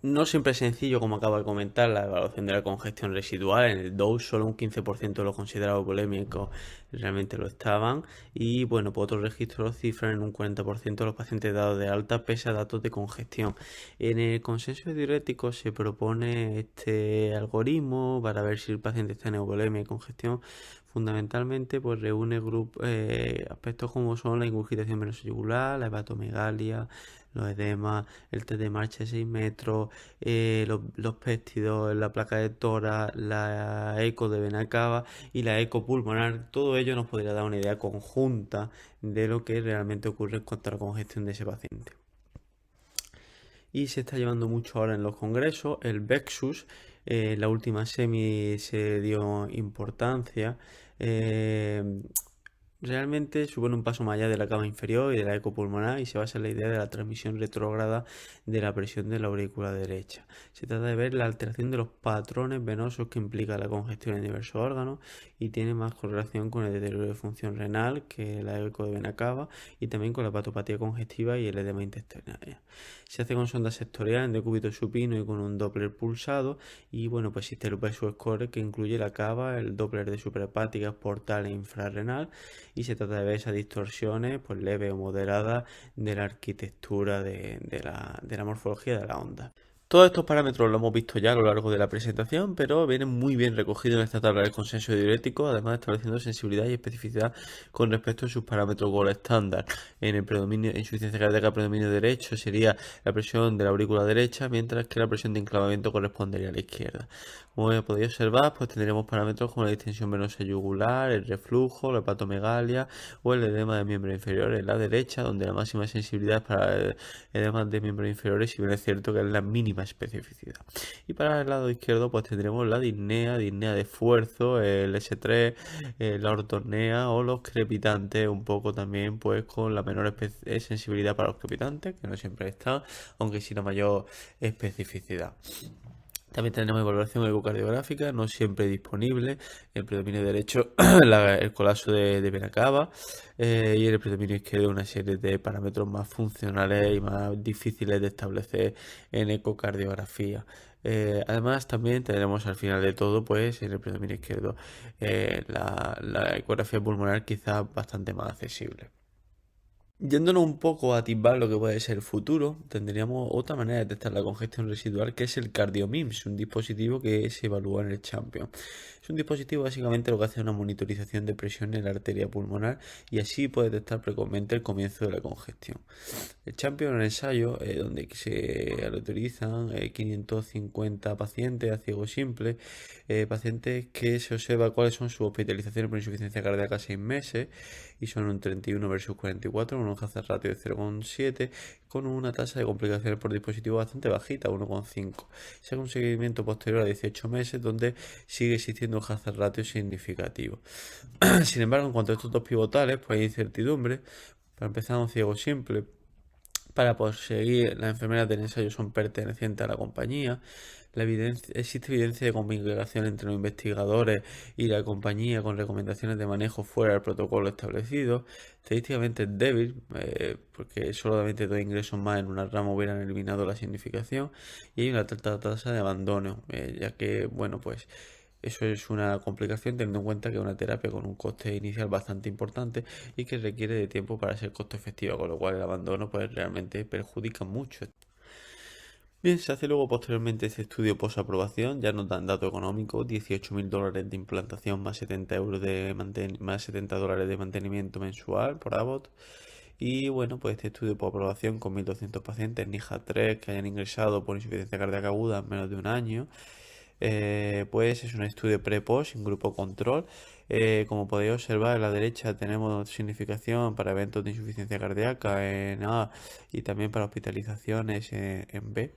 No siempre es sencillo, como acabo de comentar, la evaluación de la congestión residual. En el DOSE solo un 15% de los considerados polémicos realmente lo estaban. Y bueno, pues otros registros cifran en un 40% de los pacientes dados de alta pese a datos de congestión. En el consenso de diuréticos se propone este algoritmo para ver si el paciente está en eubolemia y congestión. Fundamentalmente pues reúne aspectos como son la ingurgitación venosa yugular, la hepatomegalia, los edemas, el test de marcha de 6 metros, los péptidos, la placa de tórax, la eco de vena cava y la eco pulmonar. Todo ello nos podría dar una idea conjunta de lo que realmente ocurre en cuanto a la congestión de ese paciente. Y se está llevando mucho ahora en los congresos el VEXUS. La última semi se dio importancia. Realmente supone un paso más allá de la cava inferior y de la eco pulmonar y se basa en la idea de la transmisión retrógrada de la presión de la aurícula derecha. Se trata de ver la alteración de los patrones venosos que implica la congestión en diversos órganos y tiene más correlación con el deterioro de función renal que la eco de vena cava y también con la hepatopatía congestiva y el edema intestinal. Se hace con sonda sectorial en decúbito supino y con un Doppler pulsado y bueno, pues existe el VEXUS score que incluye la cava, el Doppler de suprahepática, portal e infrarrenal y se trata de ver esas distorsiones pues leves o moderadas de la arquitectura de la morfología de la onda. Todos estos parámetros lo hemos visto ya a lo largo de la presentación, pero vienen muy bien recogidos en esta tabla del consenso diurético, además estableciendo sensibilidad y especificidad con respecto a sus parámetros gold estándar. En el predominio, insuficiencia cardíaca predominio derecho sería la presión de la aurícula derecha, mientras que la presión de enclavamiento correspondería a la izquierda. Como podéis observar, pues tendremos parámetros como la distensión venosa yugular, el reflujo, la hepatomegalia o el edema de miembros inferiores en la derecha, donde la máxima sensibilidad es para el edema de miembros inferiores, si bien es cierto que es la mínima especificidad. Y para el lado izquierdo pues tendremos la disnea de esfuerzo, el S3, la ortornea o los crepitantes, un poco también pues con la menor sensibilidad para los crepitantes, que no siempre está, aunque sí la mayor especificidad. También tenemos evaluación ecocardiográfica, no siempre disponible. En el predominio derecho, el colapso de vena cava y en el predominio izquierdo una serie de parámetros más funcionales y más difíciles de establecer en ecocardiografía. Además, también tenemos al final de todo, pues en el predominio izquierdo, la ecografía pulmonar quizás bastante más accesible. Yéndonos un poco a atisbar lo que puede ser el futuro, tendríamos otra manera de detectar la congestión residual que es el CardioMIMS, un dispositivo que se evalúa en el Champion. Es un dispositivo básicamente lo que hace es una monitorización de presión en la arteria pulmonar y así puede detectar precozmente el comienzo de la congestión. El Champion es un ensayo donde se autorizan 550 pacientes a ciego simple, pacientes que se observa cuáles son sus hospitalizaciones por insuficiencia cardíaca a 6 meses y son un 31 versus 44, con un hazard ratio de 0,7 con una tasa de complicaciones por dispositivo bastante bajita, 1,5. Se hace un seguimiento posterior a 18 meses donde sigue existiendo un hazard ratio significativo. Sin embargo, en cuanto a estos dos pivotales, pues hay incertidumbre. Para empezar, un ciego simple. Para seguir, las enfermeras del ensayo son pertenecientes a la compañía. Existe evidencia de comunicación entre los investigadores y la compañía con recomendaciones de manejo fuera del protocolo establecido. Estadísticamente es débil, porque solamente 2 ingresos más en una rama hubieran eliminado la significación y hay una alta tasa de abandono, ya que, bueno, pues Eso es una complicación teniendo en cuenta que es una terapia con un coste inicial bastante importante y que requiere de tiempo para ser costo efectiva, con lo cual el abandono pues realmente perjudica mucho. Bien, se hace luego posteriormente este estudio posaprobación, ya nos dan dato económico, 18.000 dólares de implantación más 70 euros más 70 dólares de mantenimiento mensual por Abbott. Y bueno, pues este estudio por aprobación con 1.200 pacientes NIHA 3 que hayan ingresado por insuficiencia cardíaca aguda en menos de un año. Pues es un estudio pre-post sin grupo control. Como podéis observar, a la derecha tenemos significación para eventos de insuficiencia cardíaca en A y también para hospitalizaciones en B.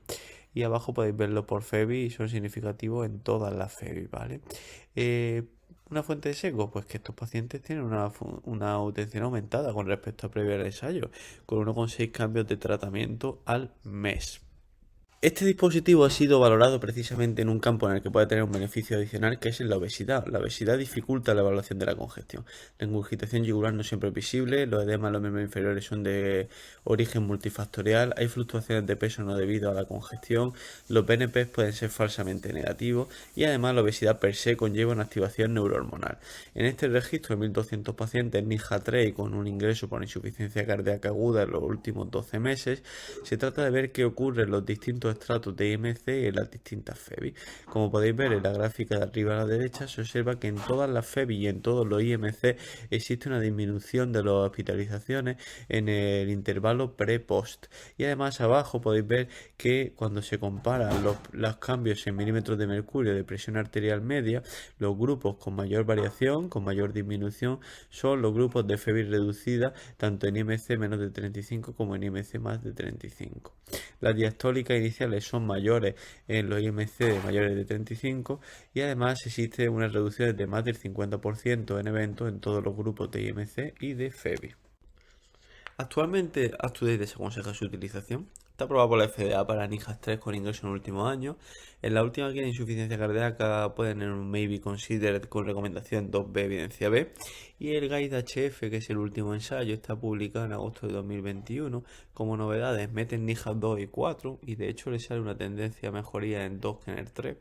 Y abajo podéis verlo por FEBI y son significativos en todas las FEBI, ¿vale? Una fuente de sesgo, pues que estos pacientes tienen una obtención aumentada con respecto a previo al ensayo, con 1,6 cambios de tratamiento al mes. Este dispositivo ha sido valorado precisamente en un campo en el que puede tener un beneficio adicional, que es en la obesidad. La obesidad dificulta la evaluación de la congestión. La ingurgitación yugular no siempre es visible, los edemas en los miembros inferiores son de origen multifactorial, hay fluctuaciones de peso no debido a la congestión, los BNPs pueden ser falsamente negativos y además la obesidad per se conlleva una activación neurohormonal. En este registro de 1.200 pacientes NIHA 3 y con un ingreso por insuficiencia cardíaca aguda en los últimos 12 meses, se trata de ver qué ocurre en los distintos estratos de IMC en las distintas FEBI. Como podéis ver en la gráfica de arriba a la derecha, se observa que en todas las FEBI y en todos los IMC existe una disminución de las hospitalizaciones en el intervalo pre-post. Y además abajo podéis ver que cuando se comparan los cambios en milímetros de mercurio de presión arterial media, los grupos con mayor variación, con mayor disminución, son los grupos de FEBI reducida, tanto en IMC menos de 35 como en IMC más de 35. Las diastólicas iniciales son mayores en los IMC de mayores de 35 y además existe una reducción de más del 50% en eventos en todos los grupos de IMC y de FEBI. Actualmente UpToDate desaconseja su utilización. Está aprobado por la FDA para NIHAS 3 con ingreso en el último año. En la última guía de insuficiencia cardíaca pueden tener un Maybe Considered con recomendación 2B, evidencia B. Y el Guide HF, que es el último ensayo, está publicado en agosto de 2021. Como novedades, meten NIHAS 2 y 4 y de hecho le sale una tendencia a mejoría en 2 que en el 3.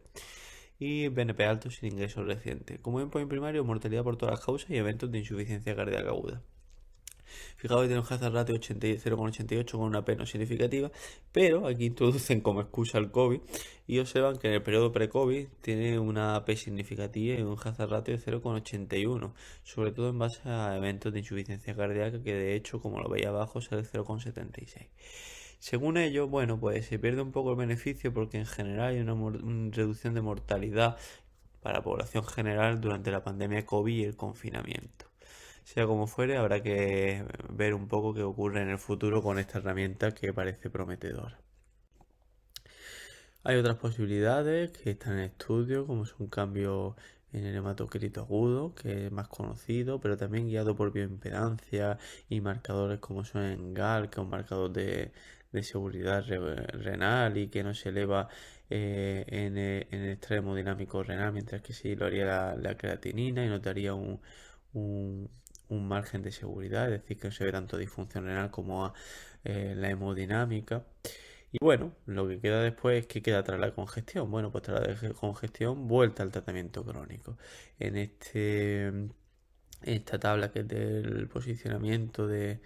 Y BNP alto sin ingreso reciente. Como endpoint primario, mortalidad por todas las causas y eventos de insuficiencia cardíaca aguda. Fijaos que tiene un hazard ratio 0,88 con una P no significativa, pero aquí introducen como excusa el COVID y observan que en el periodo pre-COVID tiene una P significativa y un hazard ratio de 0,81, sobre todo en base a eventos de insuficiencia cardíaca que de hecho, como lo veis abajo, sale 0,76. Según ellos, bueno, pues se pierde un poco el beneficio porque en general hay una reducción de mortalidad para la población general durante la pandemia COVID y el confinamiento. Sea como fuere, habrá que ver un poco qué ocurre en el futuro con esta herramienta que parece prometedora. Hay otras posibilidades que están en estudio, como es un cambio en el hematocrito agudo, que es más conocido, pero también guiado por bioimpedancia y marcadores como son en GAL, que es un marcador de seguridad renal y que no se eleva en el extremo dinámico renal, mientras que sí lo haría la creatinina y nos daría un margen de seguridad, es decir, que no se ve tanto disfunción renal como la hemodinámica. Y bueno, lo que queda después es que queda tras la congestión. Bueno, pues tras la congestión, vuelta al tratamiento crónico. Esta tabla que es del posicionamiento de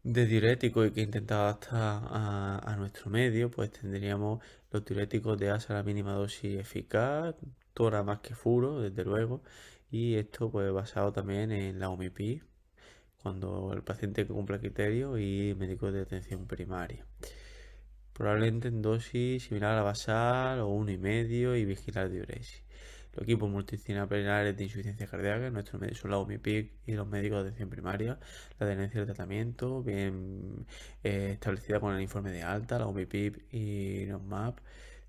diuréticos y que intenta adaptar a nuestro medio, pues tendríamos los diuréticos de asa a la mínima dosis eficaz, tora más que furo, desde luego, y esto pues basado también en la OMIPI, cuando el paciente cumpla criterios y médicos de atención primaria. Probablemente en dosis similar a la basal o 1,5 y vigilar diuresis. Los equipos multidisciplinares de insuficiencia cardíaca, nuestros médicos son la OMIPIC y los médicos de atención primaria, la adherencia del tratamiento, bien establecida con el informe de alta, la OMIPIP y los MAP,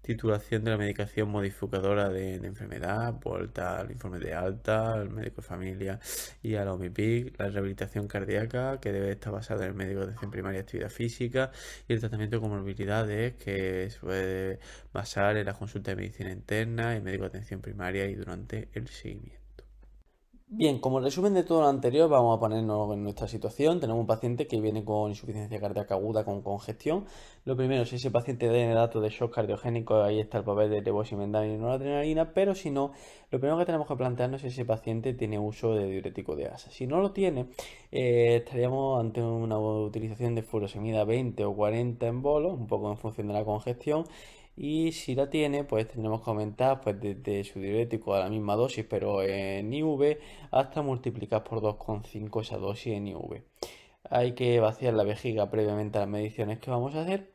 titulación de la medicación modificadora de enfermedad, vuelta al informe de alta, al médico de familia y a la OMIPIC, la rehabilitación cardíaca que debe estar basada en el médico de atención primaria y actividad física y el tratamiento de comorbilidades que se puede basar en la consulta de medicina interna, el médico de atención primaria y durante el seguimiento. Bien, como resumen de todo lo anterior, vamos a ponernos en nuestra situación. Tenemos un paciente que viene con insuficiencia cardíaca aguda con congestión. Lo primero, si ese paciente tiene datos de shock cardiogénico, ahí está el papel de levosimendan y noradrenalina, pero si no, lo primero que tenemos que plantearnos es si ese paciente tiene uso de diurético de asa. Si no lo tiene, estaríamos ante una utilización de furosemida 20 o 40 en bolos, un poco en función de la congestión. Y si la tiene, pues tendremos que aumentar pues, desde su diurético a la misma dosis, pero en IV, hasta multiplicar por 2,5 esa dosis en IV. Hay que vaciar la vejiga previamente a las mediciones que vamos a hacer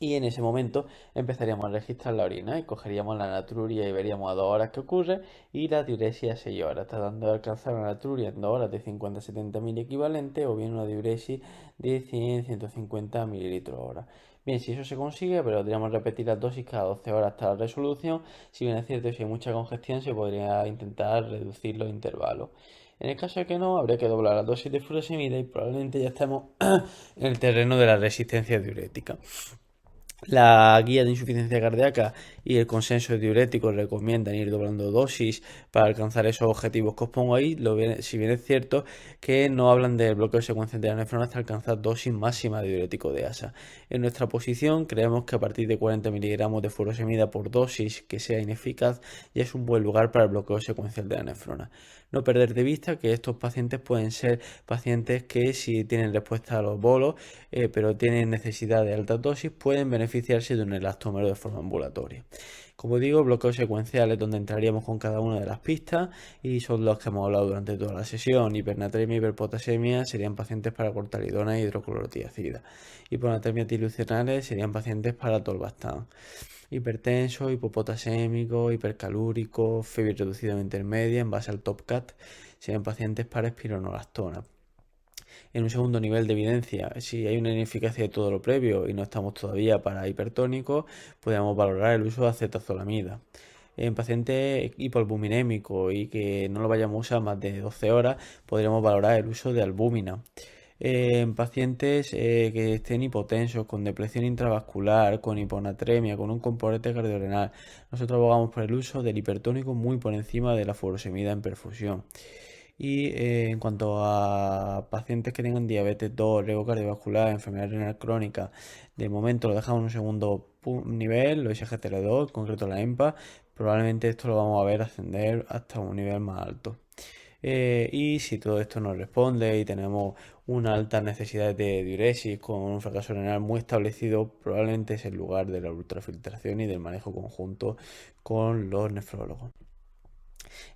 y en ese momento empezaríamos a registrar la orina y cogeríamos la natruria y veríamos a 2 horas qué ocurre y la diuresis a 6 horas, tratando de alcanzar una natruria en 2 horas de 50-70 mil equivalente o bien una diuresis de 100-150 mililitros hora. Bien, si eso se consigue, pero podríamos repetir las dosis cada 12 horas hasta la resolución. Si bien es cierto, si hay mucha congestión, se podría intentar reducir los intervalos. En el caso de que no, habría que doblar la dosis de furosemida y probablemente ya estemos en el terreno de la resistencia diurética. La guía de insuficiencia cardíaca y el consenso de diuréticos recomiendan ir doblando dosis para alcanzar esos objetivos que os pongo ahí. Si bien es cierto que no hablan del bloqueo secuencial de la nefrona hasta alcanzar dosis máxima de diurético de asa. En nuestra posición creemos que a partir de 40 miligramos de furosemida por dosis que sea ineficaz ya es un buen lugar para el bloqueo secuencial de la nefrona. No perder de vista que estos pacientes pueden ser pacientes que si tienen respuesta a los bolos, pero tienen necesidad de alta dosis, pueden beneficiarse de un elastómero de forma ambulatoria. Como digo, bloqueos secuenciales donde entraríamos con cada una de las pistas y son los que hemos hablado durante toda la sesión. Hipernatremia y hiperpotasemia serían pacientes para cortalidona y hidroclorotiazida. Hiponatremia dilucionales serían pacientes para tolvastán. Hipertenso, hipopotasémico, hipercalúrico, fiebre reducida o intermedia en base al TopCat serían pacientes para espironolactona. En un segundo nivel de evidencia, si hay una ineficacia de todo lo previo y no estamos todavía para hipertónicos, podemos valorar el uso de acetazolamida. En pacientes hipoalbuminémicos y que no lo vayamos a usar más de 12 horas, podríamos valorar el uso de albúmina. En pacientes que estén hipotensos, con depresión intravascular, con hiponatremia, con un componente cardiorenal, nosotros abogamos por el uso del hipertónico muy por encima de la furosemida en perfusión. Y en cuanto a pacientes que tengan diabetes 2, riesgo cardiovascular, enfermedad renal crónica, de momento lo dejamos en un segundo nivel, lo SGTL2, en concreto la EMPA, probablemente esto lo vamos a ver ascender hasta un nivel más alto. Y si todo esto nos responde y tenemos una alta necesidad de diuresis con un fracaso renal muy establecido, probablemente es el lugar de la ultrafiltración y del manejo conjunto con los nefrólogos.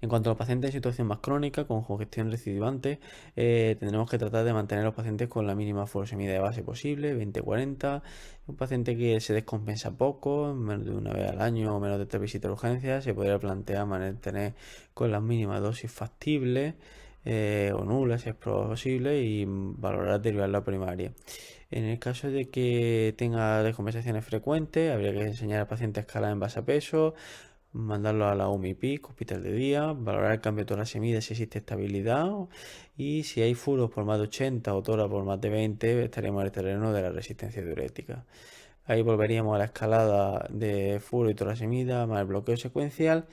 En cuanto a los pacientes en situación más crónica, con congestión recidivante, tendremos que tratar de mantener a los pacientes con la mínima furosemida de base posible, 20-40. Un paciente que se descompensa poco, menos de una vez al año o menos de 3 visitas de urgencia, se podría plantear mantener con las mínimas dosis factibles o nulas si es posible y valorar derivar la primaria. En el caso de que tenga descompensaciones frecuentes, habría que enseñar al paciente a escalar en base a peso, mandarlo a la UMIPIC, hospital de día, valorar el cambio de torasemida si existe estabilidad y si hay furos por más de 80 o tora por más de 20 estaremos en el terreno de la resistencia diurética. Ahí volveríamos a la escalada de furo y torasemida más el bloqueo secuencial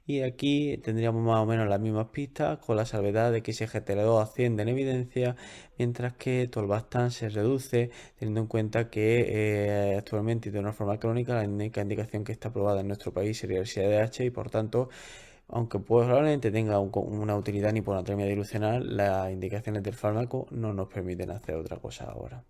y aquí tendríamos más o menos las mismas pistas con la salvedad de que SGTL2 asciende en evidencia mientras que tolvastan se reduce teniendo en cuenta que actualmente y de una forma crónica la única indicación que está aprobada en nuestro país sería el SIADH y por tanto aunque probablemente tenga una utilidad en hiponatremia dilucional, las indicaciones del fármaco no nos permiten hacer otra cosa ahora.